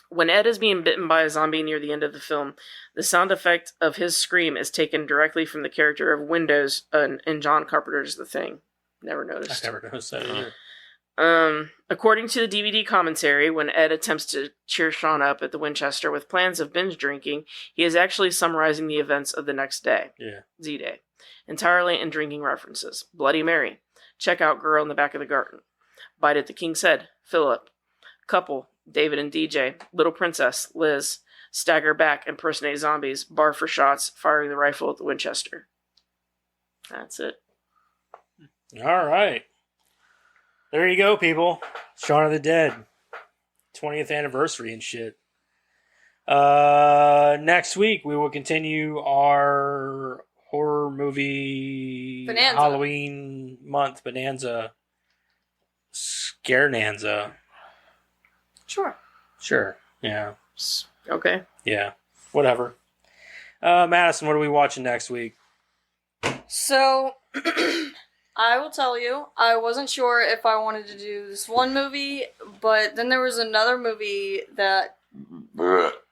Speaker 2: When Ed is being bitten by a zombie near the end of the film, the sound effect of his scream is taken directly from the character of Windows in John Carpenter's The Thing. Never noticed.
Speaker 1: I never noticed that either.
Speaker 2: According to the DVD commentary, when Ed attempts to cheer Shaun up at the Winchester with plans of binge drinking, he is actually summarizing the events of the next day, Z-Day, entirely in drinking references. Bloody Mary, check out girl in the back of the garden, bite at the king's head, Philip, couple, David and DJ, little princess, Liz, stagger back, impersonate zombies, bar for shots, firing the rifle at the Winchester. That's it.
Speaker 1: All right. There you go, people. Shaun of the Dead. 20th anniversary and shit. Next week, we will continue our horror movie
Speaker 4: Bonanza.
Speaker 1: Halloween month bonanza. Scarenanza. Sure. Yeah.
Speaker 2: Okay.
Speaker 1: Yeah. Whatever. Madison, what are we watching next week?
Speaker 4: So, I will tell you, I wasn't sure if I wanted to do this one movie, but then there was another movie that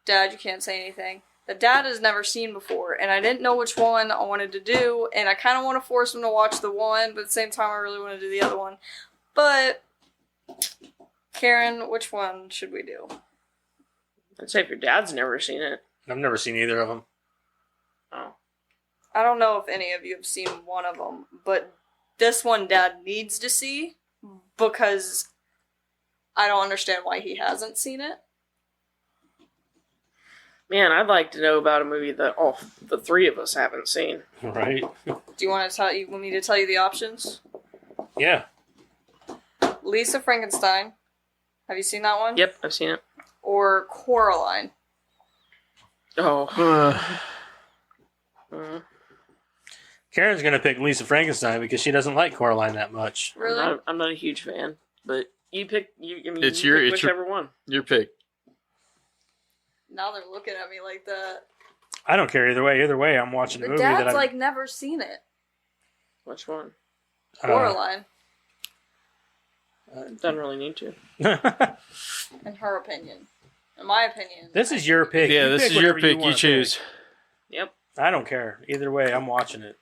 Speaker 4: Dad, you can't say anything, that Dad has never seen before, and I didn't know which one I wanted to do, and I kind of want to force him to watch the one, but at the same time I really want to do the other one. But, Karen, which one should we do?
Speaker 2: I'd say if your dad's never seen it.
Speaker 1: I've never seen either of them.
Speaker 2: Oh.
Speaker 4: I don't know if any of you have seen one of them, but this one Dad needs to see because I don't understand why he hasn't seen it.
Speaker 2: Man, I'd like to know about a movie that all the three of us haven't seen.
Speaker 1: Right.
Speaker 4: Do you want me to tell you the options?
Speaker 1: Yeah.
Speaker 4: Lisa Frankenstein. Have you seen that one?
Speaker 2: Yep, I've seen it.
Speaker 4: Or Coraline.
Speaker 2: Oh.
Speaker 1: Karen's going to pick Lisa Frankenstein because she doesn't like Coraline that much.
Speaker 4: Really?
Speaker 2: I'm not a huge fan, but you pick.
Speaker 3: It's
Speaker 2: you
Speaker 3: your
Speaker 2: pick whichever one.
Speaker 3: Your pick.
Speaker 4: Now they're looking at me like that.
Speaker 1: I don't care either way. Either way, I'm watching a
Speaker 4: But
Speaker 1: movie that
Speaker 4: Dad's
Speaker 1: I've...
Speaker 4: never seen it.
Speaker 2: Which one?
Speaker 4: Coraline.
Speaker 2: Doesn't really need to.
Speaker 4: In her opinion. In my opinion.
Speaker 1: This is your pick.
Speaker 3: Yeah,
Speaker 1: You
Speaker 3: this
Speaker 1: pick
Speaker 3: is your
Speaker 1: whatever
Speaker 3: pick. You
Speaker 1: wanna
Speaker 3: choose.
Speaker 2: Yep.
Speaker 1: pick. I don't care. Either way, I'm watching it.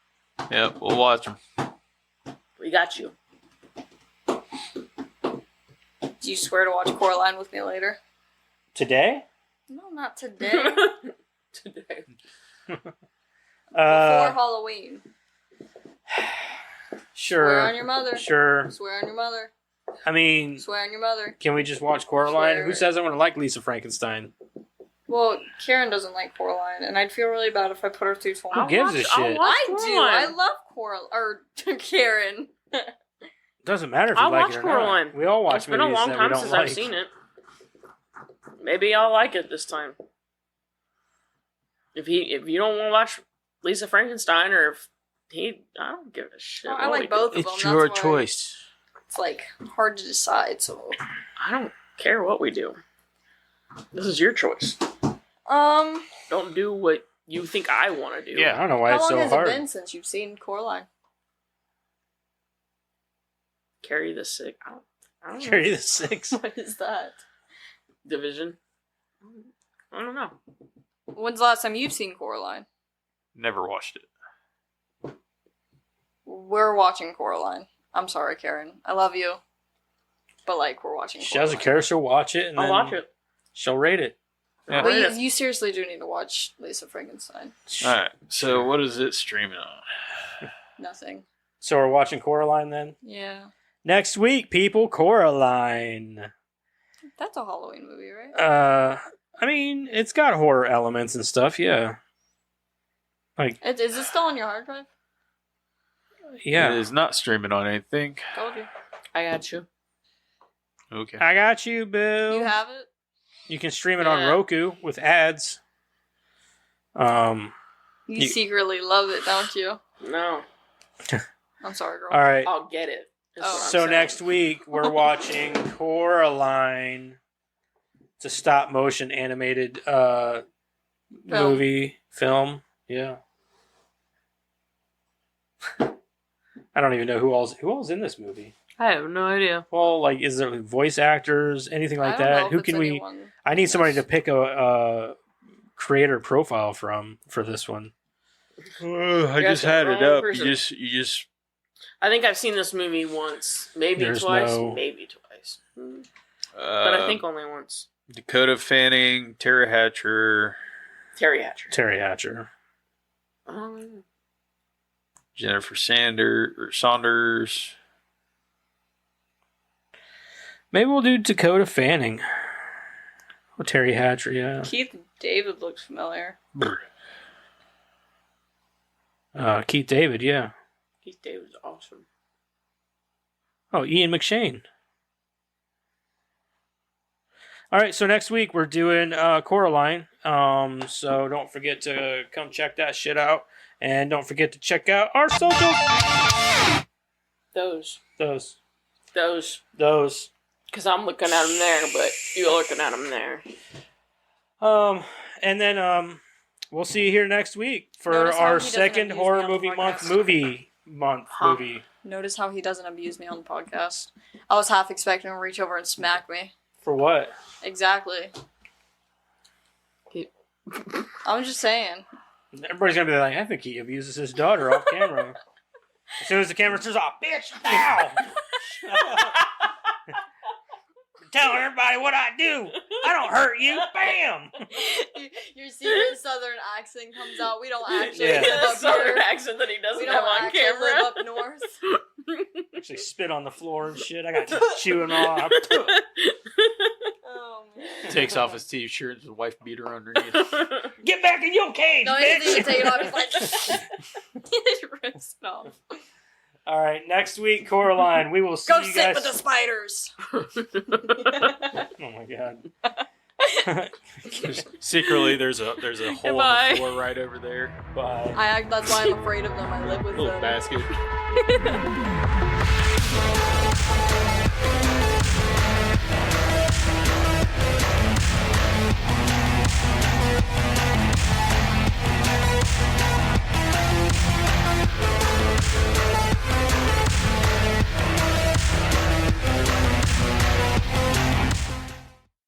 Speaker 3: Yep, we'll watch them.
Speaker 2: We got you.
Speaker 4: Do you swear to watch Coraline with me later?
Speaker 1: Today?
Speaker 4: No, not today.
Speaker 2: Today.
Speaker 4: Before Halloween.
Speaker 1: Sure.
Speaker 4: Swear on your mother.
Speaker 1: Sure.
Speaker 4: Swear on your mother.
Speaker 1: I mean,
Speaker 4: Swear on your mother.
Speaker 1: can we just watch Coraline?
Speaker 4: Swear.
Speaker 1: Who says I'm going to like Lisa Frankenstein?
Speaker 4: Well, Karen doesn't like Coraline, and I'd feel really bad if I put her through 20.
Speaker 1: Who gives a shit?
Speaker 4: I do. I love Karen.
Speaker 1: Doesn't matter if
Speaker 2: I'll
Speaker 1: you like
Speaker 2: watch
Speaker 1: it or
Speaker 2: Coraline.
Speaker 1: not. We all watch
Speaker 2: It's been a
Speaker 1: movies
Speaker 2: long
Speaker 1: that we
Speaker 2: time
Speaker 1: don't
Speaker 2: since
Speaker 1: like.
Speaker 2: I've seen it. Maybe I'll like it this time. If you don't want to watch Lisa Frankenstein, or if I don't give a shit.
Speaker 4: I like both of them.
Speaker 3: It's your choice.
Speaker 4: It's like hard to decide. So
Speaker 2: I don't care what we do. This is your choice. Don't do what you think I want to do.
Speaker 1: Yeah, I don't know why it's so hard.
Speaker 4: How long has it been since you've seen Coraline?
Speaker 2: Carry the Six. I don't know.
Speaker 1: Carry the Six.
Speaker 4: What is that?
Speaker 2: Division. I don't know.
Speaker 4: When's the last time you've seen Coraline?
Speaker 3: Never watched it.
Speaker 4: We're watching Coraline. I'm sorry, Karen. I love you. But, like, we're watching
Speaker 1: She
Speaker 4: Coraline.
Speaker 1: doesn't care. She'll watch it. And
Speaker 2: I'll
Speaker 1: then
Speaker 2: watch it.
Speaker 1: She'll rate it.
Speaker 3: Yeah.
Speaker 4: But you seriously do need to watch Lisa Frankenstein.
Speaker 3: Alright, so what is it streaming on?
Speaker 4: Nothing.
Speaker 1: So we're watching Coraline then?
Speaker 4: Yeah.
Speaker 1: Next week, people, Coraline.
Speaker 4: That's a Halloween movie, right?
Speaker 1: I mean, it's got horror elements and stuff, yeah. Like,
Speaker 4: Is it still on your hard drive?
Speaker 1: yeah.
Speaker 3: It is not streaming on anything.
Speaker 4: Told you.
Speaker 2: I got you.
Speaker 3: Okay.
Speaker 1: I got you, Boo.
Speaker 4: You have it?
Speaker 1: You can stream it on
Speaker 2: Yeah.
Speaker 1: Roku with ads.
Speaker 4: You secretly love it, don't you?
Speaker 2: No.
Speaker 4: I'm sorry, girl.
Speaker 1: All right.
Speaker 2: I'll get it. is what I'm
Speaker 1: So
Speaker 2: saying.
Speaker 1: next week we're watching Coraline. It's a stop motion animated movie film. Yeah. I don't even know who all's in this movie.
Speaker 2: I have no idea.
Speaker 1: Well, like, is there voice actors, anything like
Speaker 4: I don't know
Speaker 1: that?
Speaker 4: if
Speaker 1: Who
Speaker 4: it's
Speaker 1: can we?
Speaker 4: anyone.
Speaker 1: I need somebody to pick a creator profile from for this one.
Speaker 3: I
Speaker 2: You
Speaker 3: just
Speaker 2: got
Speaker 3: had
Speaker 2: the
Speaker 3: it
Speaker 2: wrong
Speaker 3: up.
Speaker 2: person.
Speaker 3: You just.
Speaker 2: I think I've seen this movie once, maybe
Speaker 1: There's
Speaker 2: twice,
Speaker 1: no-
Speaker 2: maybe twice. But I think only once.
Speaker 3: Dakota Fanning, Tara Hatcher,
Speaker 2: Terry Hatcher.
Speaker 1: Terry Hatcher.
Speaker 3: Jennifer Saunders.
Speaker 1: Maybe we'll do Dakota Fanning. Or Terry Hatcher, yeah.
Speaker 4: Keith David looks familiar.
Speaker 1: Keith David, yeah.
Speaker 2: Keith David's awesome.
Speaker 1: Oh, Ian McShane. All right, so next week we're doing Coraline. So don't forget to come check that shit out. And don't forget to check out our socials.
Speaker 2: Those. Because I'm looking at them there, but you're looking at them there.
Speaker 1: And then we'll see you here next week for
Speaker 4: Notice how
Speaker 1: our
Speaker 4: he doesn't
Speaker 1: second
Speaker 4: abuse
Speaker 1: horror
Speaker 4: me on the
Speaker 1: movie month
Speaker 4: podcast.
Speaker 1: movie.
Speaker 4: Notice how he doesn't abuse me on the podcast. I was half expecting him to reach over and smack me.
Speaker 1: For what?
Speaker 4: Exactly. I'm just saying.
Speaker 1: Everybody's gonna be like, I think he abuses his daughter off camera. As soon as the camera turns off, bitch, ow! Telling everybody what I do. I don't hurt you. Bam!
Speaker 4: Your secret southern accent comes out. We don't actually
Speaker 1: Yeah.
Speaker 4: live up
Speaker 2: Southern
Speaker 4: here.
Speaker 2: accent that he
Speaker 4: We
Speaker 2: doesn't
Speaker 4: don't
Speaker 2: have on
Speaker 4: actually
Speaker 2: camera.
Speaker 4: live up north.
Speaker 1: Actually spit on the floor and shit. I got chewing off.
Speaker 4: Oh, man.
Speaker 3: Takes off his t-shirt and his wife beater underneath.
Speaker 1: Get back in your cage,
Speaker 4: No, he
Speaker 1: bitch!
Speaker 4: doesn't even take it off. He's like, he rips it off.
Speaker 1: All right, next week, Coraline. We will see
Speaker 4: Go
Speaker 1: you
Speaker 4: sit
Speaker 1: guys.
Speaker 4: with the spiders.
Speaker 1: Oh my god.
Speaker 3: Secretly, there's a hole in
Speaker 2: Goodbye.
Speaker 3: the floor right over there.
Speaker 1: Bye.
Speaker 4: That's why I'm afraid of them. I live with
Speaker 3: Little
Speaker 4: them.
Speaker 3: basket.